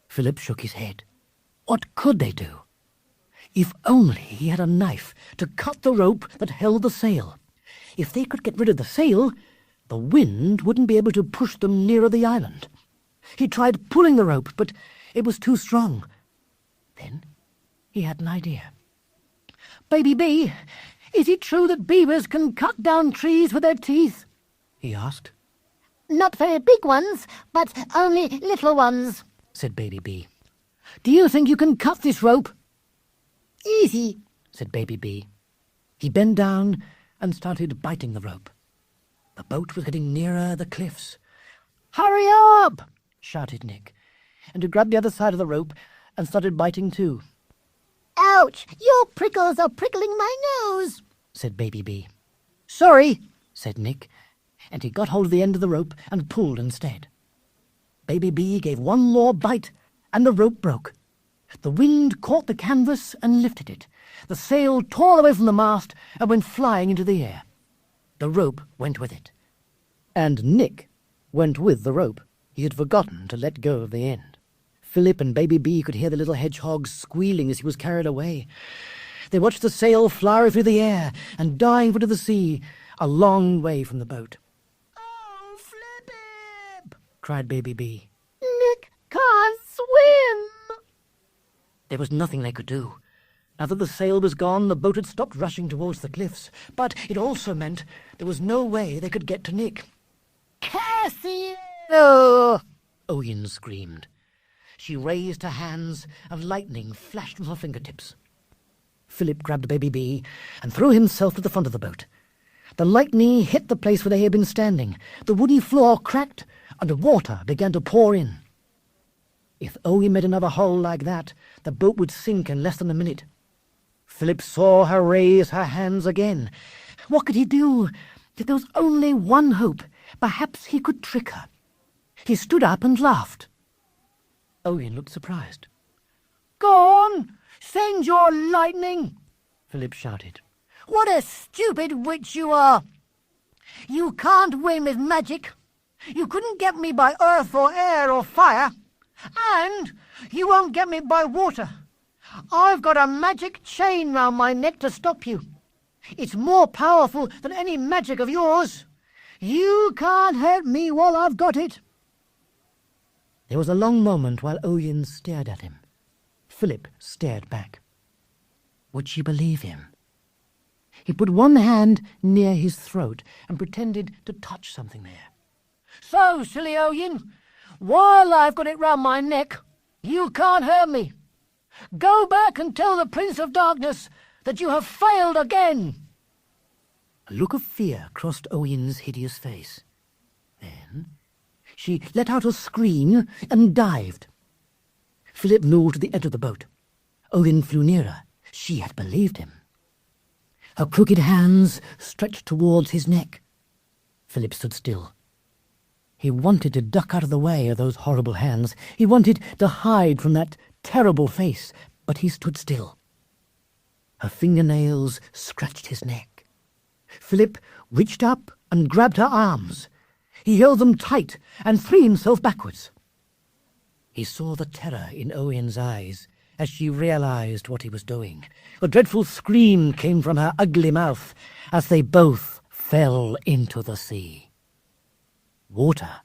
Philip shook his head. What could they do? If only he had a knife to cut the rope that held the sail. If they could get rid of the sail, the wind wouldn't be able to push them nearer the island. He tried pulling the rope, but it was too strong. Then he had an idea. Baby B, is it true that beavers can cut down trees with their teeth? He asked. Not very big ones, but only little ones. Said Baby B. Do you think you can cut this rope? Easy. Said Baby B. He bent down and started biting the rope. The boat was getting nearer the cliffs. Hurry up! Shouted Nick, and he grabbed the other side of the rope and started biting too. Ouch! Your prickles are prickling my nose. Said Baby B. Sorry, Said Nick, and he got hold of the end of the rope and pulled instead. Baby B gave one more bite, and the rope broke. The wind caught the canvas and lifted it. The sail tore away from the mast and went flying into the air. The rope went with it. And Nick went with the rope. He had forgotten to let go of the end. Philip and Baby B could hear the little hedgehog squealing as he was carried away. They watched the sail fly through the air and dive into the sea a long way from the boat. Oh, Flip! Cried Baby B. Nick can't swim. There was nothing they could do. Now that the sail was gone, the boat had stopped rushing towards the cliffs. But it also meant there was no way they could get to Nick. Cassie! "No!" Owen screamed. She raised her hands, and lightning flashed from her fingertips. Philip grabbed Baby B and threw himself to the front of the boat. The lightning hit the place where they had been standing. The woody floor cracked, and the water began to pour in. If Owen made another hole like that, the boat would sink in less than a minute. Philip saw her raise her hands again. What could he do? There was only one hope. Perhaps he could trick her. He stood up and laughed. Owen looked surprised. Go on! Send your lightning! Philip shouted. What a stupid witch you are! You can't win with magic. You couldn't get me by earth or air or fire. And you won't get me by water. I've got a magic chain round my neck to stop you. It's more powerful than any magic of yours. You can't hurt me while I've got it. There was a long moment while Owen stared at him. Philip stared back. Would she believe him? He put one hand near his throat and pretended to touch something there. So, silly Owen, while I've got it round my neck, you can't hurt me. Go back and tell the Prince of Darkness that you have failed again. A look of fear crossed Owen's hideous face. Then she let out a scream and dived. Philip moved to the edge of the boat. Owen flew nearer. She had believed him. Her crooked hands stretched towards his neck. Philip stood still. He wanted to duck out of the way of those horrible hands. He wanted to hide from that terrible face, but he stood still. Her fingernails scratched his neck. Philip reached up and grabbed her arms. He held them tight and threw himself backwards. He saw the terror in Owen's eyes as she realized what he was doing. A dreadful scream came from her ugly mouth as they both fell into the sea. Water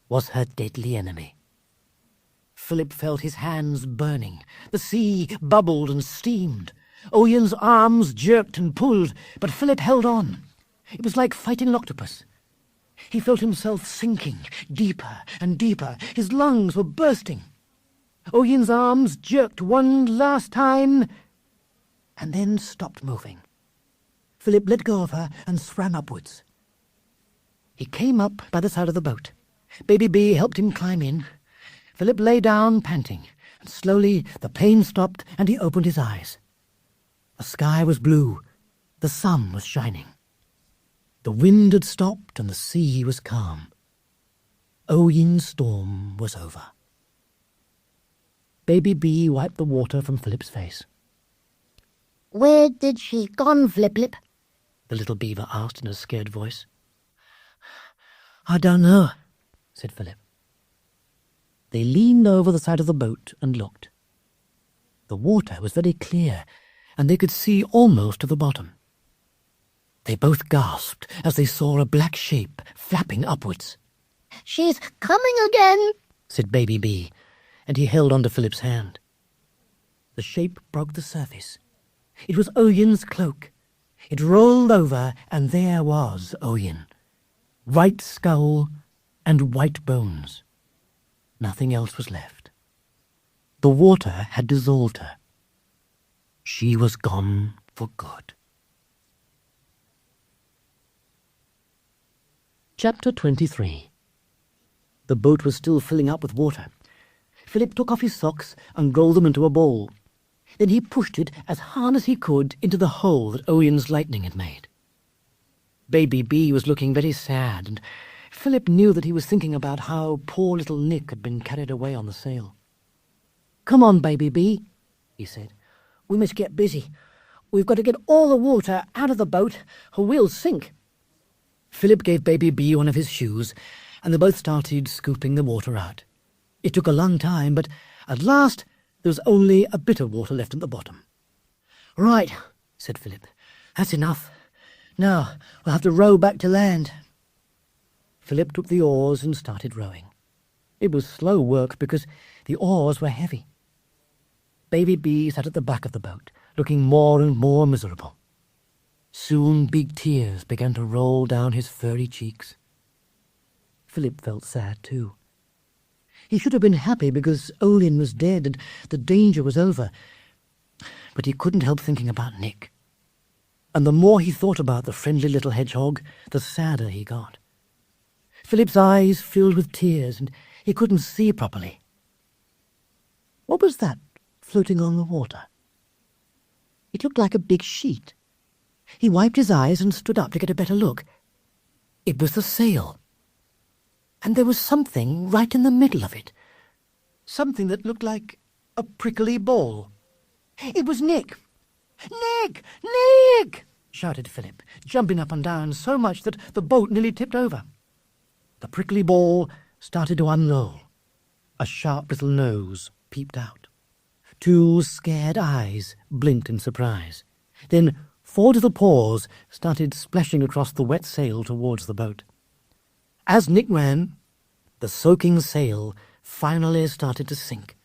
was her deadly enemy. Philip felt his hands burning. The sea bubbled and steamed. Owen's arms jerked and pulled, but Philip held on. It was like fighting an octopus. He felt himself sinking deeper and deeper. His lungs were bursting. Owen's arms jerked one last time and then stopped moving. Philip let go of her and swam upwards. He came up by the side of the boat. Baby B helped him climb in. Philip lay down, panting, and slowly the plane stopped and he opened his eyes. The sky was blue. The sun was shining. The wind had stopped and the sea was calm. Oyin's storm was over. Baby B wiped the water from Philip's face. Where did she gone, Flip-Lip? The little beaver asked in a scared voice. I don't know, said Philip. They leaned over the side of the boat and looked. The water was very clear, and they could see almost to the bottom. They both gasped as they saw a black shape flapping upwards. She's coming again, said Baby B, and he held onto Philip's hand. The shape broke the surface. It was Oyin's cloak. It rolled over, and there was Oyin. White skull and white bones. Nothing else was left. The water had dissolved her. She was gone for good. Chapter 23. The boat was still filling up with water. Philip took off his socks and rolled them into a ball. Then he pushed it as hard as he could into the hole that Oyin's lightning had made. Baby B was looking very sad, and Philip knew that he was thinking about how poor little Nick had been carried away on the sail. "Come on, Baby B," he said. "We must get busy. We've got to get all the water out of the boat, or we'll sink." Philip gave Baby B one of his shoes, and they both started scooping the water out. It took a long time, but at last there was only a bit of water left at the bottom. "Right," said Philip. "That's enough. Now we'll have to row back to land." Philip took the oars and started rowing. It was slow work because the oars were heavy. Baby B sat at the back of the boat, looking more and more miserable. Soon big tears began to roll down his furry cheeks. Philip felt sad too. He should have been happy because Olin was dead and the danger was over, but he couldn't help thinking about Nick. And the more he thought about the friendly little hedgehog, the sadder he got. Philip's eyes filled with tears, and he couldn't see properly. What was that floating on the water? It looked like a big sheet. He wiped his eyes and stood up to get a better look. It was the sail. And there was something right in the middle of it. Something that looked like a prickly ball. It was Nick. "Nick! Nick!" shouted Philip, jumping up and down so much that the boat nearly tipped over. The prickly ball started to unroll. A sharp little nose peeped out. 2 scared eyes blinked in surprise. Then 4 little paws started splashing across the wet sail towards the boat. As Nick ran, the soaking sail finally started to sink.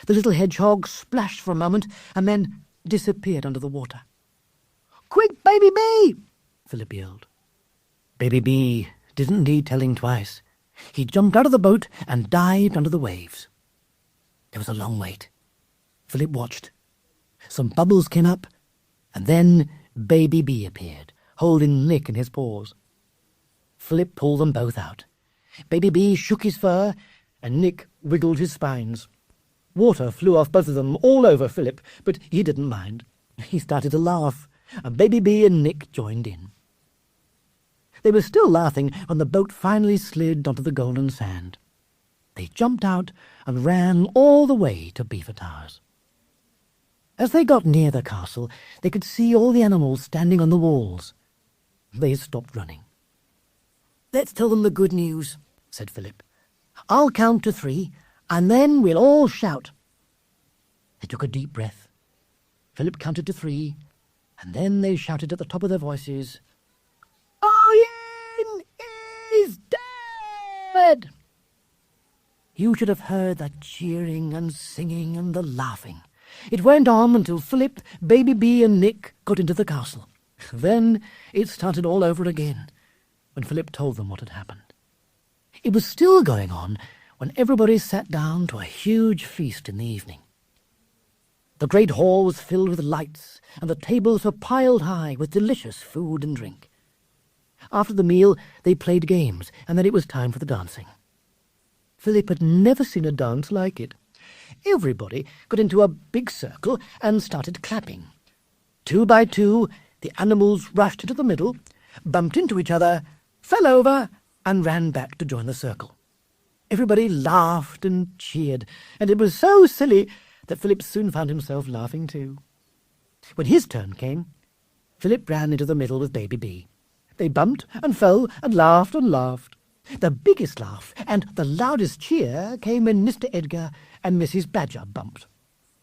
The little hedgehog splashed for a moment and then disappeared under the water. "Quick, Baby B!" Philip yelled. Baby B didn't need telling twice. He jumped out of the boat and dived under the waves. There was a long wait. Philip watched. Some bubbles came up, and then Baby B appeared, holding Nick in his paws. Philip pulled them both out. Baby B shook his fur, and Nick wiggled his spines. Water flew off both of them all over Philip, but he didn't mind. He started to laugh, and Baby B and Nick joined in. They were still laughing when the boat finally slid onto the golden sand. They jumped out and ran all the way to Beaver Towers. As they got near the castle, they could see all the animals standing on the walls. They stopped running. "Let's tell them the good news," said Philip. "I'll count to 3, and then we'll all shout." They took a deep breath. Philip counted to 3, and then they shouted at the top of their voices, "Oyin is dead!" You should have heard that cheering and singing and the laughing. It went on until Philip, Baby B and Nick got into the castle. Then it started all over again, when Philip told them what had happened. It was still going on when everybody sat down to a huge feast in the evening. The great hall was filled with lights, and the tables were piled high with delicious food and drink. After the meal, they played games, and then it was time for the dancing. Philip had never seen a dance like it. Everybody got into a big circle and started clapping. 2 by 2, the animals rushed into the middle, bumped into each other, fell over, and ran back to join the circle. Everybody laughed and cheered, and it was so silly that Philip soon found himself laughing too. When his turn came, Philip ran into the middle with Baby B. They bumped and fell and laughed and laughed. The biggest laugh and the loudest cheer came when Mr. Edgar and Mrs. Badger bumped.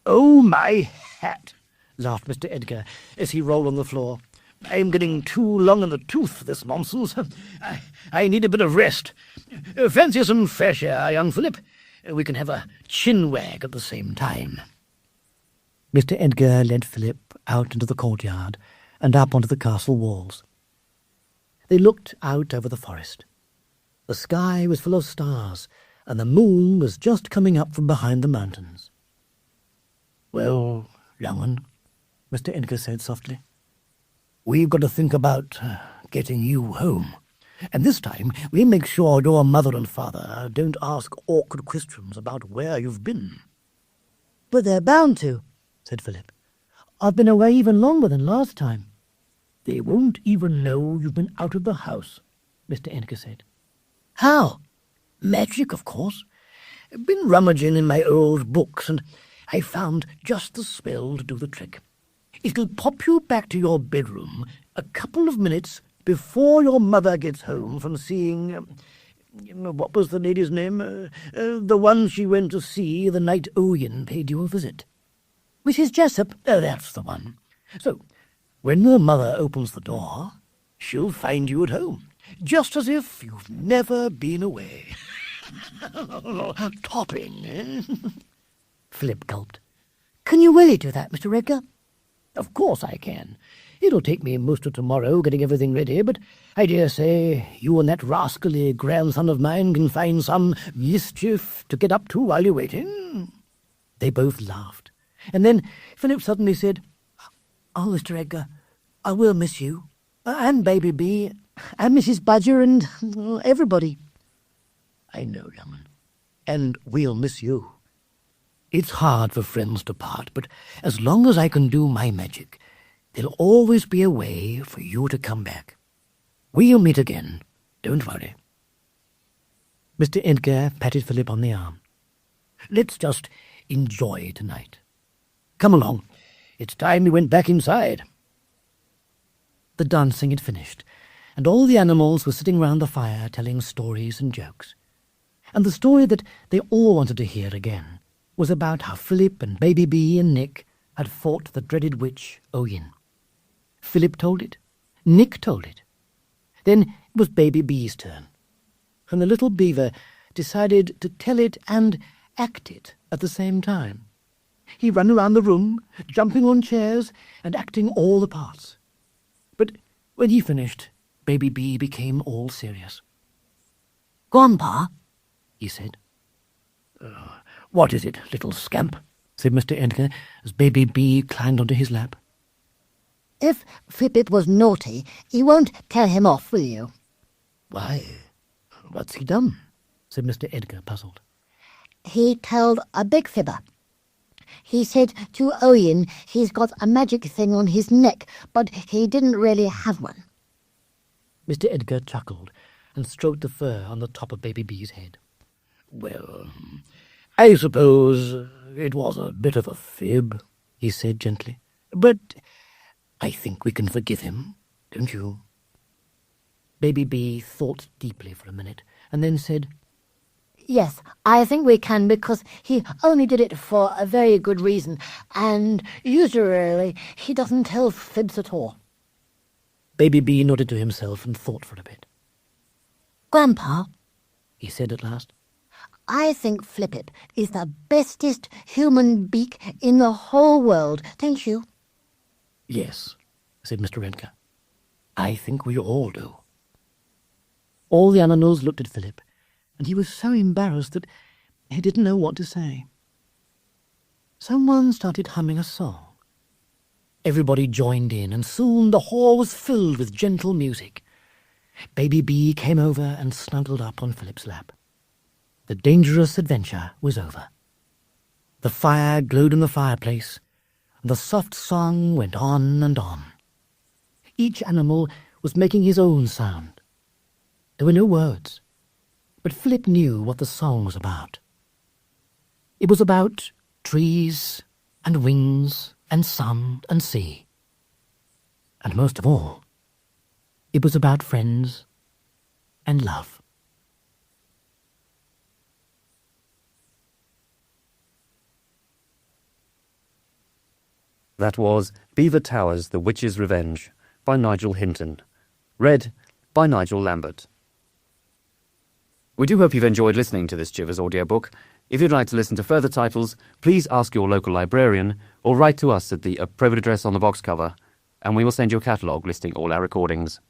"Oh, my hat!" Laughed Mr. Edgar as he rolled on the floor. "I'm getting too long in the tooth for this nonsense. I need a bit of rest. Fancy some fresh air, young Philip. We can have a chin wag at the same time." Mr. Edgar led Philip out into the courtyard and up onto the castle walls. They looked out over the forest. The sky was full of stars, and the moon was just coming up from behind the mountains. "Well, young one," Mr. Edgar said softly, "we've got to think about getting you home. And this time we make sure your mother and father don't ask awkward questions about where you've been." "But they're bound to," said Philip. "I've been away even longer than last time." "They won't even know you've been out of the house," Mr. Edgar said. "How?" "Magic, of course. Been rummaging in my old books, and I found just the spell to do the trick. It'll pop you back to your bedroom a couple of minutes before your mother gets home from seeing... what was the lady's name? The one she went to see the night Owen paid you a visit." "Mrs. Jessup?" That's the one. So, when the mother opens the door, she'll find you at home, just as if you've never been away." Topping, eh? Philip gulped. "Can you really do that, Mr. Edgar?" "Of course I can. It'll take me most of tomorrow getting everything ready, but I dare say you and that rascally grandson of mine can find some mischief to get up to while you're waiting." They both laughed, and then Philip suddenly said, "Oh, Mr. Edgar, I will miss you, and Baby B, and Mrs. Badger, and everybody." "I know, young man, and we'll miss you. It's hard for friends to part, but as long as I can do my magic, there'll always be a way for you to come back. We'll meet again, don't worry." Mr. Edgar patted Philip on the arm. "Let's just enjoy tonight. Come along, it's time we went back inside." The dancing had finished, and all the animals were sitting round the fire telling stories and jokes. And the story that they all wanted to hear again was about how Philip and Baby B and Nick had fought the dreaded witch Owen. Philip told it. Nick told it. Then it was Baby B's turn, and the little beaver decided to tell it and act it at the same time. He ran around the room, jumping on chairs and acting all the parts. But when he finished, Baby B became all serious. "Grandpa," he said. "What is it, little scamp?" said Mr. Edgar as Baby B climbed onto his lap. if Flippet was naughty, you won't tell him off, will you?" "Why, what's he done?" said Mr. Edgar, puzzled. "He told a big fibber. He said to Owen he's got a magic thing on his neck, but he didn't really have one." Mr. Edgar chuckled and stroked the fur on the top of Baby B's head. "Well, I suppose it was a bit of a fib," he said gently. "but I think we can forgive him, don't you?" Baby B thought deeply for a minute and then said, "Yes, I think we can, because he only did it for a very good reason, and usually he doesn't tell fibs at all." Baby B nodded to himself and thought for a bit. "Grandpa," he said at last, "I think Flippet is the bestest human beak in the whole world, don't you?" "Yes," said Mr. Edgar. I think we all do." All the animals looked at Philip, and he was so embarrassed that he didn't know what to say. Someone started humming a song. Everybody joined in, and soon the hall was filled with gentle music. Baby B came over and snuggled up on Philip's lap. The dangerous adventure was over. The fire glowed in the fireplace, and the soft song went on and on. Each animal was making his own sound. There were no words, But Philip knew what the song was about. It was about trees and wings and sun and sea. And most of all, it was about friends and love. That was Beaver Towers, The Witch's Revenge by Nigel Hinton. Read by Nigel Lambert. We do hope you've enjoyed listening to this Chivers audiobook. If you'd like to listen to further titles, please ask your local librarian or write to us at the appropriate address on the box cover, and we will send you a catalogue listing all our recordings.